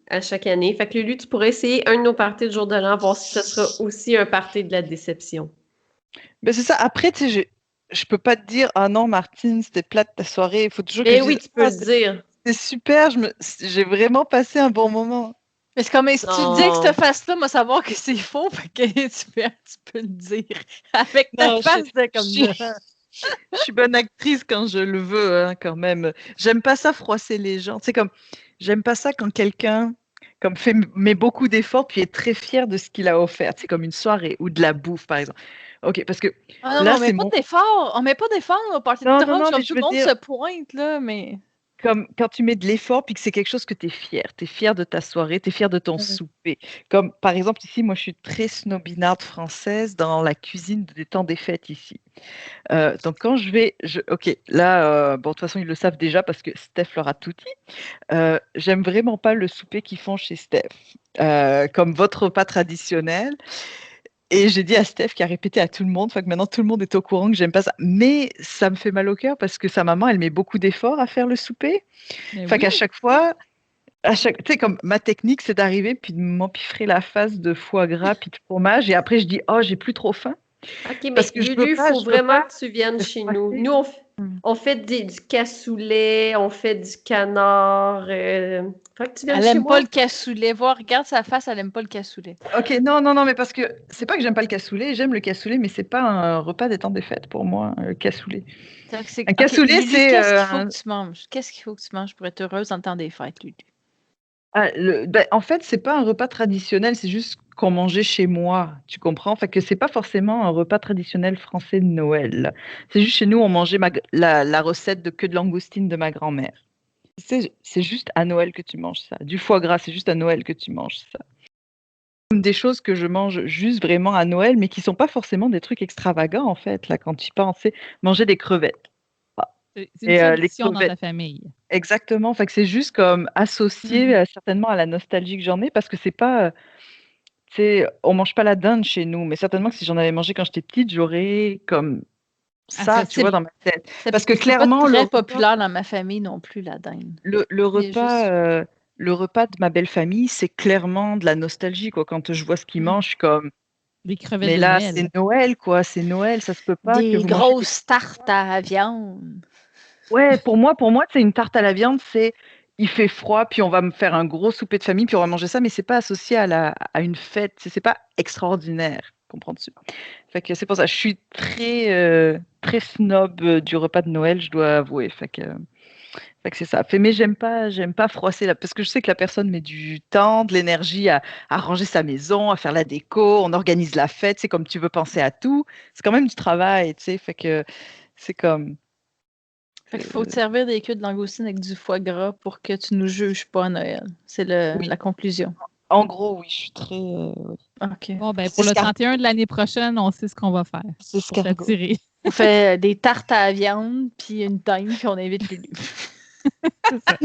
à chaque année. Fait que Lulu, tu pourrais essayer un de nos parties de jour de l'an, voir si ce sera aussi un party de la déception. Ben c'est ça. Après, tu sais, je peux pas te dire ah non, Martine, c'était plate ta soirée. Il faut toujours que Mais je oui, dise, tu peux ah, le dire. c'est super. J'ai vraiment passé un bon moment. Mais c'est comme, si tu Non. dis que cette face-là, moi, savoir que c'est faux, fait que tu peux le dire. Avec ta Non, face de comme je- ça. Je suis bonne actrice quand je le veux, hein, quand même. J'aime pas ça froisser les gens. Tu sais, comme j'aime pas ça quand quelqu'un met beaucoup d'efforts puis est très fier de ce qu'il a offert. C'est comme une soirée ou de la bouffe, par exemple. Ok, parce que Ah non, là, mais on met c'est pas mon- d'effort. On met pas d'effort au party Non, de non, Toronto, non, comme mais je tout le veux monde dire- se pointe, là, mais... comme quand tu mets de l'effort puis que c'est quelque chose que tu es fier de ta soirée, tu es fier de ton souper. Comme par exemple ici, moi je suis très snobinarde française dans la cuisine des temps des fêtes ici. Donc quand ok, là, bon de toute façon ils le savent déjà parce que Steph leur a tout dit. J'aime vraiment pas le souper qu'ils font chez Steph, comme votre repas traditionnel. Et j'ai dit à Steph qui a répété à tout le monde, fait que maintenant tout le monde est au courant que j'aime pas ça. Mais ça me fait mal au cœur parce que sa maman, elle met beaucoup d'efforts à faire le souper. Mais Fait oui. qu'à chaque fois, tu sais, comme ma technique, c'est d'arriver puis de m'empiffrer la face de foie gras puis de fromage. Et après, je dis, oh, j'ai plus trop faim. OK, mais Parce que je Lulu, veux pas- il faut je veux vraiment pas que tu viennes chez nous. froisser. Nous, on fait du cassoulet, on fait du canard. Fait que tu viennes Elle chez aime moi. pas le cassoulet. Regarde sa face, elle aime pas le cassoulet. Ok, non, mais parce que c'est pas que j'aime pas le cassoulet, j'aime le cassoulet, mais c'est pas un repas des temps des fêtes pour moi, cassoulet. Un cassoulet, Lulu, c'est, qu'est-ce qu'il faut que tu manges? Qu'est-ce qu'il faut que tu manges pour être heureuse dans le temps des fêtes, Lulu? En fait, c'est pas un repas traditionnel, c'est juste qu'on mangeait chez moi, tu comprends? Fait que c'est pas forcément un repas traditionnel français de Noël. C'est juste chez nous, on mangeait la recette de queue de langoustine de ma grand-mère. C'est juste à Noël que tu manges ça. Du foie gras, c'est juste à Noël que tu manges ça. Des choses que je mange juste vraiment à Noël, mais qui sont pas forcément des trucs extravagants en fait. Là, quand tu y penses, manger des crevettes. C'est Et, une les tradition dans crevettes. ta famille. Exactement. Fait que c'est juste comme associé certainement à la nostalgie que j'en ai parce que c'est pas. Tu sais, on mange pas la dinde chez nous, mais certainement que si j'en avais mangé quand j'étais petite, j'aurais comme ça, Associé. tu vois, dans ma tête. Parce que C'est clairement, pas le très repas, populaire dans ma famille non plus, la dinde. le Mais repas de ma belle famille, c'est clairement de la nostalgie, quoi. Quand je vois ce qu'ils mangent, je suis comme, Les crevettes mais de là, Noël. c'est Noël, quoi. C'est Noël, ça se peut pas que Des vous mangez des... grosses tartes à viande. Ouais, pour moi, c'est une tarte à la viande, c'est il fait froid, puis on va me faire un gros souper de famille, puis on va manger ça, mais c'est pas associé à une fête, c'est pas extraordinaire, comprends-tu? Fait que c'est pour ça, je suis très snob du repas de Noël, je dois avouer. Fait que c'est ça. Mais j'aime pas froisser là, parce que je sais que la personne met du temps, de l'énergie à ranger sa maison, à faire la déco, on organise la fête, c'est comme tu veux penser à tout. C'est quand même du travail, tu sais. Fait que c'est comme. Fait qu'il faut te servir des queues de langoustine avec du foie gras pour que tu nous juges pas à Noël. C'est Oui. la conclusion. En gros, oui, je suis très. Oui. OK. Bon, ben, C'est pour le escargot. 31 de l'année prochaine, on sait ce qu'on va faire C'est pour escargot. t'attirer. On fait des tartes à viande, puis une dinde, puis on invite Lulu. C'est ça.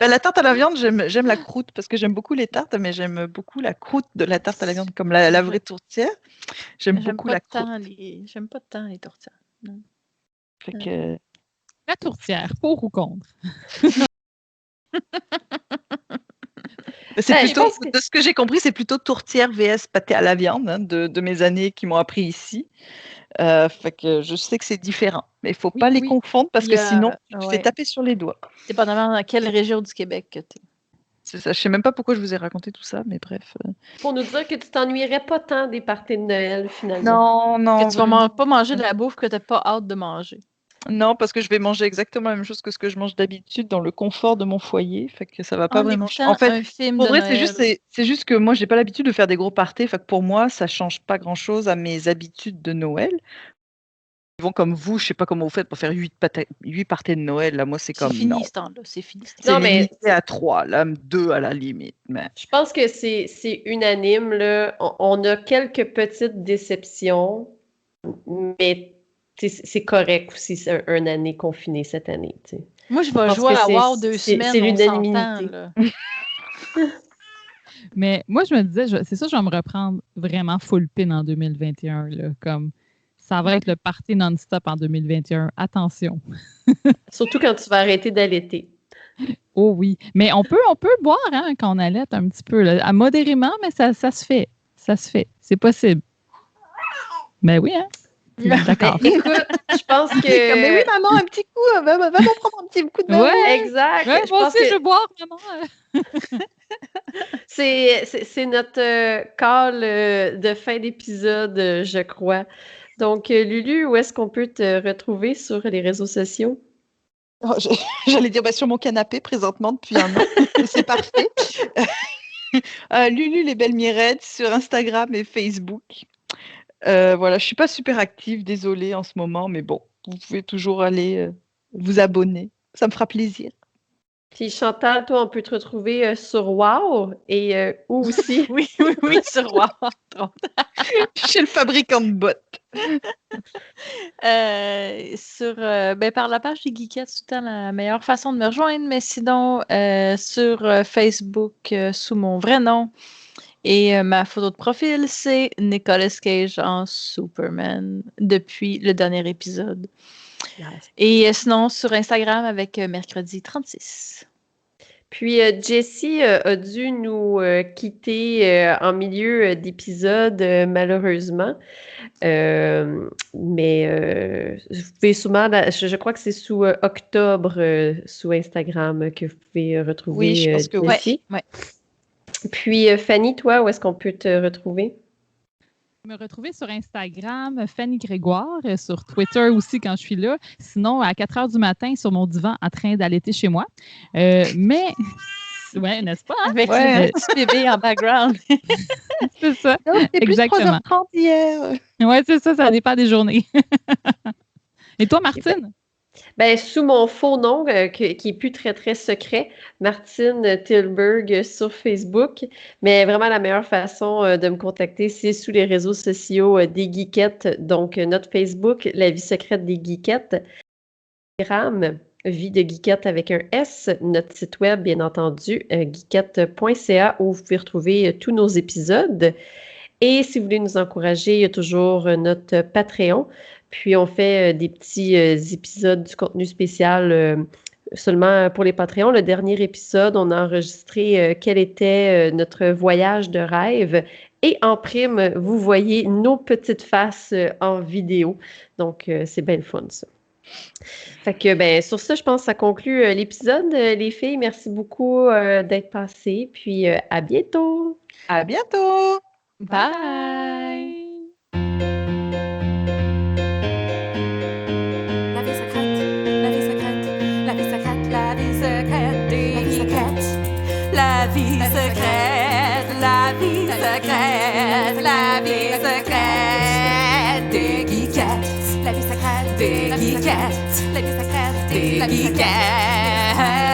Ben, la tarte à la viande, j'aime la croûte parce que j'aime beaucoup les tartes, mais j'aime beaucoup la croûte de la tarte à la viande, comme la vraie tourtière. J'aime beaucoup la croûte. J'aime pas tant les tourtières. Fait que... La tourtière, pour ou contre? C'est Ben, je plutôt, pense que- de ce que j'ai compris, c'est plutôt tourtière vs pâté à la viande hein, de mes années qui m'ont appris ici. Fait que je sais que c'est différent, mais il faut pas les confondre parce que sinon, tu te fais taper sur les doigts. Dépendamment dans quelle région du Québec que tu es. C'est ça. Je sais même pas pourquoi je vous ai raconté tout ça, mais bref. Pour nous dire que tu t'ennuierais pas tant des parties de Noël, finalement. Non, Que tu vas pas manger de la bouffe que tu n'as pas hâte de manger. non, parce que je vais manger exactement la même chose que ce que je mange d'habitude dans le confort de mon foyer, fait que ça va pas vraiment. En fait, un film pour de vrai, Noël. c'est juste que moi, j'ai pas l'habitude de faire des gros parties, fait que pour moi, ça change pas grand-chose à mes habitudes de Noël. Ils vont comme vous, je sais pas comment vous faites pour faire 8 parties de Noël. Là, moi, c'est comme fini non. ce temps-là. C'est fini. C'est Non, mais- limité à 3, là, 2 à la limite. Mais... Je pense que c'est unanime, là. On a quelques petites déceptions, mais c'est correct aussi, c'est une année confinée cette année. T'sais. Moi, je Je vais pense jouer que à c'est- WoW 2 c'est- semaines. c'est on l'unanimité. s'entend, là. Mais moi, je me disais, c'est ça, je vais me reprendre vraiment full pin en 2021. Là, comme ça va être le party non-stop en 2021. Attention. Surtout quand tu vas arrêter d'allaiter. Oh oui. Mais on peut boire hein, quand on allait un petit peu. Là, modérément, mais ça se fait. Ça se fait. C'est possible. Mais oui, hein? D'accord. Mais écoute, je pense que... Mais oui, maman, un petit coup, va m'en prendre un petit coup de main. Ouais. Exact. Ouais, Je moi pense aussi, que je veux boire, maman. c'est notre call de fin d'épisode, je crois. Donc, Lulu, où est-ce qu'on peut te retrouver sur les réseaux sociaux? Oh, j'allais dire sur mon canapé présentement depuis un an. C'est parfait. Lulu les belles mirettes sur Instagram et Facebook. Voilà, je suis pas super active, désolée en ce moment, mais bon, vous pouvez toujours aller vous abonner. Ça me fera plaisir. Puis Chantal, toi, on peut te retrouver sur WoW et où aussi? Oui, sur WoW. Chez le fabricant de bottes. Par la page des Geekettes, c'est tout le temps la meilleure façon de me rejoindre, mais sinon, sur Facebook, sous mon vrai nom. Et ma photo de profil, c'est Nicolas Cage en Superman depuis le dernier épisode. Yes. Et sinon, sur Instagram avec Mercredi 36. Puis Jessie a dû nous quitter en milieu d'épisode, malheureusement. Mais vous pouvez souvent, je crois que c'est sous octobre, sous Instagram, que vous pouvez retrouver Oui, je pense que Jessie. Ouais. Puis Fanny, toi, où est-ce qu'on peut te retrouver? Me retrouver sur Instagram, Fanny Grégoire, sur Twitter aussi quand je suis là. Sinon, à 4 h du matin, sur mon divan, en train d'allaiter chez moi. Mais, ouais, n'est-ce pas? Hein? Avec Ouais. le petit bébé en background. C'est ça. C'est plus Exactement. 3h30 hier. Ouais, c'est ça, ça dépend des journées. Et toi, Martine? Ben, sous mon faux nom, qui est plus très, très secret, Martine Tilburg sur Facebook. Mais vraiment, la meilleure façon de me contacter, c'est sous les réseaux sociaux des Geekettes. Donc, notre Facebook, La vie secrète des Geekettes. Instagram, Vie de Geekette avec un S. Notre site web, bien entendu, geekette.ca, où vous pouvez retrouver tous nos épisodes. Et si vous voulez nous encourager, il y a toujours notre Patreon. Puis, on fait des petits épisodes du contenu spécial seulement pour les Patreons. Le dernier épisode, on a enregistré quel était notre voyage de rêve. Et en prime, vous voyez nos petites faces en vidéo. Donc, c'est bien le fun, ça. Fait que, ben, sur ça, je pense que ça conclut l'épisode. Les filles, merci beaucoup d'être passées. Puis, à bientôt! À bientôt! Bye! La vie secrète, la vie secrète, la vie secrète, la vie secrète des Geekettes. La vie secrète, la vie secrète, la vie secrète des Geekettes. La vie secrète des Geekettes. La vie secrète des Geekettes.